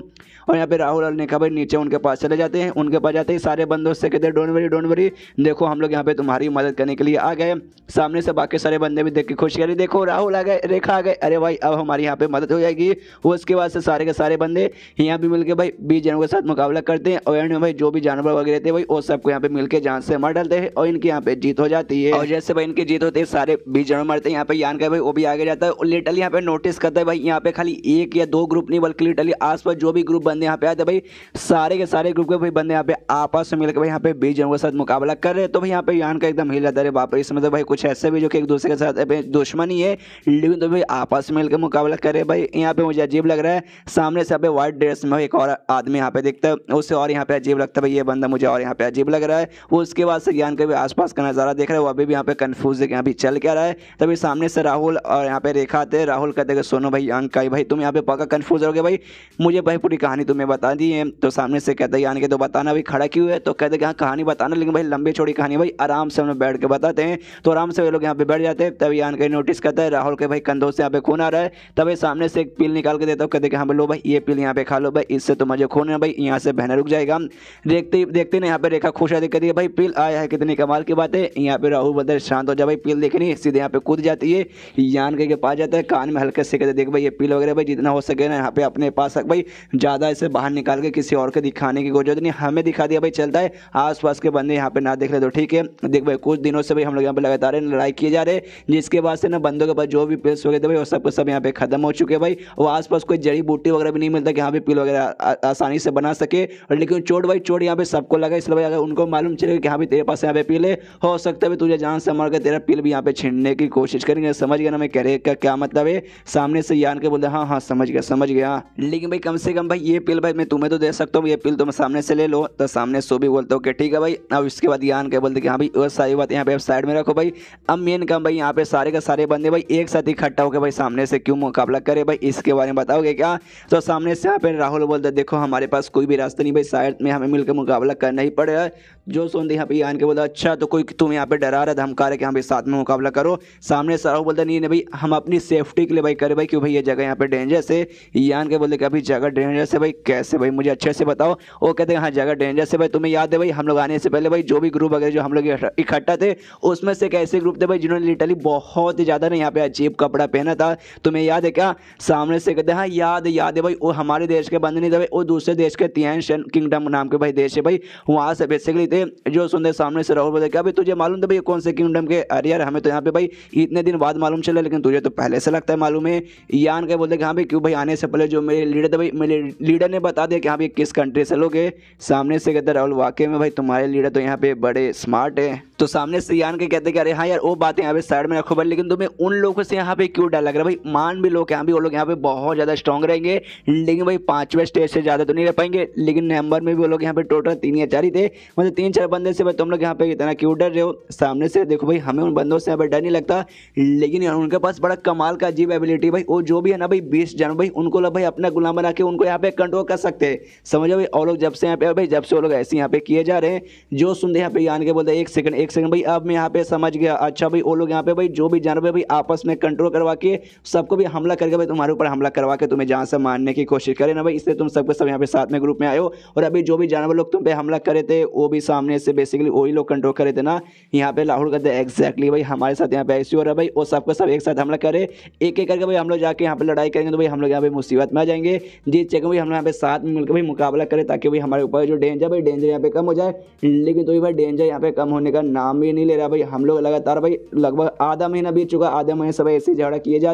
और यहाँ पे राहुल और नेखा भाई नीचे उनके पास चले जाते हैं, उनके पास जाते ही सारे बंदों से कहते डोंट वरी देखो हम लोग यहाँ पे तुम्हारी मदद करने के लिए आ गए। सामने से बाकी सारे बंदे भी देख के खुश कह रहे देखो राहुल आ गए, रेखा आ गए, अरे भाई अब हमारी यहाँ पे मदद हो जाएगी। उसके बाद से सारे के सारे बंदे यहाँ पे मिलकर भाई 20 जनों के साथ मुकाबला करते हैं और एंड में भाई जो भी जानवर वगैरह थे भाई वो सबको यहाँ पे मिलकर जान से मार डालते हैं और इनकी यहाँ पे जीत हो जाती है। और जैसे भाई इनकी जीत होती है सारे 20 जनों मरते हैं, यहाँ पे यान का भाई वो भी आगे जाता है और लिटरली यहाँ पे नोटिस करता है भाई यहाँ पे खाली एक या दो ग्रुप नहीं बल्कि लिटरली आसपास जो भी ग्रुप बंदे यहाँ पे आते भाई सारे के सारे ग्रुप के भाई बंदे यहाँ पे आपस में मिलकर भाई यहाँ पे 20 जनों के साथ मुकाबला कर रहे हैं। तो भाई यहाँ पे यान का एकदम हिल जाता है बाप रे, इसमें तो भाई कुछ ऐसे भी जो कि एक दूसरे के साथ दुश्मनी है लेकिन तो भाई आपस में मिलकर मुकाबला कर रहे भाई। यहाँ पे मुझे अजीब लग रहा है, सामने से यहाँ पे व्हाइट ड्रेस में एक और आदमी यहाँ पे दिखता है, उससे और यहाँ पे अजीब लगता है भाई ये बंदा मुझे और यहाँ पे अजीब लग रहा है। वो उसके बाद से यान का भी आसपास का नजारा देख रहा है, वो अभी भी यहाँ पे कंफ्यूज है कि यहाँ भी चल क्या रहा है। तभी सामने से राहुल और यहाँ पे रेखा आते हैं, राहुल कहते हैं सोनो भाई यान का भाई तुम यहाँ पे पक्का कंफ्यूज हो गए भाई, मुझे भाई पूरी कहानी तुम्हें बता दी है। तो सामने से कहते हैं यान के तो बताना भाई खड़ा क्यों है, तो कहते हैं हाँ कहानी बताना लेकिन भाई लंबी चौड़ी कहानी भाई आराम से हम लोग बैठ के बताते हैं। तो आराम से वे लोग यहाँ पे बैठ जाते हैं। तभी यान का नोटिस करता है राहुल के भाई कंधों से यहाँ पे खून आ रहा है, तभी सामने से एक पील निकाल के देता हूँ, कहते हैं हाँ लो भाई ये पील यहाँ पे खा लो भाई, इससे तो मुझे खून है भाई यहाँ से बहना रुक जाएगा। देखते देखते ना यहाँ पे रेखा खुश आती कहती है भाई पील आया है है कितनी कमाल की बात है। यहाँ पे राहुल बोलता है शांत हो जा भाई, पील देखनी, सीधे यहाँ पे कूद जाती है, यान के पास जाता है, कान में हल्के से कहते देख भाई ये पील वगैरह भाई जितना हो सके ना यहाँ पे अपने पास रख भाई, ज्यादा इसे बाहर निकाल के किसी और को दिखाने की जरूरत नहीं, हमें दिखा दिया भाई चलता है, आसपास के बंदे यहाँ पे ना देख ले तो ठीक है। देख भाई कुछ दिनों से भाई हम लोग यहाँ पे लगातार लड़ाई किए जा रहे हैं, जिसके बाद से ना बंदों के पास जो भी पिल्स वगैरह थे भाई वो सब यहाँ पे खत्म हो चुके हैं भाई, और आसपास कोई जड़ी बूटी वगैरह भी नहीं मिलता कि यहाँ पे पिल वगैरह आसानी से बना सके। और लेकिन चोट भाई चोट यहाँ पे सबको लगा, इसलिए भाई अगर उनको मालूम चलेगा कि हाँ भाई तेरे पास यहाँ पे पिल है, हो सकता है तुझे जान से मार कर तेरा पिल भी यहाँ पे छीनने की कोशिश करेंगे। समझ गया ना मैं कह रहे का क्या मतलब है। सामने से यान के बोलते हाँ हाँ समझ गया, लेकिन भाई कम से कम भाई ये पिल भाई मैं तुम्हें तो दे सकता हूँ, ये पिल तुम सामने से ले लो। तो सामने सो भी बोलते हो कि ठीक है भाई। अब इसके बाद यान के बोलते कि हाँ भाई वो सारी बात यहाँ पे साइड में रखो भाई, अब मेन काम भाई यहाँ पे सारे का सारे बंदे भाई एक साथ इकट्ठा होकर भाई सामने से क्यों मुकाबला करे भाई, इसके बारे में बताओगे क्या। तो सामने से यहाँ पे राहुल बोलते देखो हमारे पास कोई भी रास्ता नहीं भाई, साइड में हमें मिलकर मुकाबला करना ही पड़ेगा। जो सुनते यहाँ पे यान के बोलता अच्छा तो कोई तुम यहाँ पे डरा रहा धमका रहे कि हाँ भाई साथ में मुकाबला करो। सामने से राहुल बोलता नहीं भाई हम अपनी सेफ्टी के लिए भाई करे भाई, क्यों भाई ये जगह यहाँ पे डेंजरस है। यान के बोलते कि अभी जगह डेंजरस है भाई, कैसे भाई मुझे अच्छे से बताओ। वो कहते हैं हाँ जगह डेंजरस है भाई, तुम्हें याद है भाई हम लोग आने से पहले भाई जो भी ग्रुप वगैरह जो हम लोग इकट्ठा थे उसमें से एक ऐसे ग्रुप थे भाई जिन्होंने लिटरली बहुत ही ज्यादा ना यहाँ पे अजीब कपड़ा पहना था, तुम्हें याद है क्या। सामने से कहते हैं हाँ याद है भाई, वो हमारे देश के बंदे नहीं थे भाई, वो दूसरे देश के तियान किंगडम नाम के भाई देश है भाई, वहां से बेसिकली थे। जो सुनते सामने से राहुल बोलते क्या भाई तुझे मालूम था भाई कौन से किंगडम के। अरे यार हमें तो यहाँ पे भाई इतने दिन बाद मालूम चला, लेकिन तुझे तो पहले से लगता है मालूम है। यान के बोलते हाँ भाई क्यों भाई आने से पहले जो मेरे लीडर थे भाई मेरे लीडर ने बता दिया कि हाँ भाई किस कंट्री से लोग है। सामने से कहते राहुल वाकई में भाई तुम्हारे लीडर तो यहाँ पे बड़े स्मार्ट है। तो सामने से यान के कहते कि अरे हाँ यार वो बातें यहाँ पे साइड में रखो भाई, लेकिन तुम्हें उन लोगों से यहाँ पे क्यों डर लग रहा है भाई। मान भी लोग यहाँ भी वो लोग यहाँ पे बहुत ज्यादा स्ट्रॉन्ग रहेंगे, लेकिन भाई 5वें स्टेज से ज्यादा तो नहीं रह पाएंगे, लेकिन नंबर में भी वो लोग यहाँ पे टोटल 3 या 4 ही थे, मतलब 3-4 बंदे से भाई तुम लोग यहाँ पे इतना क्यों डर रहे हो। सामने से देखो भाई हमें उन बंदों से यहाँ पे डर नहीं लगता, लेकिन उनके पास बड़ा कमाल का अजीब एबिलिटी भाई, वो जो भी है ना भाई 20 जन भाई उनको लोग भाई अपना गुलाम बना के उनको यहाँ पे कंट्रोल कर सकते हैं। समझो भाई और लोग जब से यहाँ पे भाई जब से वो लोग ऐसे यहाँ पे किए जा रहे हैं। जो सुनते यहाँ पे यान के बोलते एक सेकंड भाई अब मैं यहाँ पे समझ गया, अच्छा भाई वो लोग यहाँ पे भाई जो भी जानवर भाई आपस में कंट्रोल करवा के सबको भी हमला करके भाई तुम्हारे ऊपर हमला करवा के तुम्हें जान से मारने की कोशिश करे ना भाई, इसलिए तुम सबके सब यहाँ पे साथ में ग्रुप में आए हो। और अभी जो भी जानवर लोग तुम पे हमला करे थे वो भी सामने से बेसिकली वही लोग कंट्रोल करे थे ना। यहाँ पे राहुल कहते हैं एग्जैक्टली भाई हमारे साथ यहाँ पे ऐसी हो रहा है भाई, वो सबको सब एक साथ हमला करे, एक एक करके भाई हम लोग जाके यहाँ पे लड़ाई करेंगे तो भाई हम लोग यहाँ पे मुसीबत में आ जाएंगे। जीत चेक भाई हम लोग यहाँ पे साथ में मिलकर भाई मुकाबला करें ताकि भाई हमारे ऊपर जो डेंजर भाई डेंजर यहाँ पे कम हो जाए। लेकिन तो भाई डेंजर यहाँ पे कम होने का नाम ही नहीं ले रहा भाई। हम लोग लगातार भाई लगभग आधा महीना बीत चुका, आधा महीने से भाई ऐसे झगड़ा किए जा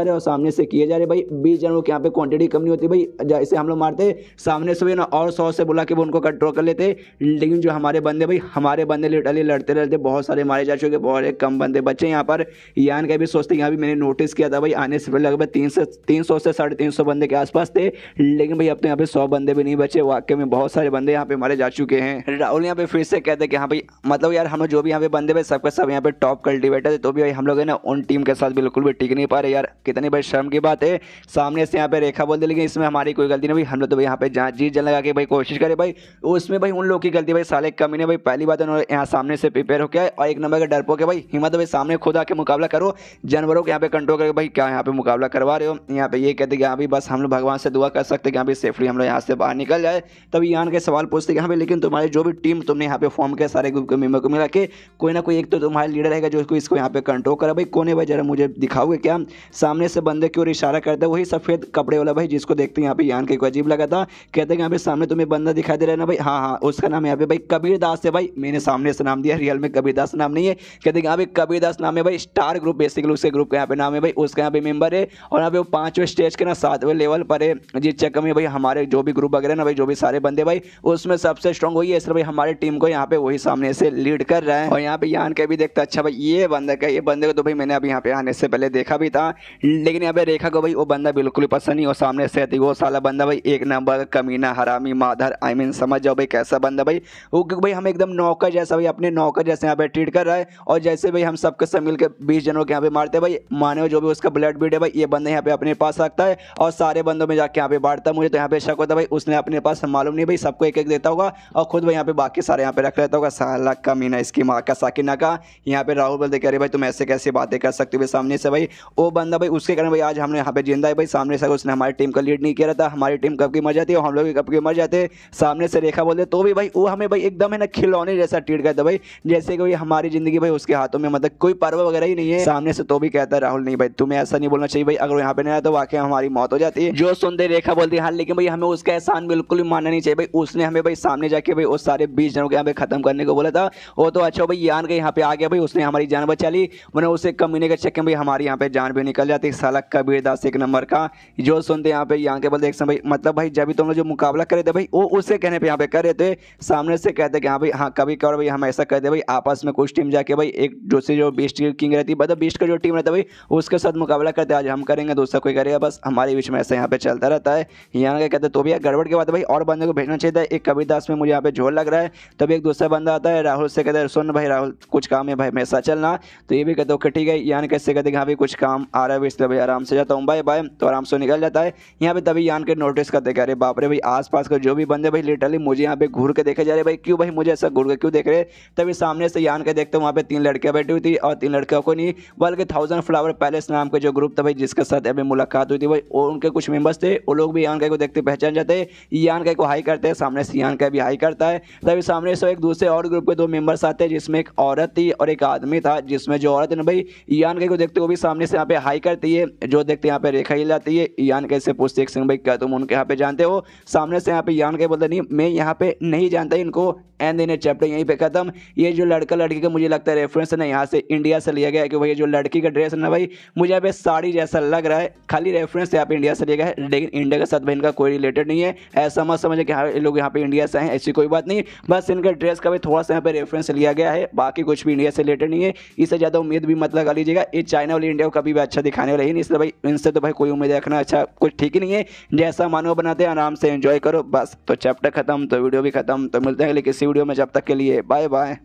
रहे और सामने से किए जा रहे भाई। 20 जनों के यहाँ पे क्वांटिटी कम नहीं होती भाई, जैसे हम लोग मारते सामने से भी ना और 100 से बुला के वो उनको कंट्रोल कर लेते, लेकिन जो हमारे बंदे लिटरली लड़ते लड़ते बहुत सारे मारे जा चुके, बहुत कम बंदे बचे यहाँ पर। यान का भी सोचते यहाँ भी मैंने नोटिस किया था भाई आने से पहले लगभग 300 से 350 बंदे के आसपास थे, लेकिन भाई अब तो यहाँ पे 100 बंदे भी नहीं बचे। वाकई में बहुत सारे बंदे यहाँ पे मारे जा चुके हैं। राहुल यहाँ पे फिर से कहते हैं कि हाँ भाई मतलब यार हम लोग जो भी यहाँ पे बंदे भाई सबके सब यहाँ पे टॉप कल्टिवेटर है, तो भी भाई हम लोग है ना उन टीम के साथ बिल्कुल भी टिक नहीं पा रहे यार, कितनी भाई शर्म की बात है। सामने से यहाँ पे रेखा बोल दे, लेकिन इसमें हमारी कोई गलती नहीं भाई, हम लोग तो भाई यहाँ पे जहाँ जीत जन लगा के भाई कोशिश करे भाई, उसमें भाई उन लोग की गलती भाई साले कमी ने भाई। पहली बात उन्होंने यहाँ सामने से प्रिपेयर हो गया और एक नंबर का डरपोक है भाई, हिम्मत भाई सामने खुद आके मुकाबला करो, जानवरों को यहाँ पे कंट्रोल करके भाई क्या यहाँ पे मुकाबला करवा रहे हो। यहाँ पे ये कहते कि यहाँ भी बस हम लोग भगवान से दुआ कर सकते हैं कि यहाँ पे सेफली हम लोग यहाँ से बाहर निकल जाए। तभी यान के सवाल पूछते कि यहाँ पे लेकिन तुम्हारे जो भी टीम तुमने यहाँ पे फॉर्म किया सारे ग्रुप के मेंबर को मिला के कोई ना कोई एक तो तुम्हारा लीडर रहेगा जो इसको यहाँ पे कंट्रोल करा भाई, कौन है भाई जरा मुझे दिखाओगे क्या। सामने से बंदे की ओर इशारा करते वही सफेद कपड़े वाला भाई जिसको देखते हैं यहाँ पे यान के को अजीब लगा था। कहते हैं यहाँ पे सामने तुम्हें बंदा दिखाई दे रहा है ना भाई, हाँ उसका नाम यहाँ पे भाई कबीर दास है भाई, मैंने सामने से नाम दिया, रियल में कबीर दास नाम नहीं है। कहते हैं यहाँ पे कबीर दास नाम है भाई, स्टार ग्रुप बेसिकली उसके ग्रुप का यहाँ पे नाम है भाई, उसका यहाँ पे मेंबर है और यहाँ पे वो 5वें स्टेज के ना 7वें लेवल पर है। जिस चक्कर में भाई हमारे जो भी ग्रुप वगैरह ना भाई जो भी सारे बंदे भाई उसमें सबसे स्ट्रॉन्ग वही है, इसलिए भाई हमारी टीम को यहाँ पे वही सामने से लीड कर रहा है। और यहाँ पे यान के भी देखता अच्छा भाई ये बंदे को तो भाई मैंने अभी यहाँ पे आने से पहले देखा भी था, लेकिन यहाँ पे रेखा को भाई वो बंदा बिल्कुल पसंद नहीं, और सामने से वो साला बंदा भाई एक नंबर कमीना हरामी माधर समझ जाओ भाई कैसा बंदा भाई वो, क्योंकि भाई हम एकदम नौकर जैसा भाई अपने नौकर जैसे यहाँ पे ट्रीट कर रहा है। और जैसे भाई हम सबके सब मिलकर 20 जनों के यहाँ पे मारते भाई, माने जो भी उसका ब्लड ब्रीड है भाई ये बंदा यहाँ पे अपने पास रखता है और सारे बंदों में जाके यहाँ पे बांटता है। मुझे तो यहाँ पे शक होता है भाई उसने अपने पास मालूम नहीं भाई सबको एक एक देता होगा और खुद भाई यहाँ पे बाकी सारे यहाँ पे रख लेता होगा। साला कमीना इसकी माँ का साकिना का। यहाँ पे राहुल बोलते कह रहे भाई तुम ऐसे कैसे बातें कर सकते हो भाई सामने से भाई वो बंदा भाई उसके कारण भाई आज हमने यहाँ पे जिंदा है भाई, सामने से उसने हमारी टीम का लीड नहीं किया था, हमारी टीम कब की मर जाती है और हम लोग कब की मर जाते। सामने से रेखा बोलते तो भी भाई वो हमें भाई एकदम है ना खिलौने जैसा ट्रीट करता है भाई, जैसे कि भाई हमारी जिंदगी भाई उसके हाथों में, मतलब कोई पर्व वगैरह ही नहीं है सामने से। तो भी कहता है राहुल नहीं भाई तुम्हें ऐसा नहीं बोलना चाहिए भाई, अगर यहाँ पे नहीं आया तो वाकई हमारी मौत हो जाती है। जो सुनते रेखा बोलती है हाँ लेकिन भाई हमें उसका एहसान बिल्कुल भी मानना नहीं चाहिए भाई, उसने हमें भाई सामने जाके भाई उस सारे 20 जनों के यहाँ पे खत्म करने को बोला था। वो तो अच्छा भाई यान के यहाँ पे आ गया भाई, उसने हमारी जान बचा ली, वरना उसे कमीने के चक्कर में हमारी यहाँ पे जान भी निकल जाती। साला कबीरदास एक नंबर का। जो सुनते यहाँ पे यान के बोलते एक समय मतलब भाई जब भी तुम लोग जो मुकाबला कर रहे थे भाई वो उससे कहने पे यहाँ पे कर रहे थे, सामने से कहते कि हाँ भाई हाँ कभी कभार भाई हम ऐसा कहते भाई आपस में कुछ टीम जाके भाई एक दूसरी जो बीस्ट किंग रहती है मतलब बीस्ट का जो टीम रहता है भाई उसके साथ मुकाबला करते, आज हम करेंगे दूसरा कोई करेगा, बस हमारे बीच में ऐसा यहाँ पे चलता रहता है। यहाँ के कहते तो भी गड़बड़ के बाद भाई और बंदे को भेजना चाहिए था, एक कबीरदास में मुझे यहाँ पे झोल लग रहा है। तभी एक दूसरा बंदा आता है राहुल से कहते हैं सुन भाई राहुल कुछ काम है भाई मेरे साथ चलना, तो ये भी कहते ओके ठीक है। यान कैसे कहते हाँ भाई कुछ काम आ रहा है इसलिए भाई आराम से जाता हूँ बाय बाय, तो आराम से निकल जाता है। यहाँ पे तभी यान के नोटिस करते कह रहे बाप रे भाई आसपास के जो भी बंदे भाई लिटरली मुझे यहाँ पे घूर के देखे जा रहे भाई, क्यों भाई मुझे ऐसा घूर के क्यों देख रहे। तभी सामने से यान के देखते वहाँ पे 3 लड़कियां बैठी हुई थी, और 3 लड़कियों को नहीं बल्कि 1000 फ्लावर पैलेस नाम के जो ग्रुप था भाई जिसके साथ अभी मुलाकात हुई थी भाई, और उनके कुछ मेंबर्स थे, वो लोग भी यान को देखते पहचान जाते हैं, यान को हाई करते हैं, सामने से यान भी हाई करता है। तभी सामने से एक दूसरे और ग्रुप के 2 मेंबर्स आते हैं जिसमें एक औरत थी और एक आदमी था, जिसमें जो औरत है ना भाई यान को देखते वो भी सामने से यहाँ पे हाई करती है, जो देखते यहाँ पे रेखा हिल जाती है। यान कैसे पूछते सिंह भाई क्या तुम उनके यहाँ पे जानते हो, सामने से यहाँ पे यान के बोलते नहीं मैं यहाँ पे नहीं जानता इनको। एंड देन चैप्टर यहीं पे खत्म। ये जो लड़का लड़की का मुझे लगता है रेफरेंस है ना यहाँ से इंडिया से लिया गया है, कि भाई जो लड़की का ड्रेस है ना भाई मुझे यहाँ पे साड़ी जैसा लग रहा है, खाली रेफरेंस यहाँ पे इंडिया से लिया गया है, लेकिन इंडिया के साथ भाई इनका कोई रिलेटेड नहीं है। ऐसा मत समझे कि हाँ ये लोग यहाँ पे इंडिया से हैं, ऐसी कोई बात नहीं, बस इनका ड्रेस का भी थोड़ा सा यहाँ पे रेफरेंस लिया गया है, बाकी कुछ भी इंडिया से रिलेटेड नहीं है। इससे ज़्यादा उम्मीद भी मत लगा लीजिएगा, ये चाइना वाली इंडिया को कभी भी अच्छा दिखाने वाला ही नहीं, इसलिए भाई इनसे तो भाई कोई उम्मीद रखना अच्छा कुछ ठीक ही नहीं है। जैसा मानो बनाते हैं आराम से एंजॉय करो बस। तो चैप्टर खत्म तो वीडियो भी खत्म, तो मिलते हैं अगले किसी वीडियो में, जब तक के लिए बाय बाय।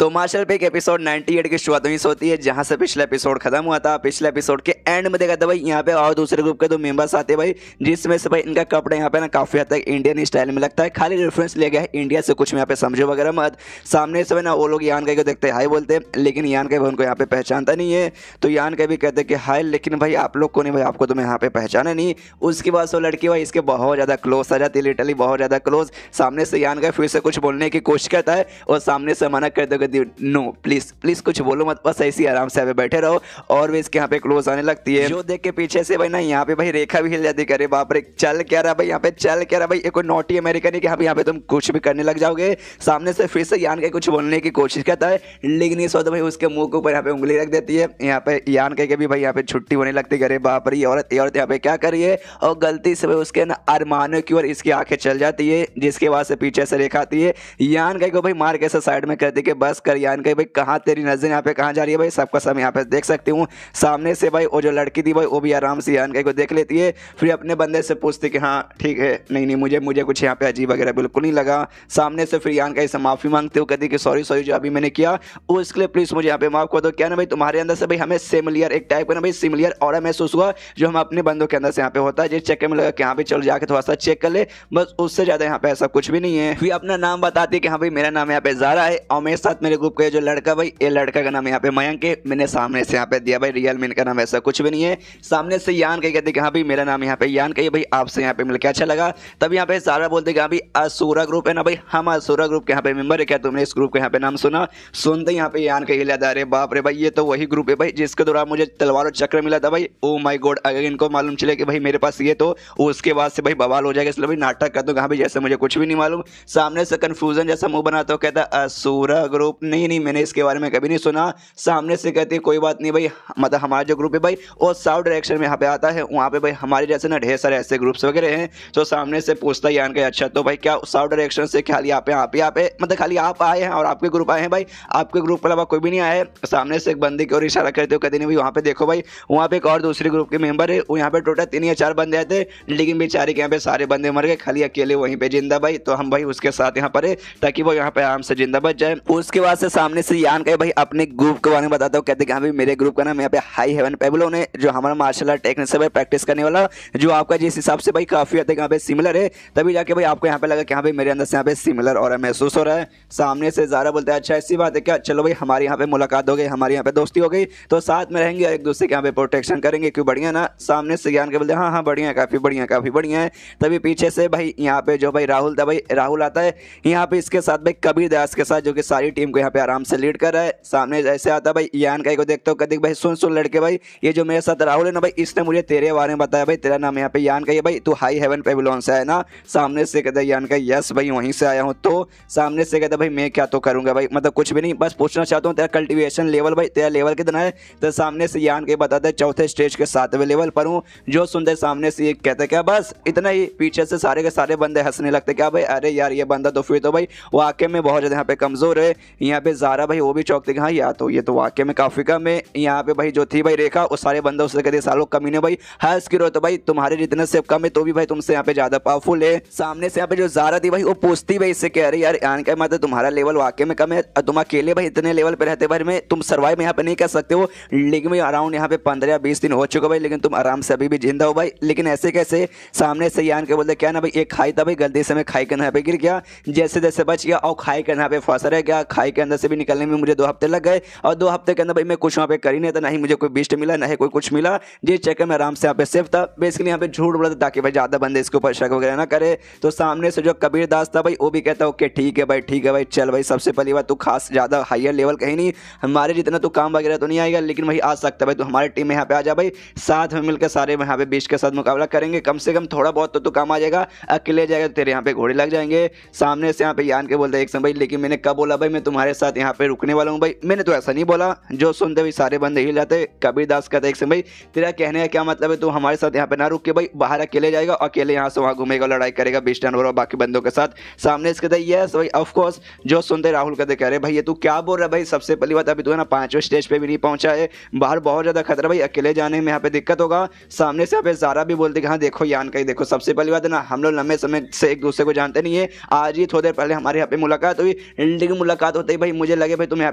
तो मार्शल पे एपिसोड 98 की शुरुआत वहीं से होती है जहां से पिछला एपिसोड खत्म हुआ था। पिछले एपिसोड के एंड में देखा था भाई यहाँ पे और दूसरे ग्रुप के 2 मेंबर्स आते हैं भाई, जिसमें से भाई इनका कपड़ा यहाँ पे ना काफी हद तक इंडियन स्टाइल में लगता है, खाली रेफरेंस लिया गया है इंडिया से, कुछ में यहाँ पे समझो वगैरह मत। सामने से ना वो लोग यान को देखते हाई बोलते, लेकिन यान का उनको यहाँ पे पहचानता नहीं है, तो यान का भी कहते कि हाई, लेकिन भाई आप लोग को नहीं भाई आपको तो मैं यहाँ पे पहचाना नहीं। उसके बाद वो लड़की भाई इसके बहुत ज़्यादा क्लोज आ जाती है, लिटरली बहुत ज़्यादा क्लोज। सामने से यान का फिर से कुछ बोलने की कोशिश करता है और सामने से मना करते कहती नो प्लीज प्लीज कुछ बोलो मत, बस ऐसे ही आराम से बैठे रहो, और वे इसके यहाँ पे क्लोज आने लगती है। जो देख के पीछे से भाई ना यहाँ पे भाई रेखा भी हिल जाती, करे बाप रे चल क्या रहा भाई यहाँ पे, चल क्या रहा भाई, ये कोई नॉटी अमेरिका नहीं कि यहाँ पे तुम कुछ भी करने लग जाओगे। सामने से फिर से यान के कुछ बोलने की कोशिश करता है, लेकिन इस वक्त भाई उसके मुंह के ऊपर यहाँ पे उंगली रख देती है। यहाँ पे यान के भी भाई यहाँ पे छुट्टी होने लगती, करे बाप रे ये औरत यहाँ पे क्या करी है, और गलती से भाई उसके ना अरमानों की ओर इसकी आंखें चल जाती है, जिसके बाद से पीछे से रेखा आती है। यान को भाई मार के साइड में करती कि बस कर यान भाई कहाँ तेरी नजर यहाँ पे कहाँ जा रही है भाई, सबका सब यहाँ पे देख सकती हूँ। सामने से भाई वो जो लड़की थी भाई वो भी आराम से यान को देख लेती है, फिर अपने बंदे से पूछती कि हाँ ठीक है, नहीं मुझे कुछ यहाँ पे अजीब वगैरह बिल्कुल नहीं लगा। सामने से फिर यान से माफी मांगते हो, कहती कि सॉरी जो अभी मैंने किया उसके लिए प्लीज मुझे यहाँ पे माफ कर दो। क्या ना भाई तुम्हारे अंदर से भाई हमें सिमिलियर एक टाइप का ना भाई सिमिलियर ऑरा महसूस हुआ, जो हम अपने बंदों के अंदर से यहाँ पे होता है, जिस चक्कर में लगा कि यहाँ पे चल जाके थोड़ा सा चेक कर ले, बस उससे ज्यादा यहाँ पे ऐसा कुछ भी नहीं है। फिर अपना नाम बताती कि हाँ भाई मेरा नाम यहाँ पे ज़ारा है, और मेरे साथ मेरे ग्रुप का जो लड़का भाई ये लड़का का नाम यहाँ पे मयंक है, मैंने सामने से यहाँ पे दिया भाई रियल में इनका नाम ऐसा कुछ भी नहीं है। सामने से यान कहते कि हाँ भाई मेरा नाम यहाँ पे यान कही भाई, आपसे यहाँ पे मिलकर अच्छा लगा। तब यहाँ पे ज़ारा बोलते कि हाँ भाई असुरा ग्रुप है ना भाई, हम असुरा ग्रुप के यहाँ पे मेंबर है, क्या तुमने इस ग्रुप के यहाँ पे नाम सुना। सुनते यहाँ पे यान कही याद आ रहे बाप रे भाई ये तो वही ग्रुप है भाई जिसके दौरान मुझे तलवार और चक्र मिला था भाई। ओ माय गॉड, अगर इनको मालूम चले कि भाई मेरे पास ये तो उसके बाद से भाई बवाल हो जाएगा, इसलिए भाई नाटक कर दो भाई जैसे मुझे कुछ भी नहीं मालूम। सामने से कंफ्यूजन जैसा मुंह बनाता हो, कहता असुरा ग्रुप नहीं मैंने इसके बारे में कभी नहीं सुना। सामने से कहती है कोई बात नहीं भाई, मतलब हमारा जो ग्रुप है भाई वो साउथ डायरेक्शन में यहाँ पे आता है, वहाँ पे भाई हमारे जैसे ना ढेर सारे ऐसे ग्रुप्स वगैरह हैं। तो सामने से पूछता है यान का अच्छा तो भाई क्या साउथ डायरेक्शन से खाली आप पे मतलब खाली आप आए हैं और आपके ग्रुप आए हैं भाई, आपके ग्रुप के अलावा कोई भी नहीं आया है। सामने से एक बंदे की ओर इशारा करते हो, कहते नहीं भाई वहाँ पे देखो भाई, वहाँ पे एक और दूसरे ग्रुप के मेंबर है, वो यहाँ पे टोटल 3 या 4 बंदे आए थे, लेकिन बेचारे के यहाँ पे सारे बंदे मर गए, खाली अकेले वहीं पे जिंदा भाई, तो हम भाई उसके साथ यहाँ पर है ताकि वो यहाँ पे आराम से जिंदा बच जाए। उसके बाद से सामने से यान का भाई अपने ग्रुप के बारे में बताता हूँ। कहते हैं कि हाँ भाई मेरे ग्रुप का नाम यहाँ पे हाई हेवन पेबलो ने, जो हमारा मार्शल आर्ट टेक्निक से भाई प्रैक्टिस करने वाला, जो आपका जिस हिसाब से भाई काफी हद तक यहाँ पे सिमिलर है, तभी जाके भाई आपको यहाँ पे लगा कि हाँ भाई मेरे अंदर से यहाँ पे सिमिलर और महसूस हो रहा है। सामने से ज़ारा बोलते हैं अच्छा ऐसी बात है क्या, चलो भाई हमारी यहाँ पे मुलाकात हो गई, हमारी यहाँ पे दोस्ती हो गई, तो साथ में रहेंगे, एक दूसरे के यहाँ पे प्रोटेक्शन करेंगे, क्यों बढ़िया ना। सामने से ज्ञान के बोलते हैं हाँ हाँ बढ़िया है, काफी बढ़िया, काफी बढ़िया है। तभी पीछे से भाई यहाँ पे जो भाई राहुल था, भाई राहुल आता है यहाँ पे इसके साथ भाई कबीर दास के साथ, जो कि सारी टीम को यहाँ पे आराम से लीड कर रहा है। सामने ऐसे आता भाई यान का को देखते हो, कहते भाई सुन लड़के, भाई ये जो मेरे साथ राहुल है ना भाई, इसने मुझे तेरे बारे में बताया, भाई तेरा नाम यहाँ पे यान का है, भाई तू हाई हेवन पेविलियन से है ना। सामने से कहता है यान का यस भाई वहीं से आया हूँ। तो सामने से कहता भाई मैं क्या तो करूंगा भाई, मतलब कुछ भी नहीं, बस पूछना चाहता हूँ तेरा कल्टीवेशन लेवल, भाई तेरा लेवल कितना है। तो सामने से यान के बताते हैं चौथे स्टेज के 7वें लेवल पर हूँ। जो सुनते सामने से ये कहते क्या बस इतना ही। पीछे से सारे के सारे बंदे हंसने लगते, क्या भाई अरे यार ये बंदा तो फिर तो भाई वाकई में बहुत ज्यादा यहाँ पे कमजोर है। यहाँ पे ज़ारा भाई वो भी चौंकते कि हाँ या तो ये तो वाकई में काफी कम है। यहाँ पे भाई जो थी भाई रेखा, वो सारे बंदे उससे कहते सालों कमी ने भाई हंस गिरो, तो भाई तुम्हारे जितने से कम है तो भी भाई तुमसे यहाँ पे ज्यादा पावरफुल है। सामने से यहाँ पे जो ज़ारा थी भाई वो पूछती भाई इससे कह रही यार यान का मतलब तुम्हारा लेवल वाकई में कम है, तुम अकेले भाई इतने लेवल पे रहते भाई में तुम सर्वाइव यहाँ पे नहीं कर सकते हो, लेकिन भाई अराउंड यहाँ पे 15 या 20 दिन हो चुका भाई, लेकिन तुम आराम से अभी भी जिंदा हो भाई, लेकिन ऐसे कैसे। सामने से यान के बोलते क्या ना भाई एक खाई था भाई, गलती से मैं खाई के यहाँ पे गिर गया, जैसे जैसे बच गया और खाई के यहाँ पे फंसा रह गया। खाई के अंदर से भी निकलने में मुझे 2 हफ्ते लग गए, और 2 हफ्ते के अंदर भाई मैं कुछ वहाँ पे कर ही नहीं था, ना ही मुझे कोई बिस्ट मिला, ना ही कोई कुछ मिला, जिस चक्कर में आराम से यहाँ पे सेफ था। बेसिकली यहाँ पे झूठ बोला था ताकि भाई ज्यादा बंदे इसके ऊपर शक वगैरह ना करे। तो सामने से जो कबीर दास था भाई वो भी कहता ओके ठीक है भाई, ठीक है भाई, चल भाई सबसे पहली बात तू खास ज्यादा हायर लेवल कहीं नहीं, हमारे जितना तू काम वगैरह तो नहीं आएगा, लेकिन भाई आ सकता है भाई, तो हमारी टीम में यहाँ पे आ जा भाई, साथ में मिलकर सारे यहाँ पे बीच के साथ मुकाबला करेंगे, कम से कम थोड़ा बहुत तो तू काम आ जाएगा, अकेले जाएगा तो तेरे यहाँ पे घोड़े लग जाएंगे। सामने से यहाँ पे यान के बोलते एक समय भाई लेकिन मैंने कब बोला भाई मैं तुम्हारे साथ यहाँ पे रुकने वाला हूँ, भाई मैंने तो ऐसा नहीं बोला। जो सुनते भाई सारे बंदे हिल जाते। कबीर दास कहते एक समय भाई तेरा कहने का क्या मतलब है, तू हमारे साथ यहाँ पे ना रुक के भाई बाहर अकेले जाएगा, अकेले यहाँ से वहाँ घूमेगा, लड़ाई करेगा बिस्टन और बाकी बंदों के साथ। सामने से कहते यस भाई ऑफकोर्स। जो सुनते राहुल कहते कह रहे भाई ये तू क्या बोल रहा है भाई, सबसे पहली बात अभी तू है ना 5वें स्टेज पे भी नहीं पहुंचा है, बाहर बहुत ज्यादा खतरा भाई, अकेले जाने में यहाँ पे दिक्कत होगा। सामने से यहाँ पे ज़ारा भी बोलते कि हाँ देखो यान का ही देखो, सबसे पहली बात है ना हम लोग लंबे समय से एक दूसरे को जानते नहीं है, आज ही थोड़ी देर पहले हमारे यहाँ पे मुलाकात हुई, लेकिन मुलाकात होते ही भाई मुझे लगे भाई तुम यहाँ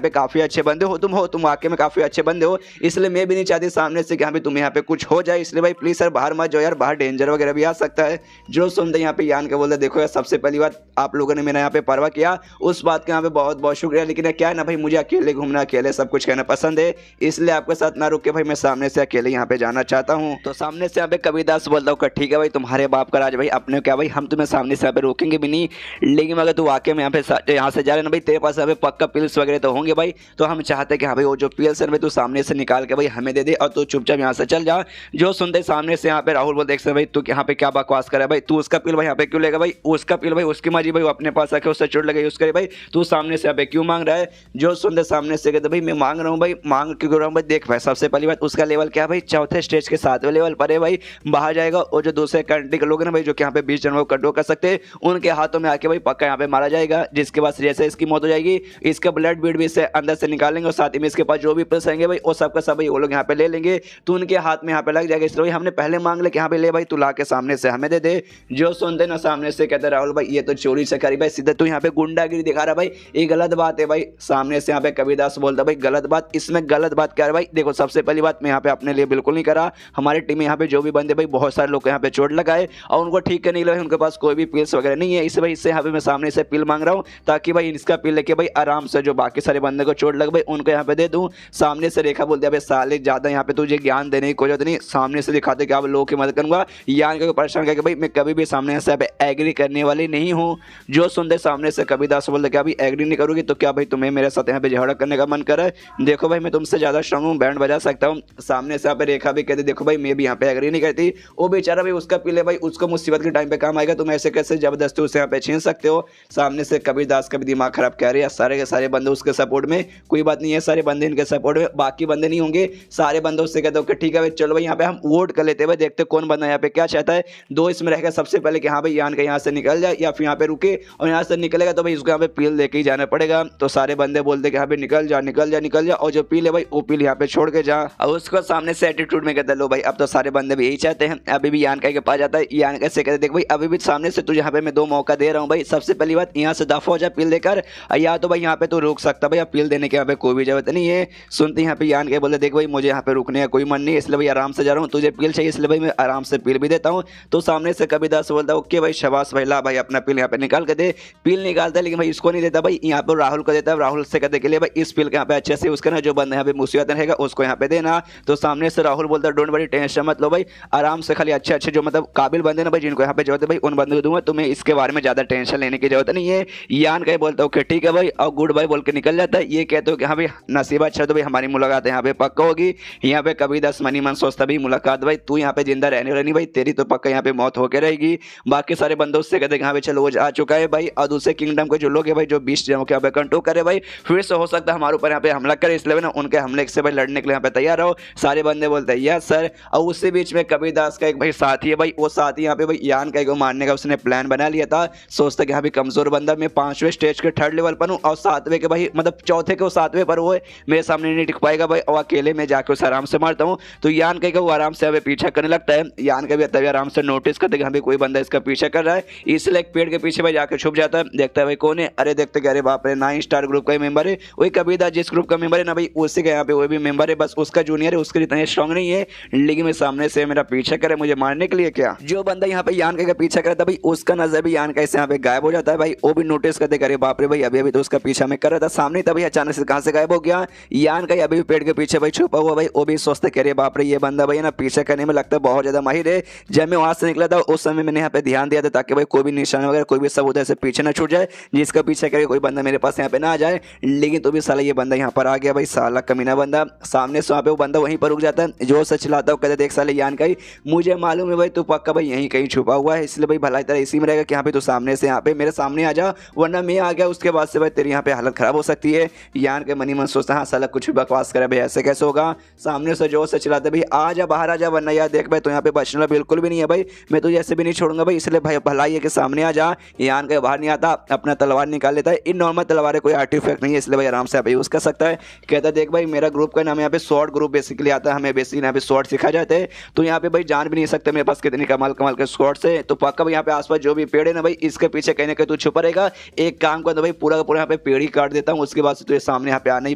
पे काफी अच्छे बंदे हो, तुम वाकई में काफी अच्छे बंदे हो, इसलिए मैं भी नहीं चाहती सामने से कि हाँ भाई तुम यहाँ पे कुछ हो जाए, इसलिए भाई प्लीज सर बाहर मत जाओ यार, बाहर डेंजर वगैरह भी आ सकता है। जो सुनते यहाँ पे यान के बोलते देखो यार सबसे पहली बात आप लोगों ने मेरा यहाँ पे परवाह किया, उस बात का यहाँ पे बहुत बहुत शुक्रिया, लेकिन क्या है ना भाई मुझे अकेले घूमना अकेले सब कुछ कहना पसंद है, इसलिए आपके साथ ना रुक के भाई मैं सामने से अकेले यहाँ पे जाना चाहता हूँ। तो सामने से यहाँ पे कबीर दास बोलता हूँ ठीक है भाई तुम्हारे बाप का राज भाई, अपने क्या भाई हम तुम्हें सामने से यहाँ पे रोकेंगे भी नहीं, लेकिन अगर तू वाकई में यहाँ से जा रहे ना भाई तेरे पास यहाँ पे पक्का पिल्स वगैरह तो होंगे भाई, तो हम चाहते हैं कि हाँ भाई वो जो पिल्स है भाई तू सामने से निकाल के भाई हमें दे दे और तू चुपचाप यहाँ से चल जा। जो सुनते सामने से यहाँ पे राहुल बोलते देख भाई तू यहाँ पे क्या बकवास करे भाई, तू उसका पिल भाई यहाँ पे क्यों लेगा भाई, उसका पिल भाई उसकी मर्जी भाई, वो अपने पास रखे उससे चोट लगे यूज करे भाई, तू सामने से यहाँ पे क्यों मांग रहा है। जो सुनते सामने से कहते भाई मैं मांग रहा हूँ भाई, मांग क्यों रहा हूँ भाई, देख भाई सबसे पहली बात उसका लेवल क्या है भाई, चौथे स्टेज के 7वें लेवल पर है भाई, बाहर जाएगा और जो दूसरे कंट्री के लोग हैं ना भाई जो कि यहाँ पे 20 जनों को कंट्रोल कर सकते हैं, उनके हाथों में आके भाई पक्का यहाँ पे मारा जाएगा, जिसके बाद जैसे इसकी मौत हो जाएगी, इसका ब्लड बीड भी इससे अंदर से निकालेंगे और साथ ही में इसके पास जो भी पिल्स रहेंगे भाई वो सबका सब भाई वो लोग यहाँ पे ले लेंगे, तो उनके हाथ में यहाँ पे लग जाएगा, इसलिए हमने पहले मांग ले कि यहाँ पे ले भाई तू ला के सामने से हमें दे दे। जो सुनते ना सामने से कहते राहुल भाई ये तो चोरी से करी भाई, सीधे तू यहाँ पे गुंडागिरी दिखा रहा भाई, ये गलत बात है भाई। सामने से यहाँ पे कबीर दास बोलता भाई गलत बात, इसमें गलत बात क्या है भाई, देखो सबसे पहली बात मैं यहाँ पे अपने लिए बिल्कुल नहीं करा, हमारी टीम में यहाँ पे जो भी बंदे भाई बहुत सारे लोग यहाँ पे चोट लगाए और उनको ठीक करने के लिए उनके पास कोई भी पिल्स वगैरह नहीं है, इस भाई इससे यहाँ पे मैं सामने से पिल मांग रहा हूँ ताकि भाई इसका पिल लेके भाई आराम से जो बाकी सारे बंदे को चोट लग भाई उनको यहाँ पे दे दूँ। सामने से रेखा बोलते भाई साले ज्यादा यहाँ पे तुझे ज्ञान देने की कोई जरूरत नहीं, सामने से दिखाते कि आप लोगों की मदद करूंगा, यान को परेशान करके भाई मैं कभी भी सामने से एग्री करने वाली नहीं हूँ। जो सुनते सामने से कबीर दास बोलते क्या भाई एग्री नहीं करोगी तो क्या भाई तुम्हें मेरे साथ यहाँ पे झगड़ा करने का मन कर रहा है, देखो भाई मैं तुमसे ज्यादा स्ट्रांग हूँ, बैंड बजा सकता हूँ। सामने से यहाँ पे रेखा भी कहते देखो भाई मैं भी यहाँ पे एग्री नहीं करती, वो बेचारा भाई उसका पिले भाई उसको मुसीबत के टाइम पे काम आएगा, तुम ऐसे कैसे जबरदस्ती उसे यहाँ पे छीन सकते हो। सामने से कबीर दास का भी दिमाग खराब कह रहे हैं, सारे के सारे बंदे उसके सपोर्ट में, कोई बात नहीं है सारे बंदे इनके सपोर्ट में, बाकी बंदे नहीं होंगे, सारे बंदे उससे कहते हो ठीक है भाई चलो भाई यहाँ पे हम वोट कर लेते हैं, देखते कौन बंदा यहाँ पे क्या चाहता है। दो इसमें रहेगा सबसे पहले कि हाँ भाई यान का यहाँ से निकल जाए या फिर यहाँ पे रुके, और यहाँ से निकलेगा तो भाई उसको यहाँ पे पील लेके ही जाना पड़ेगा। तो सारे बंदे बोलते कि यहाँ पे निकल जा निकल जा निकल जा, और जो पील है भाई वो पील यहाँ पे छोड़ के जा। और उसको सामने से एटीट्यूड में कहते लो भाई अब तो सारे बंदे भी यही चाहते हैं, अभी भी यान के पास जाता है, यान कैसे कहते देख भाई अभी भी सामने से तुझे यहाँ पे मैं 2 मौका दे रहा हूँ भाई, सबसे पहली बात यहाँ से दफा हो जा पील देकर, या तो भाई यहाँ पे तो रोक सकता भाई, अपील देने की यहाँ पे कोई भी जरूरत नहीं है। सुनते यहाँ पे यान के बोले देख भाई मुझे यहाँ पे रुकने का कोई मन नहीं है, इसलिए भाई आराम से जा रहा हूँ, तुझे पील चाहिए इसलिए भाई मैं आराम से पील भी देता हूँ। तो सामने से कबीरदास बोलता है ओके भाई शाबाश भाई, ला भाई अपना पील यहाँ पे निकाल के दे। पील निकालता है लेकिन भाई इसको नहीं देता भाई, यहाँ पे राहुल को देता है। राहुल से कहते के लिए भाई इस पील के यहाँ पे अच्छे से उसका ना जो बंदा यहाँ पे मुसीबत रहेगा उसको यहाँ पे देना। तो सामने से राहुल बोलता है डोंट वरी, टेंशन मत लो भाई, आराम से खाली अच्छे अच्छे जो मतलब काबिल बंदे ना भाई जिनको यहाँ पे जरूरत है भाई उन बंदों को दूंगा, तुम्हें इसके बारे में ज्यादा टेंशन लेने की जरूरत नहीं है। यान कहीं बोलता है ओके ठीक है भाई और गुड बाय बोल के निकल जाता है। ये कहते हो कि हाँ भाई नसीब अच्छा तो भाई हमारी मुलाकात यहाँ पे पक्का होगी। यहाँ पे कबीरदास मनी मन सोचता भाई मुलाकात भाई तू यहाँ पे जिंदा रहने वाली भाई, तेरी तो पक्का यहाँ पे मौत होकर रहेगी। बाकी सारे बंदों से कहते हैं हाँ भाई चलो वो आ चुका है भाई, और दूसरे किंगडम के जो लोग है भाई जो 20 जनों के यहाँ पे कंट्रोल करे भाई, फिर से हो सकता है हमारे ऊपर यहाँ पे हमला करे, इसलिए ना उनके हमले से भाई लड़ने के लिए यहाँ पे तैयार रहो। सारे बंदे बोलते हैं यस सर। और उसी बीच में कबीरदास का एक भाई साथी है भाई, वो साथी यहाँ पे भाई यान का को मारने का उसने प्लान बना लिया था। सोचता कि हाँ भाई कमजोर बंदा, मैं 5वें स्टेज के 3rd लेवल पर हूँ और 7वें के भाई मतलब 4थे के 7वें पर वो है, मेरे सामने नहीं टिक पाएगा भाई, और अकेले में जाकर उसे आराम से मारता हूँ। तो यान का वो आराम से हमें पीछा करने लगता है। यान का भी तभी आराम से नोटिस करते कि हाँ भाई कोई बंदा इसका पीछा कर रहा है, इसलिए एक पेड़ के पीछे भाई जाकर छुप जाता है। देखता है भाई कौन है, अरे देखते कि अरे बाप रे 9 स्टार ग्रुप का मेंबर है, वही कबीरदास जिस ग्रुप का मेंबर है ना भाई उसी का यहाँ पे वो भी मेंबर है, बस उसका जूनियर है, उसके जितना स्ट्रॉन्ग नहीं है, लेकिन मैं सामने से मेरा पीछा करे मुझे मारने के लिए। क्या जो बंदा यहाँ पे यान का पीछा करता भाई उसका नजर भी यान का यहाँ पे गायब हो जाता है भाई, वो भी नोटिस करते करे बाप रे भाई अभी अभी तो उसका पीछा में कर रहा था सामने, तभी अचानक से कहां से गायब हो गया। यान का अभी भी पेड़ के पीछे भाई छुपा हुआ भाई, वो भी सोचते करे बाप रे ये बंदा भाई ना पीछा करने में लगता है बहुत ज्यादा माहिर है। जब मैं वहां से निकला था उस समय मैंने यहाँ पे ध्यान दिया था ताकि भाई कोई भी निशान वगैरह कोई भी सब उधर से पीछे ना छूट जाए, जिसका पीछा करे कोई बंदा मेरे पास यहाँ पे ना आ जाए। लेकिन तो भी साला ये बंदा यहाँ पर आ गया भाई, साला कमीना बंदा। सामने से वहाँ पे वो बंदा वहीं पर रुक जाता है, जो सच लाता है कहते देख साले यान का ही मुझे मालूम है भाई तू पक्का भाई यहीं कहीं छुपा हुआ है, इसलिए भाई भलाई तरह इसी में रहेगा कि यहाँ पे तो सामने से यहाँ पे मेरे सामने आ जा, वरना मैं आ गया उसके बाद से भाई तेरी यहाँ पे हालत खराब हो सकती है। यान के मनी मन सोचता हाँ साला कुछ भी बकवास करे भाई ऐसे कैसे होगा। सामने से जो से चिल्लाते भाई आ जा बाहर आ जा, वरना यार देख भाई तो यहाँ पे बचना बिल्कुल भी नहीं है भाई, मैं तुझे ऐसे भी नहीं छोड़ूंगा भाई, इसलिए भाई भलाई है कि सामने आ जा। यान के बाहर नहीं आता, अपना तलवार निकाल लेता है, इन नॉर्मल तलवार कोई आर्टिफैक्ट नहीं है इसलिए भाई आराम से यूज कर सकता है। कहता है देख भाई मेरा ग्रुप का नाम यहाँ पे शॉर्ट ग्रुप बेसिकली आता है, हमें बेसिकली यहाँ पे शॉर्ट सिखाए जाते हैं, तो यहाँ पे भाई जान भी नहीं सकते मेरे पास कितनी कमाल कमाल के शॉर्ट्स है। तो पक्का भाई यहाँ पे आसपास जो भी पेड़ है ना भाई इसके पीछे कहीं ना कहीं तू छुपा रहेगा। एक काम कर दो भाई पूरा का पूरा यहाँ पे पेड़ ही काट देता हूँ, उसके बाद से तुझे सामने यहाँ पे आना ही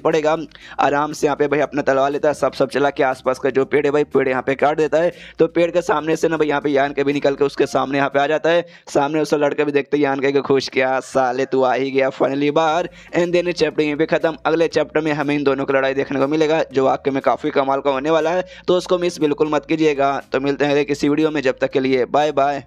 पड़ेगा। आराम से यहाँ पे भाई अपना तलवार लेता है, सब चला के आसपास का जो पेड़ है भाई पेड़ यहाँ पे काट देता है। तो पेड़ के सामने से ना भाई यहाँ पे यान के भी निकल के उसके सामने यहाँ पे आ जाता है। सामने उसका लड़का भी देखते यान के खुश किया साले तू आ ही गया फाइनली बाहर। एंड देन चैप्टर यहीं पे खत्म। अगले चैप्टर में हमें इन दोनों की लड़ाई देखने को मिलेगा जो वाकई में काफी कमाल का होने वाला है, तो उसको मिस बिल्कुल मत कीजिएगा। तो मिलते हैं किसी वीडियो में, जब तक के लिए बाय बाय।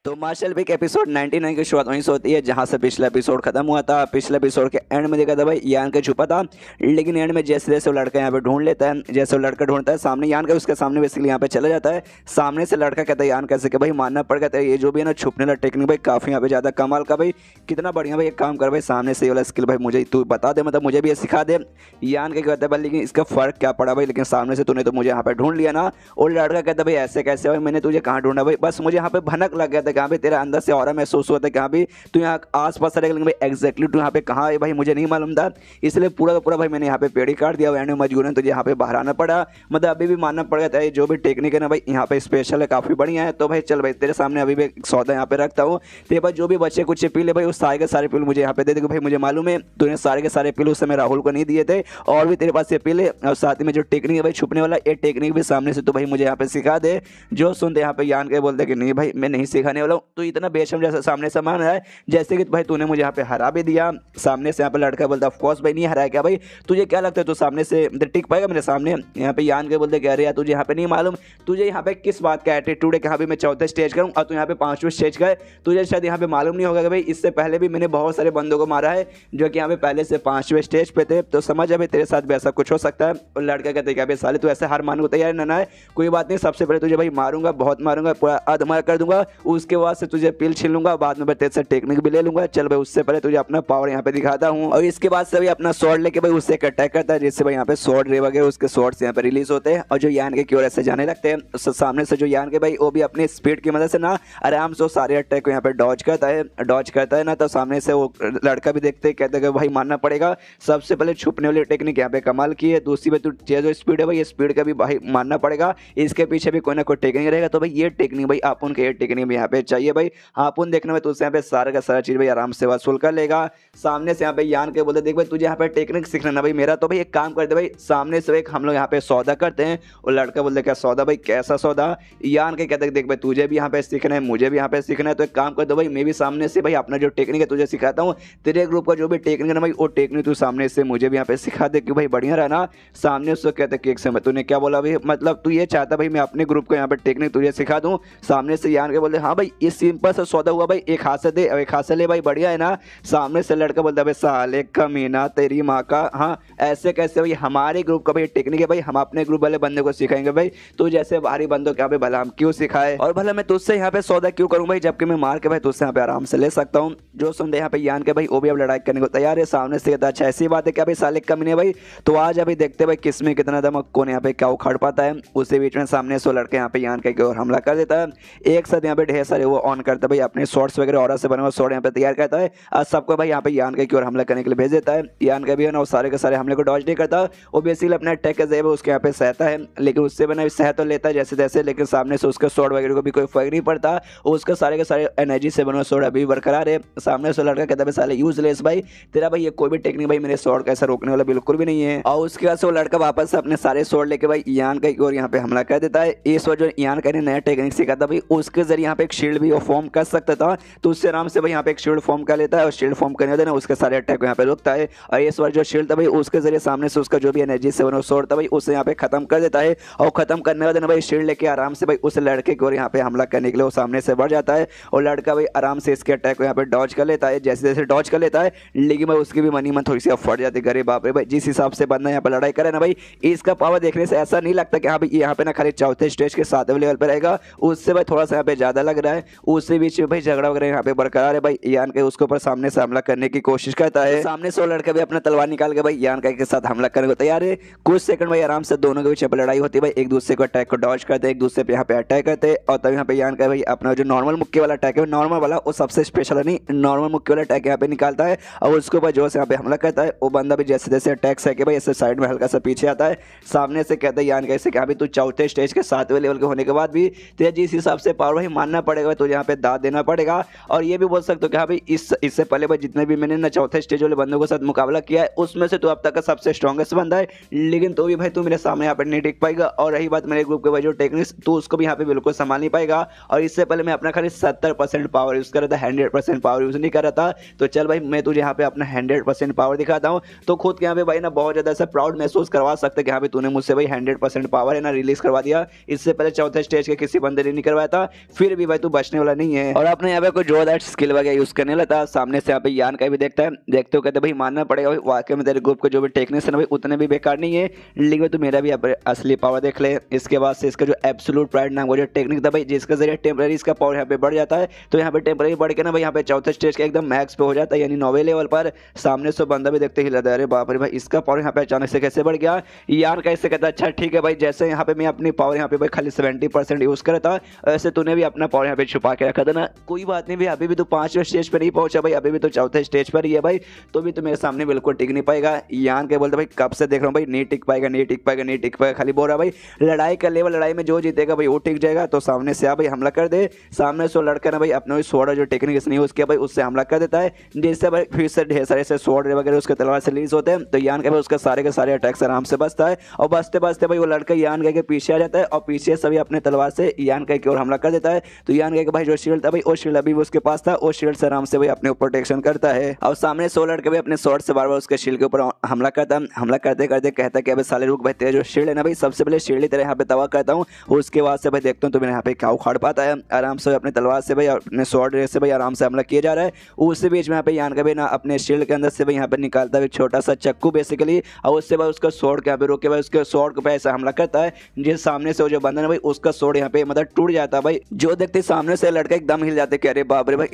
तो मार्शल विक एपिसोड 99 की शुरुआत वहीं से होती है जहां से पिछला एपिसोड खत्म हुआ था। पिछले एपिसोड के एंड में देखा था भाई यान के छुपा था, लेकिन एंड में जैसे जैसे वो लड़का यहाँ पे ढूंढ लेता है, जैसे वो लड़का ढूंढता है सामने यान का उसके सामने बेसिकली यहाँ पे चला जाता है। सामने से लड़का कहता है यान कैसे कि भाई मानना पड़ गया, ये जो भी है ना छुपने वाला टेक्निक भाई काफी यहाँ पे ज्यादा कमाल का भाई, कितना बढ़िया भाई। एक काम कर भाई सामने से ये वाला स्किल भाई मुझे तू बता दे, मतलब मुझे भी ये सिखा दे। यान के कहता है भाई लेकिन इसका फर्क क्या पड़ा भाई, लेकिन सामने से तूने तो मुझे यहाँ पे ढूंढ लिया ना। और लड़का कहता है भाई ऐसे कैसे भाई, मैंने तुझे कहाँ ढूंढा भाई, बस मुझे यहाँ पे भनक लग गया था कहाँ पे तेरा अंदर से और महसूस हुआ था कहाँ भी तू यहाँ आसपास रहेगा, लेकिन भाई एग्जैक्टली तू यहाँ पे कहाँ है भाई मुझे नहीं मालूम था, इसलिए पूरा का पूरा भाई मैंने यहाँ पे पेड़ ही काट दिया। एंड में मजबूरन तुझे यहाँ पे बाहर आना पड़ा, मतलब अभी भी मानना पड़ गया था जो भी टेक्निक है ना भाई यहाँ पे स्पेशल है, काफी बढ़िया है। तो भाई चल भाई तेरे सामने अभी भी सौदा यहाँ पे रखता हूँ, तेरे पास जो भी बच्चे कुछ पीले भाई उस सारे के सारे पील मुझे यहाँ पे दे दे भाई, मुझे मालूम है तूने सारे के सारे पील उस समय राहुल को नहीं दिए थे, और भी तेरे पास ये पीले, और साथ में जो टेक्निक है भाई छुपने वाला ये टेक्निक भी सामने से तो भाई मुझे यहाँ पे सिखा दे। जो सुनते यहाँ पे यान के बोलते कि नहीं भाई मैं नहीं सिखाने वाला हूँ, तो इतना बेशम जैसा सामने सामान है जैसे कि भाई तूने मुझे यहाँ पे हरा भी दिया। सामने से यहाँ पे लड़का बोलता ऑफकोर्स भाई नहीं हराया क्या भाई, तुझे क्या लगता है तू सामने से टिक पाएगा मेरे सामने। यहाँ पे यान के बोलते कह रहे यार तुझे यहाँ पे नहीं मालूम तुझे यहाँ पे किस बात का एटीट्यूड है, कहाँ भी मैं 4थे स्टेज का हूँ और तू यहाँ पे 5वें स्टेज का है, तुझे शायद यहाँ पे मालूम नहीं होगा कि भाई इससे पहले भी मैंने बहुत सारे बंदों को मारा है जो कि यहाँ पे पहले से 5वें स्टेज पे थे, तो समझ अभी तेरे साथ भी ऐसा कुछ हो सकता है। और लड़का कहते क्या भाई साले तू ऐसे हार मानने को तैयार ना है, कोई बात नहीं सबसे पहले तुझे भाई मारूंगा, बहुत मारूंगा, पूरा अधमरा कर दूंगा, उसके बाद से तुझे पील छीन लूंगा, बाद में तेरे से टेक्निक भी ले लूंगा। चल भाई उससे पहले तुझे अपना पावर यहाँ पे दिखाता हूँ। और इसके बाद से भाई अपना स्वॉर्ड लेके भाई उससे अटैक करता है, जिससे भाई यहाँ पे स्वॉर्ड रे वगैरह उसके स्वॉर्ड्स यहाँ पे रिलीज होते हैं और जो यान के क्योर ऐसे जाने लगते हैं। तो सामने से जो यान के भाई वो भी अपनी स्पीड की मदद से ना आराम से सारे अटैक को यहाँ पे डॉज करता है ना। तो सामने से वो लड़का भी देखते कहते हैं भाई मानना पड़ेगा सबसे पहले छुपने वाली टेक्निक यहाँ पे कमाल की है। दूसरी पे जो स्पीड है भाई ये स्पीड का भी भाई मानना पड़ेगा, इसके पीछे भी कोई ना कोई टेक्निक रहेगा। तो भाई ये टेक्निक भाई आप उनके ये टेक्निक भी यहाँ पे पे चाहिए भाई हापुन देखने में, तो उससे यहाँ पे सारा का सारा चीज भाई आराम से वसूल कर लेगा। सामने से यहाँ पे यान के बोलते देख भाई तुझे यहाँ पे टेक्निक सीखना ना भाई मेरा, तो भाई एक काम करते भाई सामने से एक हम लोग यहाँ पे सौदा करते हैं। और लड़का बोलते क्या सौदा भाई, कैसा सौदा? यान के कहते देख भाई तुझे भी यहाँ पे सीखना है, मुझे भी यहाँ पे सीखना है, तो एक काम कर दो भाई मैं भी सामने से भाई अपना जो टेक्निक है तुझे सिखाता हूँ। तेरे ग्रुप का जो भी टेक्निक है ना भाई वो टेक्निक तू सामने से मुझे भी यहाँ पे सिखा दे कि भाई बढ़िया रहना। सामने उसको कहते कि एक समय तूने क्या बोला भाई, मतलब तू ये चाहता भाई मैं अपने ग्रुप को यहाँ पे टेक्निक तुझे सिखा दूँ? सामने से यान के बोलते हाँ भाई ये सिंपल सा सौदा हुआ भाई, एक हाथ से दे और एक हाथ से ले भाई, बढ़िया है ना? सामने से लड़का बोलता भाई साले कमीना तेरी माँ का, हाँ ऐसे कैसे भाई, हमारे ग्रुप का भाई टेक्निक है भाई, हम अपने ग्रुप वाले बंदे को सिखाएंगे भाई, तू जैसे बाहरी बंदों के यहाँ पे भला हम क्यों सिखाए और भला मैं तुझसे यहाँ पे सौदा क्यों करूँ भाई, जबकि मैं मार के भाई तुझसे यहाँ पे आराम से ले सकता हूँ। जो सुनते यहाँ पे यान के भाई वो भी अब लड़ाई करने को तैयार है। सामने से कहता अच्छा ऐसी बात है क्या भाई साले कमीने भाई, तो आज अभी देखते भाई किसमें कितना दम कौन यहाँ पे क्या उखाड़ पाता है। उसी बीच में सामने से लड़के यहाँ पे यान के और हमला कर देता है। एक साथ यहाँ पे ढेर सारे वो ऑन करता है भाई अपने शॉर्ट्स वगैरह और से बने हुए शॉर्ट यहाँ पे तैयार करता है और सबको भाई यहाँ पे यान के और हमला करने के लिए भेज देता है। यान का भी है ना वो सारे के सारे हमले को डॉज नहीं करता, वो बेसिकली अपना अटैक का जेब उसके यहाँ पे सहता है, लेकिन उससे बना सह तो लेता है जैसे तैसे, लेकिन सामने से उसके शॉर्ट वगैरह को भी कोई फर्क नहीं पड़ता। उसके सारे के सारे एनर्जी से बना शॉर्ट अभी बरकरार है। सामने से लड़का कहता है साले यूजलेस भाई, तेरा भाई ये कोई भी टेक्निक भाई मेरे शॉर्ट का ऐसा रोकने वाला बिल्कुल भी नहीं है। और उसके बाद से वो लड़का वापस अपने सारे शॉर्ट लेके भाई यान का और यहाँ पे हमला कर देता है। इस वजह यान का ने नया टेक्निक सीखा था भाई, उसके जरिए यहाँ पे एक शील्ड भी वो फॉर्म कर सकता था, तो उससे आराम से भाई यहाँ पे एक शील्ड फॉर्म कर लेता है और शील्ड फॉर्म करने देना उसके सारे अटैक को यहाँ पे रोकता है। और इस बार जो शील्ड था भाई उसके जरिए सामने से उसका जो भी एनर्जी से बना शॉर्ट था भाई उसे यहाँ पे खत्म कर देता है। और खत्म करने वाले भाई शील्ड लेके आराम से भाई उस लड़के को यहाँ पे हमला करने के लिए वो सामने से बढ़ जाता है और लड़का भाई आराम से इसके अटैक को यहाँ पे डॉज कर लेता है। जैसे जैसे डॉज कर लेता है लेकिन भाई उसकी भी मनी मन थोड़ी सी फट जाती है। बाप रे भाई जिस हिसाब से बंदा यहाँ पे लड़ाई करे ना भाई, इसका पावर देखने से ऐसा नहीं लगता कि हाँ भाई यहाँ पे ना खाली चौथे स्टेज के 7वें लेवल पे रहेगा, उससे भाई थोड़ा सा यहाँ पे ज्यादा लग रहा है। उसी बीच में भाई झगड़ा वगैरह यहाँ पे बरकरार है भाई। यान के उसके ऊपर सामने से हमला करने की कोशिश करता है। सामने से वो लड़का भी अपना तलवार निकाल के भाई यान के साथ हमला करने को तैयार है। कुछ सेकंड भाई आराम से दोनों के बीच लड़ाई होती है भाई, एक दूसरे को अटैक को डॉज करते हैं, एक दूसरे पे यहाँ पे अटैक करते हैं। और तब यहाँ पे यान का भाई अपना जो नॉर्मल मुक्के वाला अटैक है, नॉर्मल वाला वो सबसे स्पेशल नहीं, नॉर्मल मुक्के वाला अटैक यहाँ पे निकालता है और उसके ऊपर जो से यहाँ पे हमला करता है। वो बंदा भी जैसे जैसे अटैक से भाई ऐसे साइड में हल्का सा पीछे आता है। सामने से कहता है यान कैसे कि तू चौथे स्टेज के 7वें लेवल के होने के बाद भी तेरे जिस हिसाब से पावर भाई मानना पड़ेगा, तुझे यहाँ पे दाद देना पड़ेगा। और ये भी बोल सकते हो कि हाँ भाई इससे पहले भाई जितने भी मैंने ना चौथे स्टेज वाले बंदों के साथ मुकाबला किया है उसमें से तू अब तक का सबसे स्ट्रॉन्गेस्ट बंदा है, लेकिन तो भी भाई तू मेरे सामने यहाँ पे नहीं टिक पाएगा। और रही बात मेरे ग्रुप के भाई जो टेक्निक्स, तू उसको भी यहाँ पे बिल्कुल संभाल नहीं पाएगा। और इससे पहले मैं अपना खाली 70% पावर यूज कर रहा था, 100% पावर यूज नहीं कर रहा था। तो चल भाई मैं तुझे यहाँ पे अपना 100% पावर दिखाता हूँ, तो खुद के यहाँ पे भाई ना बहुत ज्यादा ऐसा प्राउड महसूस करवा सकते कि हाँ भाई तूने मुझसे भाई 100% पावर है ना रिलीज करवा दिया। इससे पहले चौथे स्टेज के किसी बंदे ने नहीं करवाया था, फिर भी भाई तू बचने वाला नहीं है। और अपने यहाँ पे कोई जोरदार स्किल वगैरह यूज करने लगा। सामने से यहाँ पे यान का भी देखता है, देखते हो कहते भाई मानना पड़ेगा भाई वाकई में तेरे ग्रुप के जो भी टेक्निक्स है ना भाई उतने भी बेकार नहीं है, लेकिन तू मेरा भी असली पावर देख ले। इसके बाद से इसका जो एब्सोल्यूट प्राइड नाम वो जो टेक्निक था भाई जिसके जरिए टेम्पररी इसका पावर यहाँ पे बढ़ जाता है, तो यहाँ पे टेम्पररी बढ़ के ना भाई यहाँ पे चौथे स्टेज के एकदम मैक्स पे हो जाता है, यानी 9वें लेवल पर। सामने से बंदा भी देखते ही लगा अरे बाप रे भाई इसका पावर यहाँ पे अचानक से कैसे बढ़ गया। यार कैसे कहता अच्छा ठीक है भाई, जैसे यहाँ पे मैं अपनी पावर यहाँ पे भाई खाली 70% यूज कर था, ऐसे तूने भी अपना पावर यहाँ पे छुपा के रखा था ना। कोई बात नहीं भाई, अभी भी तो 5वें स्टेज पर नहीं पहुंचा भाई, अभी भी तो चौथे स्टेज पर ही है भाई, तो भी तो मेरे सामने बिल्कुल टिक नहीं पाएगा। यान के बोलते भाई कब से देख रहा हूँ भाई नहीं टिक पाएगा नहीं टिक पाएगा नहीं टिक पाएगा, खाली बोल रहा भाई लड़ाई कर लेवल, लड़ाई में जो जीतेगा भाई वो टिक जाएगा। तो सामने से भाई हमला कर दे। सामने से लड़का ना भाई अपना स्वॉर्ड जो टेक्निक इसने यूज किया भाई उससे हमला कर देता है, जिससे भाई फिर से ढेर सारे से स्वॉर्ड वगैरह उसके तलवार से रिलीज होते हैं। तो यान के भाई उसका सारे के सारे अटैक्स आराम से बचता है और बचते बचते भाई वो लड़का यान के पीछे आ जाता है और पीछे सभी अपने तलवार से यान के और हमला कर देता है। तो यान के भाई जो शील्ड था भाई वो शील्ड अभी उसके पास था, वो शील्ड से आराम से भाई अपने ऊपर प्रोटेक्शन करता है। और सामने से लड़के भाई अपने स्वॉर्ड से बार बार उसके शील्ड के ऊपर हमला करता है। हमला करते करते कहता है कि अबे साले रुक भाई, तेरा जो शील्ड है ना भाई सबसे पहले शील्ड ही तेरे यहाँ पे तबाह करता हूँ, उसके बाद से भाई देखता हूँ तो मेरे यहाँ पे क्या उखाड़ पाता है। आराम से अपने तलवार से भाई अपने स्वॉर्ड से भाई आराम से हमला किया जा रहा है। उसी बीच में यहाँ पे यान का भाई ना अपने शील्ड के अंदर से भाई यहाँ पे निकालता है छोटा सा चक्कू बेसिकली, और उससे भाई उसका स्वॉर्ड के यहाँ पे रोक के भाई उसके स्वॉर्ड पे ऐसा हमला करता है, जिस सामने से वो जो बंदा है भाई उसका स्वॉर्ड यहाँ पे मतलब टूट जाता है भाई। जो देखते सामने से लड़का एकदम हिल जाते कि अरे बाप रे भाई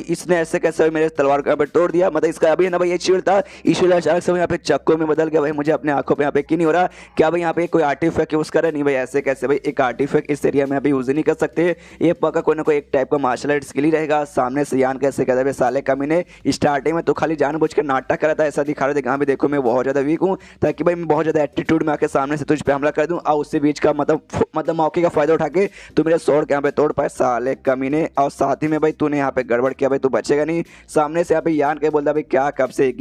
इसने ऐसे कैसे मेरे तलवार को यहाँ पे तोड़ दिया, मतलब इसका अभी ना भाई ये शील्ड था, इस शील्ड अचानक से यहाँ पे चक्कू में बदल गया भाई। मुझे अपने आंखों पे यहाँ पे क्यों नहीं हो रहा, क्या भाई यहाँ पे कोई आर्टिफैक्ट यूज करे? नहीं भाई ऐसे कैसे भाई, एक आर्टिफैक्ट इस एरिया में अभी यूज नहीं कर सकते, ये पक्का कोई ना कोई एक टाइप का मार्शल आर्ट स्किल ही रहेगा। सामने से यान कैसे कहता है साले कमीने, स्टार्टिंग में तो खाली जानबूझ के नाटक करा था, ऐसा दिखा रहे थे भी देखो मैं बहुत ज्यादा वीक हूँ, ताकि भाई मैं बहुत ज्यादा एटीट्यूड में आके सामने से तुझ पे हमला कर दूं और उससे बीच का मतलब मौके का फायदा उठा के तू मेरे स्वॉर्ड के यहाँ पे तोड़ पाए। साले साले कमीने, और साथ ही में भाई तूने यहाँ पे गड़बड़ किया भाई, तू बचेगा नहीं। सामने से यहाँ पे यान के बोलता भाई क्या कब से एक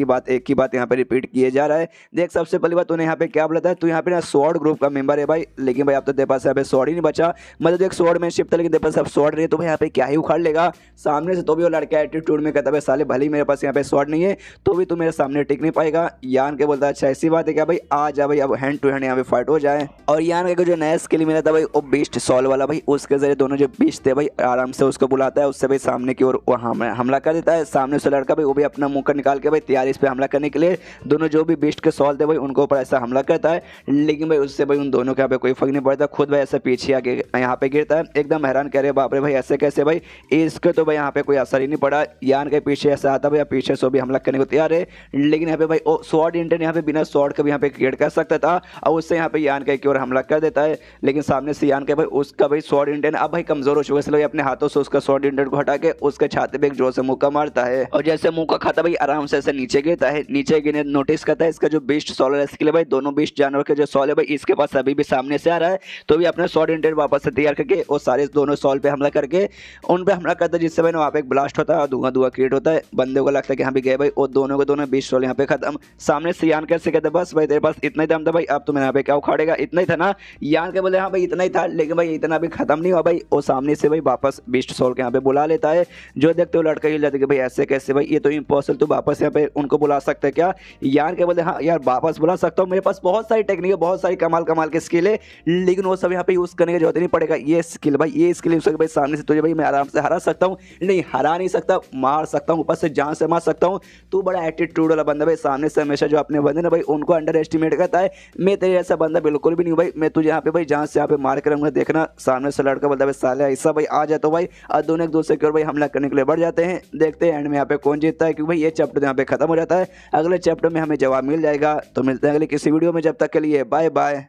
ही बात यहाँ पे रिपीट किए जा रहा है। देख सबसे पहली बात तूने यहाँ पे क्या बोला था, तू यहाँ पे ना स्वॉर्ड ग्रुप का मेंबर है भाई, लेकिन भाई अब तो तेरे पास यहाँ पे स्वॉर्ड ही नहीं बचा। मतलब एक स्वॉर्ड मैनशिप था लेकिन तेरे पास अब स्वॉर्ड नहीं है, तो भाई यहाँ पे क्या ही उखाड़ लेगा सामने से। तो भी वो लड़का एटीट्यूड में कहता है साले भले ही मेरे पास यहाँ पे स्वॉर्ड नहीं है तो भी तू मेरे सामने टिक नहीं पाएगा। यान के बोलता है अच्छा ऐसी बात है क्या भाई, आ जा भाई अब हैंड टू हैंड यहाँ पे फाइट हो जाए। और यान के जो नया स्किल मिला था भाई वो बीस्ट सॉल वाला भाई, उसके जरिए दोनों जो बीस्ट थे भाई आराम से उसको बुलाता है, उससे भाई सामने की ओर हमला कर देता है। सामने से लड़का भाई वो भी अपना मुंह निकाल के भाई तैयार इस पे हमला करने के लिए, दोनों जो भी बीस्ट के सॉल थे भाई उनको ऊपर ऐसा हमला करता है। लेकिन भाई उससे भाई उन दोनों के यहाँ पे कोई फर्क नहीं पड़ता, खुद भाई ऐसे पीछे आगे यहाँ पे गिरता है। एकदम हैरान कह रहे बाप रे भाई ऐसे कैसे भाई, इसके तो भाई यहाँ पे कोई असर ही नहीं पड़ा। यान के पीछे ऐसा आता भाई पीछे से भी हमला करने को तैयार है, लेकिन यहाँ पे भाई स्वॉर्ड इंटेंट यहाँ पे बिना स्वॉर्ड के भी यहाँ पे क्रिएट कर सकता था और उससे यहाँ पे यान के की ओर हमला कर देता है। लेकिन सामने से यान के भाई उसका भाई स्वॉर्ड इंटेंट अब भाई कमजोर हो चुका है, इसलिए अपने हाथों से उसका स्वॉर्ड इंटेंट को हटा के उसके छाती पे एक जोर से मुक्का मारता है और जैसे मुक्का खाता भाई आराम से ऐसे नीचे गिरता है। नीचे गिरने नोटिस करता है इसका जो बीस्ट सॉल स्किल है भाई, दोनों बीस्ट जानवर के जो सॉल है भाई इसके पास अभी भी सामने से आ रहा है, तो भी अपने स्वॉर्ड इंटेंट वापस से तैयार करके वो सारे दोनों सॉल पे हमला करके उन पे हमला करता है, जिससे भाई वहाँ पे एक ब्लास्ट होता है और धुआं क्रिएट होता है। बंदे को लगता है कि यहाँ भी गए भाई, और दोनों के दोनों बीस्ट सॉल यहाँ पे खत्म। सामने से यान कैसे कहते बस भाई तेरे पास इतना ही दम था भाई, अब तुम्हें यहाँ पे क्या उखाड़ेगा, इतना ही था ना। यान के बोले हाँ भाई इतना ही था, लेकिन भाई इतना भी खत्म नहीं हुआ भाई, वो सामने से भाई वापस बीस्ट सोल के यहाँ पे बुला लेता है। जो देखते हो लड़का हिल जाता है कि भाई ऐसे कैसे भाई, ये तो इम्पॉसिबल, तू वापस यहाँ पे उनको बुला सकते है क्या। यान के बोले हाँ यार वापस बुला सकता हूँ, मेरे पास बहुत सारी टेक्निक है, बहुत सारी कमाल के स्किल है, लेकिन वो सब यहाँ पे यूज करने की जरूरत नहीं पड़ेगा। ये स्किल भाई ये स्किल यूज करके भाई सामने से तुझे भाई मैं आराम से हरा सकता हूँ, नहीं हरा नहीं सकता, मार सकता हूँ, ऊपर से जान से मार सकता हूँ। तू बड़ा एटीट्यूड वाला बंदा भाई, सामने से हमेशा जो अपने बंदे ना भाई उनको अंडर एस्टिमेट करता है। मैं तेरे ऐसा बंदा बिल्कुल भी नहीं हूँ भाई, मैं तुझे यहाँ पे भाई जहाँ से यहाँ पे मार कर रहूंगा देखना। सामने से लड़का बोलता है साले ऐसा भाई आ जाए तो भाई, और दोनों एक दूसरे की ओर भाई हमला करने के लिए बढ़ जाते हैं। देखते हैं एंड में यहाँ पे कौन जीतता है, क्योंकि भाई ये चैप्टर यहाँ पे खत्म हो जाता है। अगले चैप्टर में हमें जवाब मिल जाएगा। तो मिलते हैं अगले किसी वीडियो में, जब तक के लिए बाय बाय।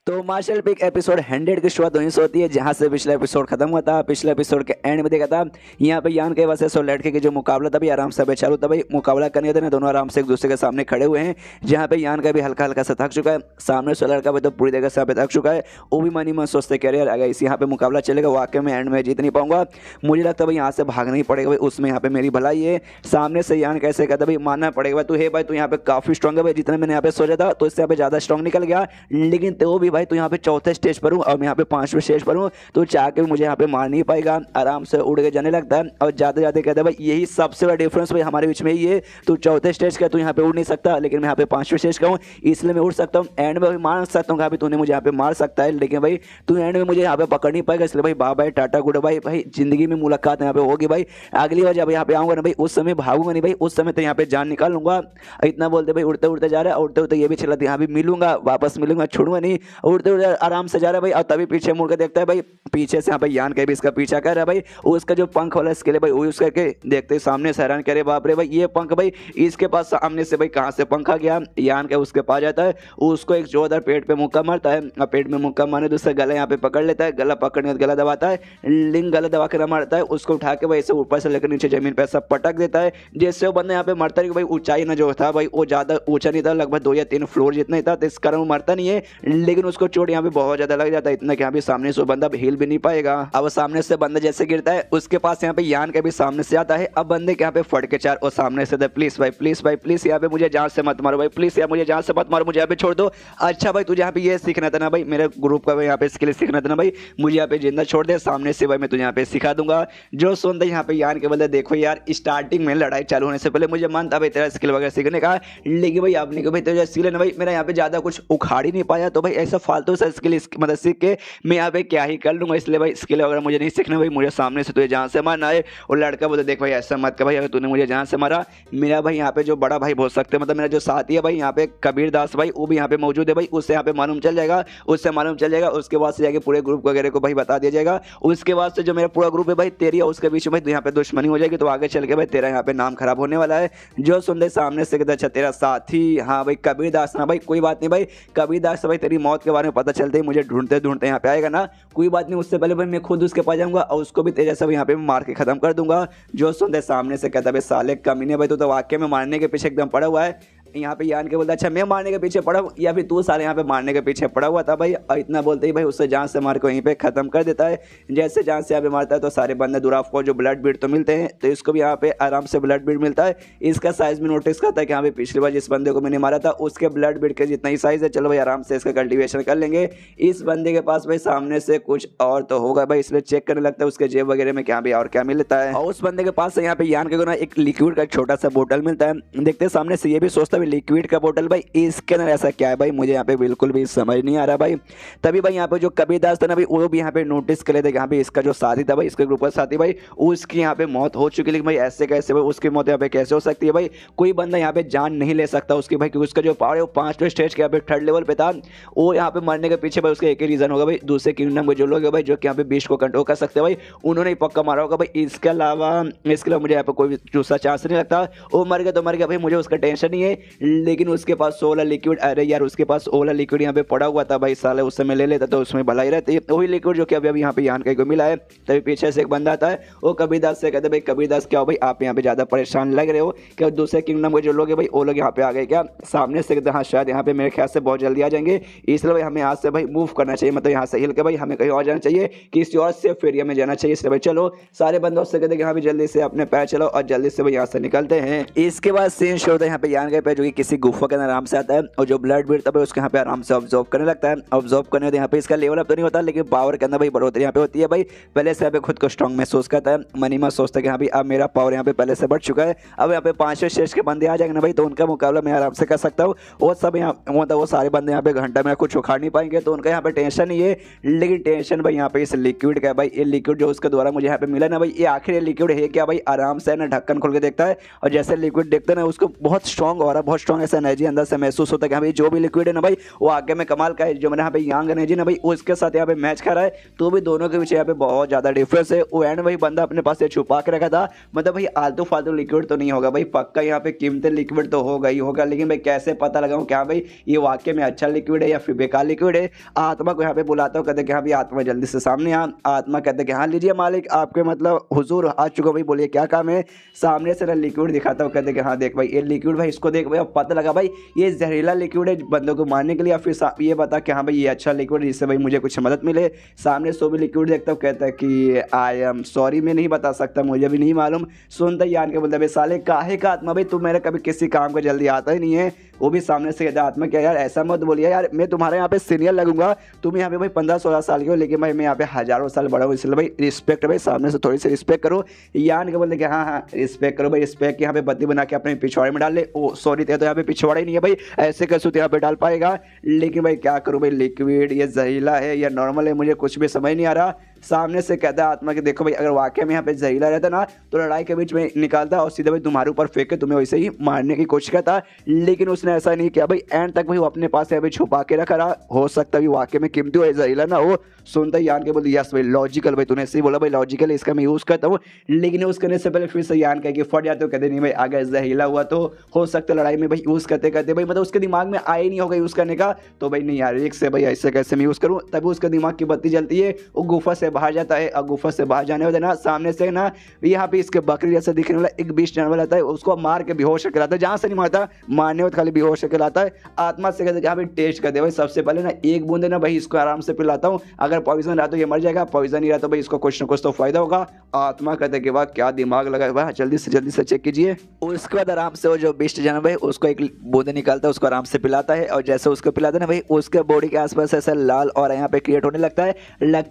तो मार्शल पिक एपिसोड 100 की शुरुआत वहीं से होती है जहां से पिछला एपिसोड खत्म हुआ था। पिछले एपिसोड के एंड में देखा था यहाँ पे यान के वर्सेस लड़के के जो मुकाबला था भाई आराम से भाई चालू था भाई, मुकाबला करने थे दोनों आराम से एक दूसरे के सामने खड़े हुए हैं। जहाँ पे यान का भी हल्का सा थक चुका है, सामने से लड़का भी तो पूरी तरह से यहाँ पे थक चुका है। वो भी मनी मन सोचते कह रहे यार अगर इसी यहाँ पे मुकाबला चलेगा वाकई में एंड में जीत नहीं पाऊंगा, मुझे लगता है भाई यहाँ से भागना ही पड़ेगा भाई, उसमें यहाँ पे मेरी भलाई है। सामने से यान कैसे कहता भाई मानना पड़ेगा भाई, तू है भाई तू यहाँ पे काफी स्ट्रॉन्ग है भाई, जितना मैंने यहाँ पे सोचा था तो इससे यहाँ पे ज्यादा स्ट्रॉन्ग निकल गया, लेकिन तो भी भाई तू यहाँ पे चौथे स्टेज पर हूँ और मैं यहाँ पे 5वें स्टेज पर हूँ, तो चाह के मुझे यहाँ पे मार नहीं पाएगा। आराम से उड़ के जाने लगता है और जाते जाते कहता है भाई यही सबसे बड़ा डिफरेंस भाई हमारे बीच में ही है, तू चौथे स्टेज का तू यहाँ पे उड़ नहीं सकता, लेकिन मैं यहाँ पे 5वें स्टेज का हूँ इसलिए मैं उड़ सकता हूँ। एंड में भाई मार सकता हूँ भाई तूने मुझे यहाँ पे मार सकता है, लेकिन भाई तू एंड में मुझे यहाँ पे पकड़ नहीं पाएगा, इसलिए भाई bye bye tata goodbye भाई, जिंदगी में मुलाकात यहाँ पे होगी भाई। अगली बार जब यहाँ पे आऊंगा ना भाई उस समय भागूंगा नहीं भाई, उस समय तो यहाँ पे जान निकाल लूंगा। इतना बोलते भाई उड़ते उड़ते जा रहा है, उड़ते उड़ते ये भी चला यहाँ भी मिलूंगा, वापस मिलूंगा, छोड़ूंगा नहीं। उड़ते उड़ते आराम से जा रहा है भाई, और तभी पीछे मुड़ के देखता है भाई पीछे से यहाँ पे यान के भी इसका पीछा कर रहा है भाई, उसका जो पंख वाला स्किल है भाई वो यूज करके देखते सामने से हैरान करे बाप रे भाई ये पंख भाई इसके पास सामने से भाई कहाँ से पंख आ गया। यान के उसके पास जाता है, उसको एक जोरदार पेट पे मुक्का मारता है, और पेट में मुक्का मारने दूसरा गला यहाँ पे पकड़ लेता है, गला पकड़ने गला दबाता है, लिंग गला दबा कर मारता है, उसको उठा के भाई ऐसे ऊपर से लेकर नीचे जमीन पे सब पटक देता है, जिससे वो बंदा यहाँ पे मरता नहीं। भाई ऊंचाई ना जो था भाई वो ज्यादा ऊंचा नहीं था, लगभग 2 या 3 फ्लोर जितना ही था, तो इस कारण वो मरता नहीं है, लेकिन उसको चोट यहाँ पे बहुत ज्यादा लग जाता है, इतना कि यहाँ पे सामने से बंदा हिल भी नहीं पाएगा। अब सामने से बंदा जैसे गिरता है उसके पास यहाँ पे यान के भी सामने से आता है, अब बंदे के यहाँ पे फट के चार और सामने से प्लीज भाई प्लीज यहाँ पे मुझे जान से मत मारो भाई, प्लीज यार मुझे जान से मत मारो, मुझे यहाँ पे छोड़ दो। अच्छा भाई तुझे यहाँ पे ये सीखना था ना भाई, मेरे ग्रुप का यहाँ पे स्किल सीखना था ना भाई, मुझे यहाँ पे जिंदा छोड़ दे, सामने से भाई मैं तुझे यहाँ पे सिखा दूंगा। जो सुनते यहाँ पे यान के बोलते देखो यार स्टार्टिंग में लड़ाई चालू होने से पहले मुझे मन था भाई तेरा स्किल वगैरह सीखने का, लेकिन भाई आपने को भाई तेरा स्किल है ना भाई मेरा यहाँ पे ज्यादा कुछ उखाड़ ही नहीं पाया, तो भाई ऐसा फालतू सा स्किल मतलब सीख के मैं यहाँ पे क्या ही कर लूंगा, इसलिए भाई स्किल वगैरह मुझे नहीं सीखना भाई, मुझे सामने से तुझे जान से मारना है। और लड़का बोलते देख भाई ऐसा मत कर भाई, अगर तूने मुझे जान से मारा मेरा भाई यहाँ पे जो बड़ा भाई बोल सकते मतलब मेरा जो साथी है भाई यहाँ पे कबीर दास भाई वो भी यहाँ पे मौजूद है भाई, उससे यहाँ पे मालूम चल जाएगा, उसके बाद से जाके पूरे ग्रुप वगैरह को भाई बता दिया जाएगा। उसके बाद से जो मेरा पूरा ग्रुप है भाई तेरी और उसके बीच में भाई यहाँ पे दुश्मनी हो जाएगी, तो आगे चल के भाई तेरा यहाँ पे नाम खराब होने वाला है। जो सुनते सामने से कहते अच्छा तेरा साथी हाँ भाई कबीर दास ना भाई, कोई बात नहीं भाई कबीर दास भाई तेरी मौत के बारे में पता चलते ही मुझे ढूंढते ढूंढते यहाँ पे आएगा ना, कोई बात नहीं, उससे पहले भाई मैं खुद उसके पास जाऊंगा और उसको भी तेरे से यहाँ पे मार के खत्म कर दूंगा। जो सुनते सामने से कहता भाई साले कमीने भाई तू तो वाकई में मारने के पीछे एकदम पड़ा हुआ है, यहाँ पे यान के बोलता अच्छा मैं मारने के पीछे पड़ा हूँ या फिर तू साले यहाँ पे मारने के पीछे पड़ा हुआ था भाई। और इतना बोलते ही भाई उससे जान से मार को वहीं पे खत्म कर देता है। जैसे जान से यहाँ पे मारता है तो सारे बंदे दुराफ को जो ब्लड बीड तो मिलते हैं, तो इसको भी यहाँ पे आराम से ब्लड बीड मिलता है। इसका साइज भी नोटिस करता है कि यहाँ पे पिछली बार जिस बंदे को मैंने मारा था उसके ब्लड बीड के जितना ही साइज है, चलो भाई आराम से इसका कल्टीवेशन कर लेंगे। इस बंदे के पास भाई सामने से कुछ और तो होगा भाई, इसलिए चेक करने लगता है उसके जेब वगैरह में क्या भी और क्या मिलता है। और उस बंदे के पास यहाँ पे यान के ना एक लिक्विड का छोटा सा बोतल मिलता है। देखते हैं सामने से ये भी सोचता है लिक्विड का बोतल भाई इसके अंदर ऐसा क्या है भाई, मुझे यहाँ पे बिल्कुल भी समझ नहीं आ रहा भाई। तभी भाई यहाँ पे जो कबीर दास था ना भाई वो भी यहाँ पे नोटिस कर लेते यहाँ पे इसका जो साथी था भाई, इसके ग्रुप का साथी भाई, उसकी यहाँ पे मौत हो चुकी है। लेकिन भाई ऐसे कैसे भाई उसकी मौत यहाँ पे कैसे हो सकती है भाई, कोई बंदा यहाँ पे जान नहीं ले सकता उसकी भाई, क्योंकि उसका जो पावर है वो 5वें स्टेज के यहाँ पे 3rd लेवल पे था। वो यहाँ पे मरने के पीछे भाई उसका एक ही रीजन होगा भाई, दूसरे किंगडम के जो लोग है भाई जो कि यहाँ पे बीस्ट को कंट्रोल कर सकते हैं भाई, उन्होंने ही पक्का मारा होगा भाई। इसके अलावा मुझे यहाँ पे कोई दूसरा चांस नहीं लगता। वो मर गया तो मर गया भाई, मुझे उसका टेंशन नहीं है। लेकिन उसके पास 16 लिक्विड, अरे यार उसके पास 16 लिक्विड यहाँ पे पड़ा हुआ था भाई, साले उस समय ले लेता तो उसमें भलाई रहती है। वही लिक्विड जो कि अभी यहाँ पे यान को मिला है। तभी पीछे से एक बंदा आता है, वो कबीरदास से कहते भाई कबीरदास क्या हो भाई आप यहाँ पे ज्यादा परेशान लग रहे हो क्या, दूसरे किंगडम के जो लोग है भाई वो लोग यहाँ पे आ गए क्या। सामने से कहते हाँ शायद यहाँ पे मेरे ख्याल से बहुत जल्दी आ जाएंगे, इसलिए भाई हमें यहाँ से भाई मूव करना चाहिए, मतलब यहाँ से हिल के भाई हमें कहीं और जाना चाहिए, किसी और सेफ एरिया में जाना चाहिए। इसलिए भाई चलो सारे बंदों से कहते यहाँ भी जल्दी से अपने पैर चलो और जल्दी से भाई यहाँ से निकलते हैं। इसके बाद सीन शो होता है यहाँ पे यान पे जो कि किसी गुफा के अंदर आराम से आता है और जो ब्लड बीड था उसके यहाँ पे आराम से ऑब्जर्व करने लगता है। ऑब्जर्व करने यहाँ पे इसका लेवल अप तो नहीं होता लेकिन पावर के अंदर भाई बढ़ोतरी यहाँ पे होती है भाई। पहले से यहाँ पे खुद को स्ट्रॉन्ग महसूस करता है, मनीमा सोचता है कि हाँ भाई अब मेरा पावर यहाँ पे पहले से बढ़ चुका है, अब यहाँ पे 5वें स्टेज के बंदे आ जाएंगे ना भाई तो उनका मुकाबला मैं आराम से कर सकता हूँ। वो सब यहाँ मतलब वो सारे बंदे यहाँ पे घंटा में कुछ उखाड़ नहीं पाएंगे तो उनका यहाँ पे टेंशन नहीं है। लेकिन टेंशन भाई यहाँ पे इस लिक्विड का है भाई, ये लिक्विड जो उसके द्वारा मुझे यहाँ पे मिला ना भाई, ये आखिर ये लिक्विड है क्या भाई। आराम से ना ढक्कन खोल के देखता है और जैसे लिक्विड देखते ना उसको बहुत स्ट्रॉन्ग हो रहा है, बहुत स्ट्रॉन्ग ऐसा एनर्जी अंदर से महसूस होता है कि हाँ भाई जो भी लिक्विड है ना भाई वो आगे में कमाल का है। जो मैंने यहाँ पे यांग एनर्जी ना भाई उसके साथ यहाँ पे मैच कर रहा है, तो भी दोनों के पीछे यहाँ पे बहुत ज्यादा डिफरेंस है। वो एंड भाई बंदा अपने पास छुपा के रखा था, मतलब भाई आलतू फालतू लिक्विड तो नहीं होगा भाई, पक्का यहाँ पे कीमती लिक्विड तो होगा ही होगा। लेकिन भाई कैसे पता लगाऊं क्या भाई ये वाकई में अच्छा लिक्विड है या फिर बेकार लिक्विड है। आत्मा को यहाँ पे बुलाता हूँ, कहते कि हाँ भाई आत्मा जल्दी से सामने आ। आत्मा कहते कि हाँ लीजिए मालिक आपके मतलब हुजूर आ चुका भाई, बोलिए क्या काम है। सामने से ना लिक्विड दिखाता हूँ, कहते कि हाँ देख भाई ये लिक्विड भाई इसको देख भाई, अब पता लगा भाई ये जहरीला लिक्विड है बंदों को मारने के लिए, फिर ये बता कि हाँ भाई ये अच्छा लिक्विड है जिससे भाई मुझे कुछ मदद मिले। सामने सो भी लिक्विड देखता हूँ, कहता है कि आई एम सॉरी मैं नहीं बता सकता, मुझे भी नहीं मालूम। सुनता ही यान के बोलता भाई साले काहे का आत्मा भाई, तू मेरे कभी किसी काम को जल्दी आता ही नहीं है। वो भी सामने से कहता आत्मा क्या यार ऐसा मत बोलिए यार, मैं तुम्हारे यहाँ पे सीनियर लगूंगा, तुम यहाँ पे भाई 15-16 साल के हो लेकिन भाई मैं यहाँ पे हजारों साल बड़ा हूँ, इसलिए भाई रिस्पेक्ट भाई सामने से थोड़ी सी रिस्पेक्ट करो। यान के बोलते कि हाँ हाँ रिस्पेक्ट करो भाई, रिस्पेक्ट यहाँ पे बत्ती बना के अपने पिछवाड़े में डाल ले। ओ सॉरी तो यहाँ पे पिछवाड़ा ही नहीं है भाई, ऐसे कैसे तो यहाँ पे डाल पाएगा। लेकिन भाई क्या करूँ भाई लिक्विड ये जहरीला है या नॉर्मल है मुझे कुछ भी समझ नहीं आ रहा। सामने से कहता है आत्मा कि देखो भाई अगर वाकई में यहाँ पे जहरीला रहता ना तो लड़ाई के बीच में निकालता और सीधे भाई तुम्हारे ऊपर फेंक के तुम्हें वैसे ही मारने की कोशिश करता। लेकिन उसने ऐसा नहीं किया भाई, एंड तक भाई वो अपने पास अभी छुपा के रखा रहा, हो सकता है वाकई में कीमती हो जहरीला ना हो। सुनता ही यान के बोलते यस भाई लॉजिकल भाई, तूने सही बोला भाई लॉजिकल इसका मैं यूज़ करता हूँ। लेकिन यूज़ करने से पहले फिर से यान कह के फट जाते हो, कहते नहीं भाई अगर जहरीला हुआ तो हो सकता है लड़ाई में भाई यूज़ करते करते भाई मतलब उसके दिमाग में आए नहीं होगा यूज़ करने का, तो भाई नहीं यार एक से भाई ऐसे कैसे मैं यूज़ करूँ। तभी उसके दिमाग की बत्ती जलती है, वो गुफा से बाहर जाता है। और गुफा से बाहर जाने वाले ना सामने से ना यहाँ पे इसके बकरी जैसा दिखने वाला एक बीच जानवर आता है, उसको मार के बेहोश करके लाता है, जहाँ से नहीं मारता मारने खाली बेहोश करके लाता है। आत्मा से कहते हैं भाई टेस्ट कर दे भाई, सबसे पहले ना एक बूंदे ना भाई इसको आराम से पिलाता हूँ, अगर पॉइजन रहा तो ये मर जाएगा, पॉइजन नहीं रहा तो भाई इसको कुछ ना कुछ तो फायदा होगा। आत्मा कहते कि वाह क्या दिमाग लगा भाई, जल्दी से चेक कीजिए। उसके बाद आराम से वो जो बीस्ट जानवर है उसको एक बूंदे निकालता है, उसको आराम से पिलाता है। और जैसे उसको पिलाता है ना भाई उसके बॉडी के आसपास ऐसा लाल और यहाँ पे क्रिएट होने लगता है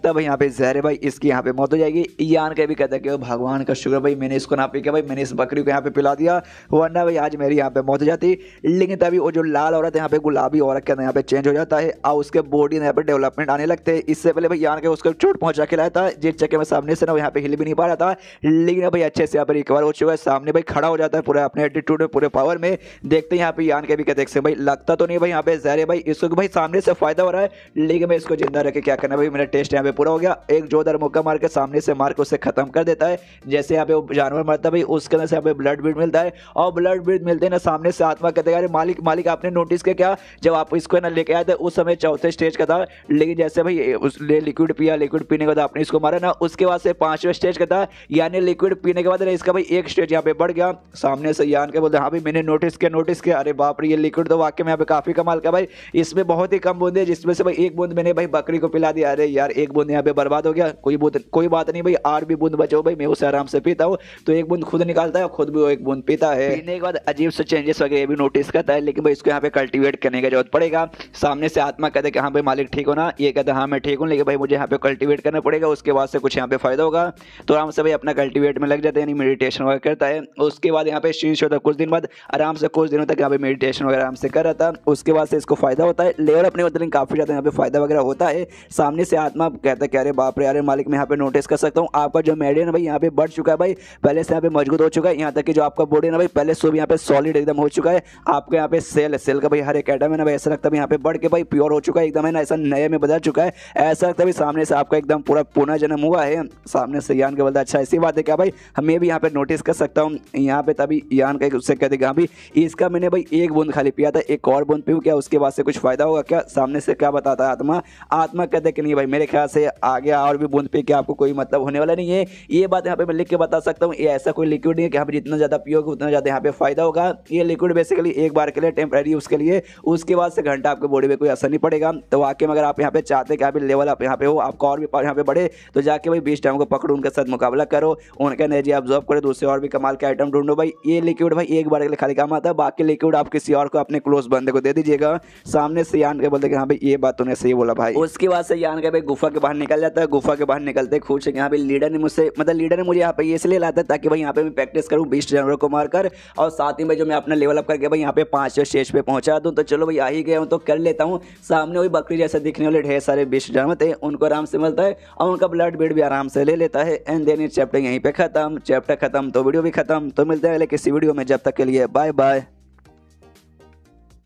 भाई यहाँ पे जहर है भाई, इसकी यहाँ पे मौत हो जाएगी। यान के भी कहता है कि भगवान का शुक्र भाई मैंने इसको ना पी के भाई मैंने इस बकरी को यहाँ पे पिला दिया, वरना भाई आज मेरी यहाँ पे मौत हो जाती। लेकिन तभी वो जो लाल औरत है यहाँ पे गुलाबी औरत के अंदर यहाँ पे चेंज हो जाता है और उसके बॉडी में यहाँ पे डेवलपमेंट आने लगते हैं। इससे पहले भाई यान के उसको चोट पहुंचा के लाया था, जिस चक्के में सामने से ना यहाँ पे हिल भी नहीं पा रहा था, लेकिन भाई अच्छे से यहाँ पे रिकवर हो चुका है, सामने भाई खड़ा हो जाता है पूरे अपने एटीट्यूड में पूरे पावर में। देखते हैं यहाँ पे यान के भी कहते भाई लगता तो नहीं भाई यहाँ पे जहर है भाई, इसको भाई सामने से फायदा हो रहा है, लेकिन मैं इसको जिंदा रखे क्या करना भाई, मेरा टेस्ट यहाँ पे पूरा हो गया। एक एक जोरदार मुक्का मार के सामने से मार के उसे खत्म कर देता है। जैसे यहाँ पे वो जानवर मरता है भाई, उसके अंदर से यहाँ पे ब्लड ब्रीड मिलता है और ब्लड ब्रीड मिलते हैं ना, सामने से आत्मा कहते हैं अरे मालिक मालिक आपने नोटिस किया क्या, जब आप इसको ना लेके आए थे उस समय चौथे स्टेज का था, लेकिन जैसे भाई उसने लिक्विड पिया, लिक्विड पीने के बाद आपने इसको मारा ना, उसके बाद से 5वें स्टेज का था, यानी लिक्विड पीने के बाद इसका भाई एक स्टेज यहाँ पे बढ़ गया। सामने से यान के बोलते हाँ भाई मैंने नोटिस किया, अरे बाप रे ये लिक्विड तो वाकई में यहाँ पे काफी कमाल का भाई, इसमें बहुत ही कम बूंद है, जिसमें से भाई एक बूंद मैंने भाई बकरी को पिला दिया। अरे यार एक बूंद यहाँ पे बर्बाद हो गया, कोई बात नहीं भाई, 8 भी बूंद बचे हो भाई, मैं उसे आराम से पीता हूँ। तो एक बूंद खुद निकालता है और खुद भी वो एक बूंद पीता है। पीने के बाद अजीब से चेंजेस वगैरह भी नोटिस करता है, लेकिन भाई इसको यहाँ पे कल्टीवेट करने की जरूरत पड़ेगा। सामने से आत्मा कहते हैं कि हाँ भाई मालिक ठीक हो ना, ये कहते हैं हाँ मैं ठीक हूँ, लेकिन भाई मुझे यहाँ पे कल्टीवेट करना पड़ेगा, उसके बाद से कुछ यहाँ पे फायदा होगा। तो आराम से भाई अपना कल्टीवेट में लग जाते हैं, यानी मेडिटेशन वगैरह करता है। उसके बाद यहाँ पे शीर्ष होता है, कुछ दिन बाद आराम से कुछ दिनों तक यहाँ पे मेडिटेशन वगैरह आराम से कर रहा था। उसके बाद से इसको फायदा होता है, लेवल अपने बदले काफी ज्यादा यहाँ पे फायदा वगैरह होता है। सामने से आत्मा कहता है कि अरे बाप रे, अरे मालिक मैं यहाँ पे नोटिस कर सकता हूँ आपका जो मेडियन भाई यहाँ पे बढ़ चुका है भाई, पहले से यहाँ पे मजबूत हो चुका है, यहाँ तक कि जो आपका बॉडी ना भाई पहले से भी यहाँ पे सॉलिड एकदम हो चुका है। आपके यहाँ पे सेल का भाई हर एक एटम है ना भाई, ऐसा लगता है यहाँ पे बढ़ के भाई प्योर हो चुका है एकदम, है ना, ऐसा नए में बदल चुका है, ऐसा लगता है सामने से आपका एकदम पूरा पुनर्जन्म हुआ है। सामने से यान के बोलता अच्छा ऐसी बात है क्या भाई, हमें भी यहाँ पे नोटिस कर सकता हूँ यहाँ पे। तभी यान का उससे कहते कि हाँ भाई इसका मैंने भाई एक बूंद खाली पिया था, एक और बूंद पीऊँ क्या, उसके बाद से कुछ फायदा होगा क्या। सामने से क्या बताता है आत्मा कहते कि नहीं भाई मेरे ख्याल से आगे और भी बूंद पी के आपको कोई मतलब होने वाला नहीं है। ये बात यहाँ पे मैं लिख के बता सकता हूँ, ये ऐसा कोई लिक्विड नहीं है कि यहाँ पे जितना ज्यादा पियोगे उतना ज्यादा यहाँ पे फायदा होगा। ये लिक्विड बेसिकली एक बार के लिए टेम्परेरी उसके लिए, उसके बाद से घंटा आपके बॉडी में कोई असर नहीं पड़ेगा। तो वाकई में अगर आप यहाँ पे चाहते कि आप लेवल आप यहाँ पे हो, आपका और भी यहाँ पे बढ़े, तो जाके भाई 20 टाइम को पकड़ो, उनके साथ मुकाबला करो, उनका एनर्जी ऑब्जॉर्व करो, दूसरे और भी कमाल के आइटम ढूंढो भाई। ये लिक्विड भाई एक बार के लिए खाली काम आता है, बाकी लिक्विड आप किसी और को अपने क्लोज बंदे को दे दीजिएगा। सामने से यान के बोलते कि हाँ भाई ये बात तूने सही बोला भाई। उसके बाद से यान के भाई गुफा के बाहर निकल जाता है। गुफा के बाहर निकलते खुश है यहाँ पे लीडर ने मुझसे लीडर ने मुझे यहाँ पे इसलिए लाता है ताकि भाई यहाँ पे मैं प्रैक्टिस करूँ 20 जानवरों को मारकर, और साथ ही में जो मैं अपना लेवल अप करके भाई यहाँ पे 5वें स्टेज पे पहुंचा दूँ। तो चलो भाई आ ही गया हूँ तो कर लेता हूँ। सामने वही बकरी जैसे दिखने वाले ढेर सारे 20 जानवर थे, उनको आराम से मिलता है और उनका ब्लड ब्रीड भी आराम से ले लेता है। एंड देन चैप्टर यहीं पे खत्म। चैप्टर खत्म तो वीडियो भी खत्म। तो मिलते हैं अगले किसी वीडियो में, जब तक के लिए बाय बाय।